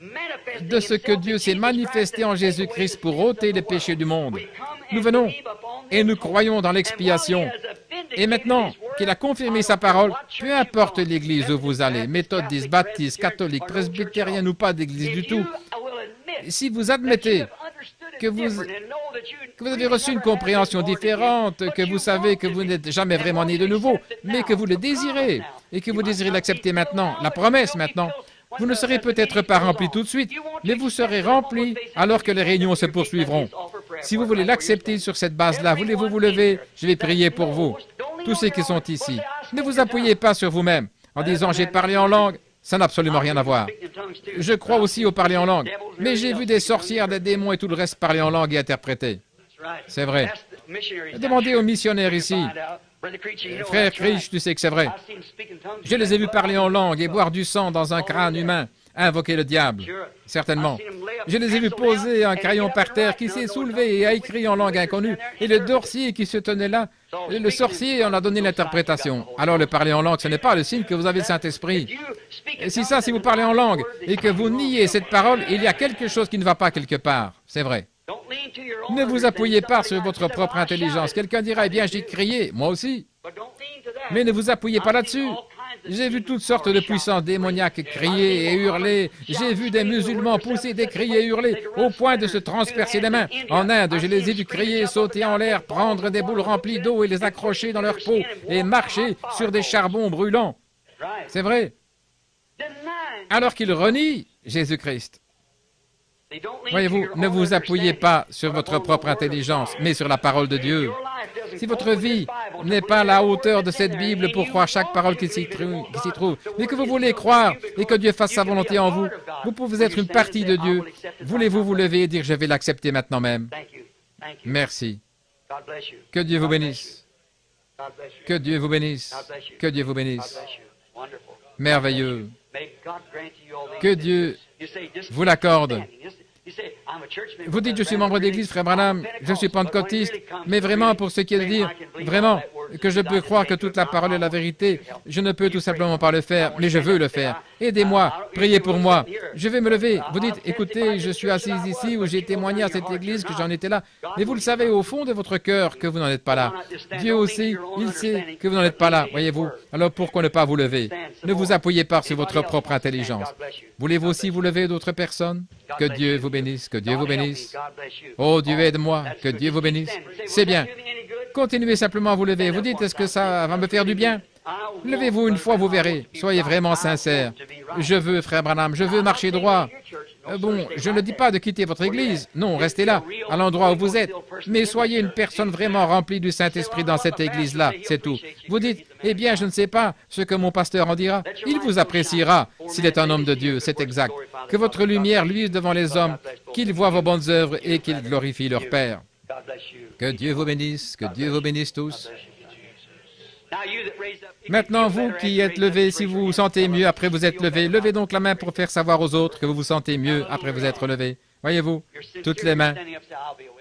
de ce que Dieu s'est manifesté en Jésus-Christ pour ôter les péchés du monde. Nous venons et nous croyons dans l'expiation. Et maintenant qu'il a confirmé sa parole, peu importe l'église où vous allez, méthodiste, baptiste, catholique, presbytérien ou pas d'église du tout, si vous admettez que vous avez reçu une compréhension différente, que vous savez que vous n'êtes jamais vraiment né de nouveau, mais que vous le désirez et que vous désirez l'accepter maintenant, la promesse maintenant, vous ne serez peut-être pas rempli tout de suite, mais vous serez rempli alors que les réunions se poursuivront. Si vous voulez l'accepter sur cette base-là, voulez-vous vous lever? Je vais prier pour vous, tous ceux qui sont ici. Ne vous appuyez pas sur vous-même en disant « j'ai parlé en langue ». Ça n'a absolument rien à voir. Je crois aussi au parler en langue, mais j'ai vu des sorcières, des démons et tout le reste parler en langue et interpréter. C'est vrai. Demandez aux missionnaires ici. Frère Krish, tu sais que c'est vrai. Je les ai vus parler en langue et boire du sang dans un crâne humain, invoquer le diable. Certainement. Je les ai vus poser un crayon par terre qui s'est soulevé et a écrit en langue inconnue. Et le sorcier qui se tenait là, le sorcier en a donné l'interprétation. Alors le parler en langue, ce n'est pas le signe que vous avez le Saint-Esprit. Et si vous parlez en langue et que vous niez cette parole, il y a quelque chose qui ne va pas quelque part. C'est vrai. Ne vous appuyez pas sur votre propre intelligence. Quelqu'un dira, eh bien, j'ai crié, moi aussi. Mais ne vous appuyez pas là-dessus. J'ai vu toutes sortes de puissances démoniaques crier et hurler. J'ai vu des musulmans pousser des cris et hurler au point de se transpercer les mains. En Inde, je les ai vus crier, sauter en l'air, prendre des boules remplies d'eau et les accrocher dans leur peau et marcher sur des charbons brûlants. C'est vrai. Alors qu'ils renient Jésus-Christ. Voyez-vous, ne vous appuyez pas sur votre propre intelligence, mais sur la parole de Dieu. Si votre vie n'est pas à la hauteur de cette Bible pour croire chaque parole qui s'y trouve, mais que vous voulez croire et que Dieu fasse sa volonté en vous, vous pouvez être une partie de Dieu. Voulez-vous vous lever et dire, je vais l'accepter maintenant même? Merci. Que Dieu vous bénisse. Que Dieu vous bénisse. Que Dieu vous bénisse. Merveilleux. Que Dieu vous l'accorde. Vous dites, je suis membre d'église, frère Branham, je suis pentecôtiste, mais vraiment, pour ce qui est de dire, vraiment, que je peux croire que toute la parole est la vérité, je ne peux tout simplement pas le faire, mais je veux le faire. Aidez-moi, priez pour moi. Je vais me lever. Vous dites, écoutez, je suis assis ici où j'ai témoigné à cette église que j'en étais là, mais vous le savez au fond de votre cœur que vous n'en êtes pas là. Dieu aussi, il sait que vous n'en êtes pas là, voyez-vous. Alors pourquoi ne pas vous lever? Ne vous appuyez pas sur votre propre intelligence. Voulez-vous aussi vous lever d'autres personnes? Que Dieu vous bénisse, que Dieu vous bénisse. Oh Dieu, aide-moi, que Dieu vous bénisse. C'est bien. Continuez simplement à vous lever. Vous dites, est-ce que ça va me faire du bien? Levez-vous une fois, vous verrez. Soyez vraiment sincère. Je veux, frère Branham, je veux marcher droit. Bon, je ne dis pas de quitter votre église. Non, restez là, à l'endroit où vous êtes. Mais soyez une personne vraiment remplie du Saint-Esprit dans cette église-là, c'est tout. Vous dites, eh bien, je ne sais pas ce que mon pasteur en dira. Il vous appréciera s'il est un homme de Dieu, c'est exact. Que votre lumière luise devant les hommes, qu'ils voient vos bonnes œuvres et qu'ils glorifient leur Père. Que Dieu vous bénisse tous. Maintenant, vous qui êtes levés, si vous vous sentez mieux après vous êtes levé, levez donc la main pour faire savoir aux autres que vous vous sentez mieux après vous être levé. Voyez-vous, toutes les mains.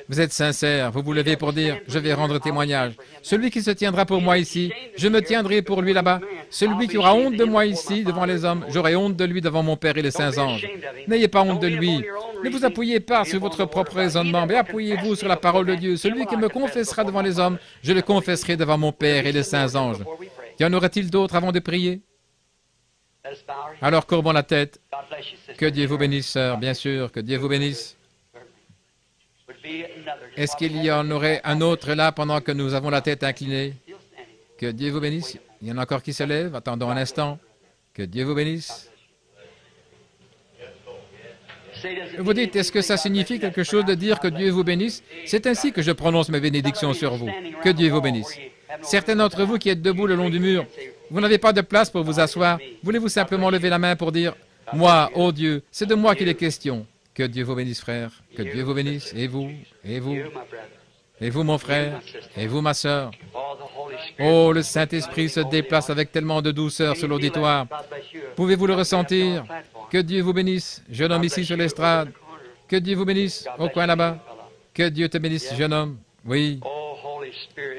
Vous êtes sincères, vous vous levez pour dire, je vais rendre témoignage. Celui qui se tiendra pour moi ici, je me tiendrai pour lui là-bas. Celui qui aura honte de moi ici, devant les hommes, j'aurai honte de lui devant mon Père et les saints anges. N'ayez pas honte de lui. Ne vous appuyez pas sur votre propre raisonnement, mais appuyez-vous sur la parole de Dieu. Celui qui me confessera devant les hommes, je le confesserai devant mon Père et les saints anges. Y en aurait-il d'autres avant de prier? Alors courbons la tête. Que Dieu vous bénisse, sœur, bien sûr, que Dieu vous bénisse. Est-ce qu'il y en aurait un autre là pendant que nous avons la tête inclinée? Que Dieu vous bénisse. Il y en a encore qui se lèvent. Attendons un instant. Que Dieu vous bénisse. Vous dites, est-ce que ça signifie quelque chose de dire que Dieu vous bénisse? C'est ainsi que je prononce mes bénédictions sur vous. Que Dieu vous bénisse. Certains d'entre vous qui êtes debout le long du mur, vous n'avez pas de place pour vous asseoir. Voulez-vous simplement lever la main pour dire, moi, ô Dieu, c'est de moi qu'il est question. Que Dieu vous bénisse, frère. Que Dieu vous bénisse. Et vous, et vous, et vous, mon frère, et vous, ma sœur. Oh, le Saint-Esprit se déplace avec tellement de douceur sur l'auditoire. Pouvez-vous le ressentir? Que Dieu vous bénisse, jeune homme ici sur l'estrade. Que Dieu vous bénisse au coin là-bas. Que Dieu te bénisse, jeune homme. Oui.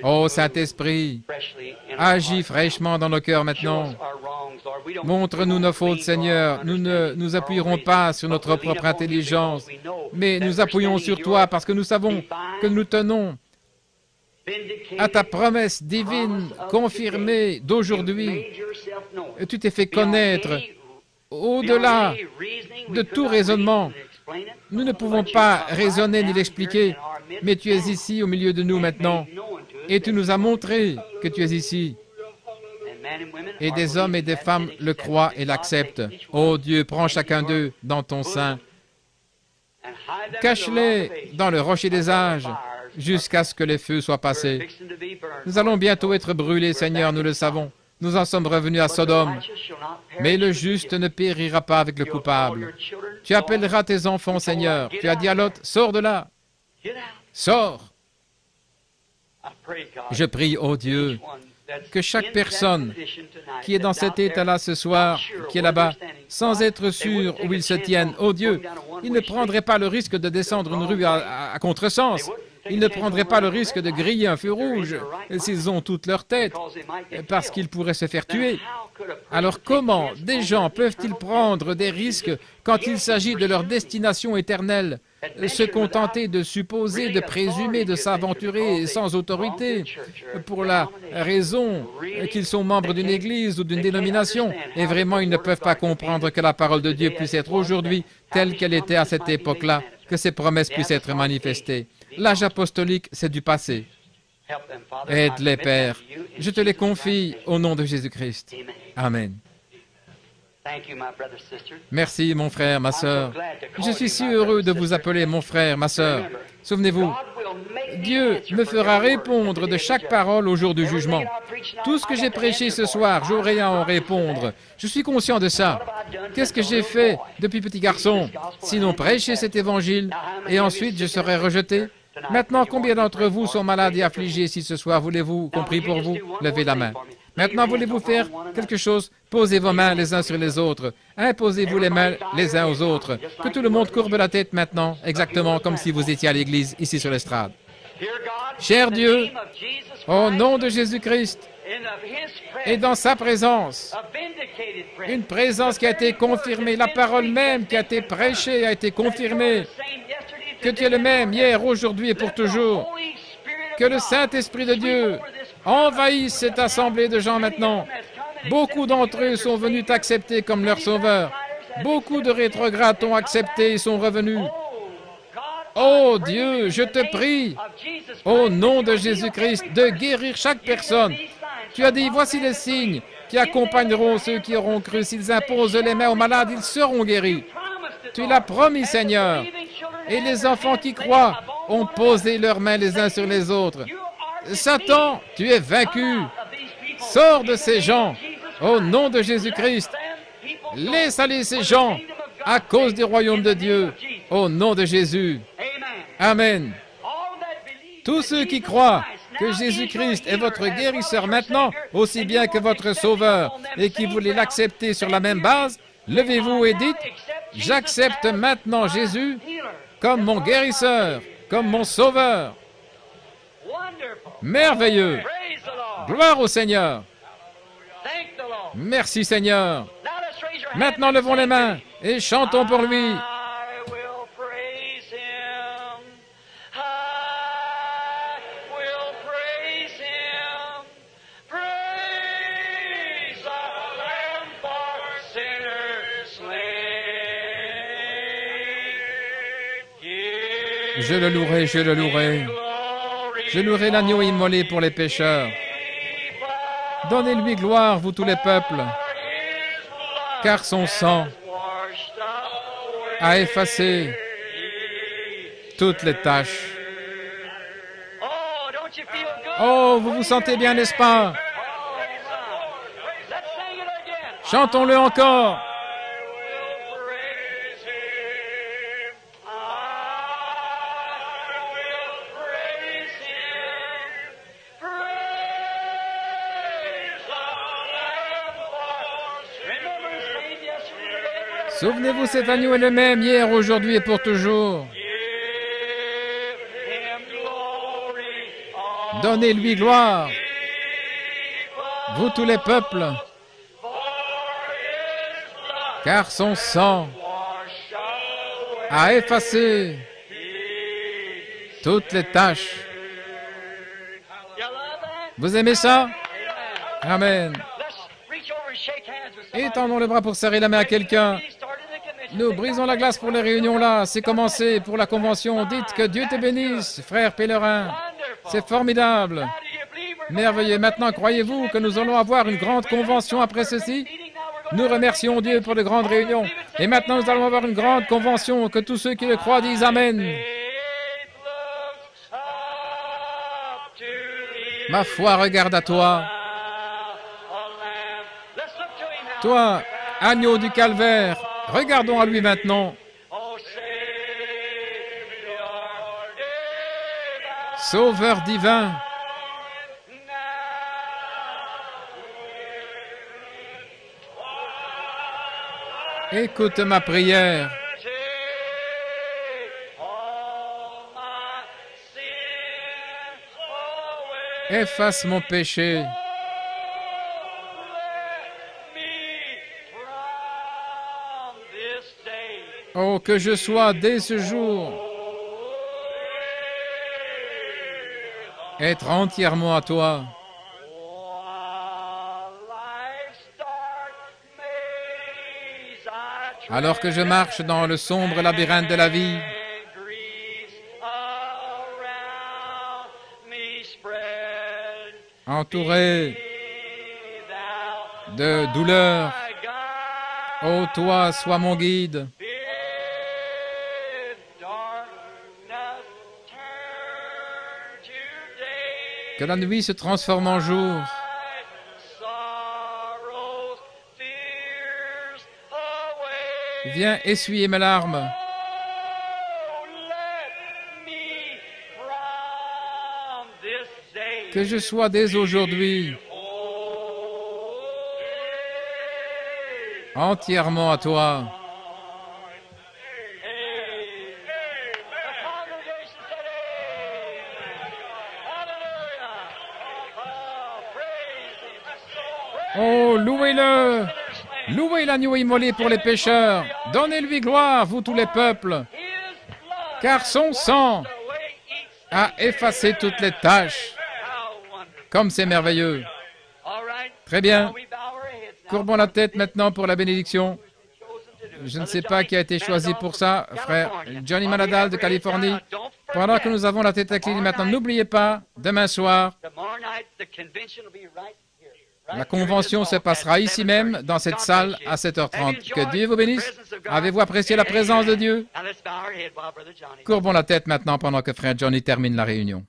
Oh, Saint-Esprit, agis fraîchement dans nos cœurs maintenant. Montre-nous nos fautes, Seigneur. Nous ne nous appuierons pas sur notre propre intelligence, mais nous appuyons sur toi parce que nous savons que nous tenons à ta promesse divine confirmée d'aujourd'hui. Tu t'es fait connaître au-delà de tout raisonnement. Nous ne pouvons pas raisonner ni l'expliquer, mais tu es ici au milieu de nous maintenant, et tu nous as montré que tu es ici. Et des hommes et des femmes le croient et l'acceptent. Ô Dieu, prends chacun d'eux dans ton sein. Cache-les dans le rocher des âges jusqu'à ce que les feux soient passés. Nous allons bientôt être brûlés, Seigneur, nous le savons. Nous en sommes revenus à Sodome. Mais le juste ne périra pas avec le coupable. Tu appelleras tes enfants, Seigneur. Tu as dit à Lot, sors de là. Sors. Je prie, ô Dieu, que chaque personne qui est dans cet état-là ce soir, qui est là-bas, sans être sûr où ils se tiennent, ô Dieu, ils ne prendraient pas le risque de descendre une rue à contresens. Ils ne prendraient pas le risque de griller un feu rouge s'ils ont toute leur tête, parce qu'ils pourraient se faire tuer. Alors comment des gens peuvent-ils prendre des risques quand il s'agit de leur destination éternelle, se contenter de supposer, de présumer, de s'aventurer sans autorité pour la raison qu'ils sont membres d'une église ou d'une dénomination, et vraiment ils ne peuvent pas comprendre que la parole de Dieu puisse être aujourd'hui telle qu'elle était à cette époque-là, que ses promesses puissent être manifestées. L'âge apostolique, c'est du passé. Aide-les, Père. Je te les confie au nom de Jésus-Christ. Amen. Merci, mon frère, ma sœur. Je suis si heureux de vous appeler mon frère, ma sœur. Souvenez-vous, Dieu me fera répondre de chaque parole au jour du jugement. Tout ce que j'ai prêché ce soir, j'aurai à en répondre. Je suis conscient de ça. Qu'est-ce que j'ai fait depuis petit garçon? Sinon prêcher cet évangile, et ensuite je serai rejeté. Maintenant, combien d'entre vous sont malades et affligés si ce soir? Voulez-vous qu'on prie pour vous? Levez la main. Maintenant, voulez-vous faire quelque chose? Posez vos mains les uns sur les autres. Imposez-vous les mains les uns aux autres. Que tout le monde courbe la tête maintenant, exactement comme si vous étiez à l'église, ici sur l'estrade. Cher Dieu, au nom de Jésus-Christ, et dans sa présence, une présence qui a été confirmée, la parole même qui a été prêchée a été confirmée, que tu es le même hier, aujourd'hui et pour toujours. Que le Saint-Esprit de Dieu envahisse cette assemblée de gens maintenant. Beaucoup d'entre eux sont venus t'accepter comme leur sauveur. Beaucoup de rétrogrades t'ont accepté et sont revenus. Oh Dieu, je te prie, au nom de Jésus-Christ, de guérir chaque personne. Tu as dit, voici les signes qui accompagneront ceux qui auront cru. S'ils imposent les mains aux malades, ils seront guéris. Tu l'as promis, Seigneur. Et les enfants qui croient ont posé leurs mains les uns sur les autres. Satan, tu es vaincu. Sors de ces gens, au nom de Jésus-Christ. Laisse aller ces gens à cause du royaume de Dieu, au nom de Jésus. Amen. Tous ceux qui croient que Jésus-Christ est votre guérisseur maintenant, aussi bien que votre sauveur, et qui voulez l'accepter sur la même base, levez-vous et dites, j'accepte maintenant Jésus comme mon guérisseur, comme mon sauveur. Merveilleux. Gloire au Seigneur. Merci Seigneur. Maintenant levons les mains et chantons pour lui. Je le louerai, je le louerai. Je louerai l'agneau immolé pour les pécheurs. Donnez-lui gloire, vous tous les peuples, car son sang a effacé toutes les taches. Oh, vous vous sentez bien, n'est-ce pas? Chantons-le encore. Souvenez-vous, cet agneau est le même hier, aujourd'hui et pour toujours. Donnez-lui gloire, vous tous les peuples, car son sang a effacé toutes les taches. Vous aimez ça? Amen. Étendons le bras pour serrer la main à quelqu'un. Nous brisons la glace pour les réunions là. C'est commencé pour la convention. Dites que Dieu te bénisse, frère pèlerin. C'est formidable. Merveilleux. Maintenant, croyez-vous que nous allons avoir une grande convention après ceci? Nous remercions Dieu pour de grandes réunions. Et maintenant, nous allons avoir une grande convention. Que tous ceux qui le croient disent Amen. Ma foi regarde à toi. Toi, agneau du calvaire, regardons à lui maintenant. Sauveur divin. Écoute ma prière. Efface mon péché. Oh, que je sois dès ce jour être entièrement à toi. Alors que je marche dans le sombre labyrinthe de la vie, entouré de douleur, ô toi, sois mon guide. Que la nuit se transforme en jour. Viens essuyer mes larmes. Que je sois dès aujourd'hui entièrement à toi. Oh, louez-le! Louez l'agneau immolé pour les pécheurs. Donnez-lui gloire, vous tous les peuples. Car son sang a effacé toutes les taches. Comme c'est merveilleux. Très bien. Courbons la tête maintenant pour la bénédiction. Je ne sais pas qui a été choisi pour ça, frère Johnny Maladal de Californie. Pendant que nous avons la tête inclinée maintenant, n'oubliez pas, demain soir, la convention se passera ici même, dans cette salle, à 7h30. Que Dieu vous bénisse. Avez-vous apprécié la présence de Dieu? Courbons la tête maintenant pendant que frère Johnny termine la réunion.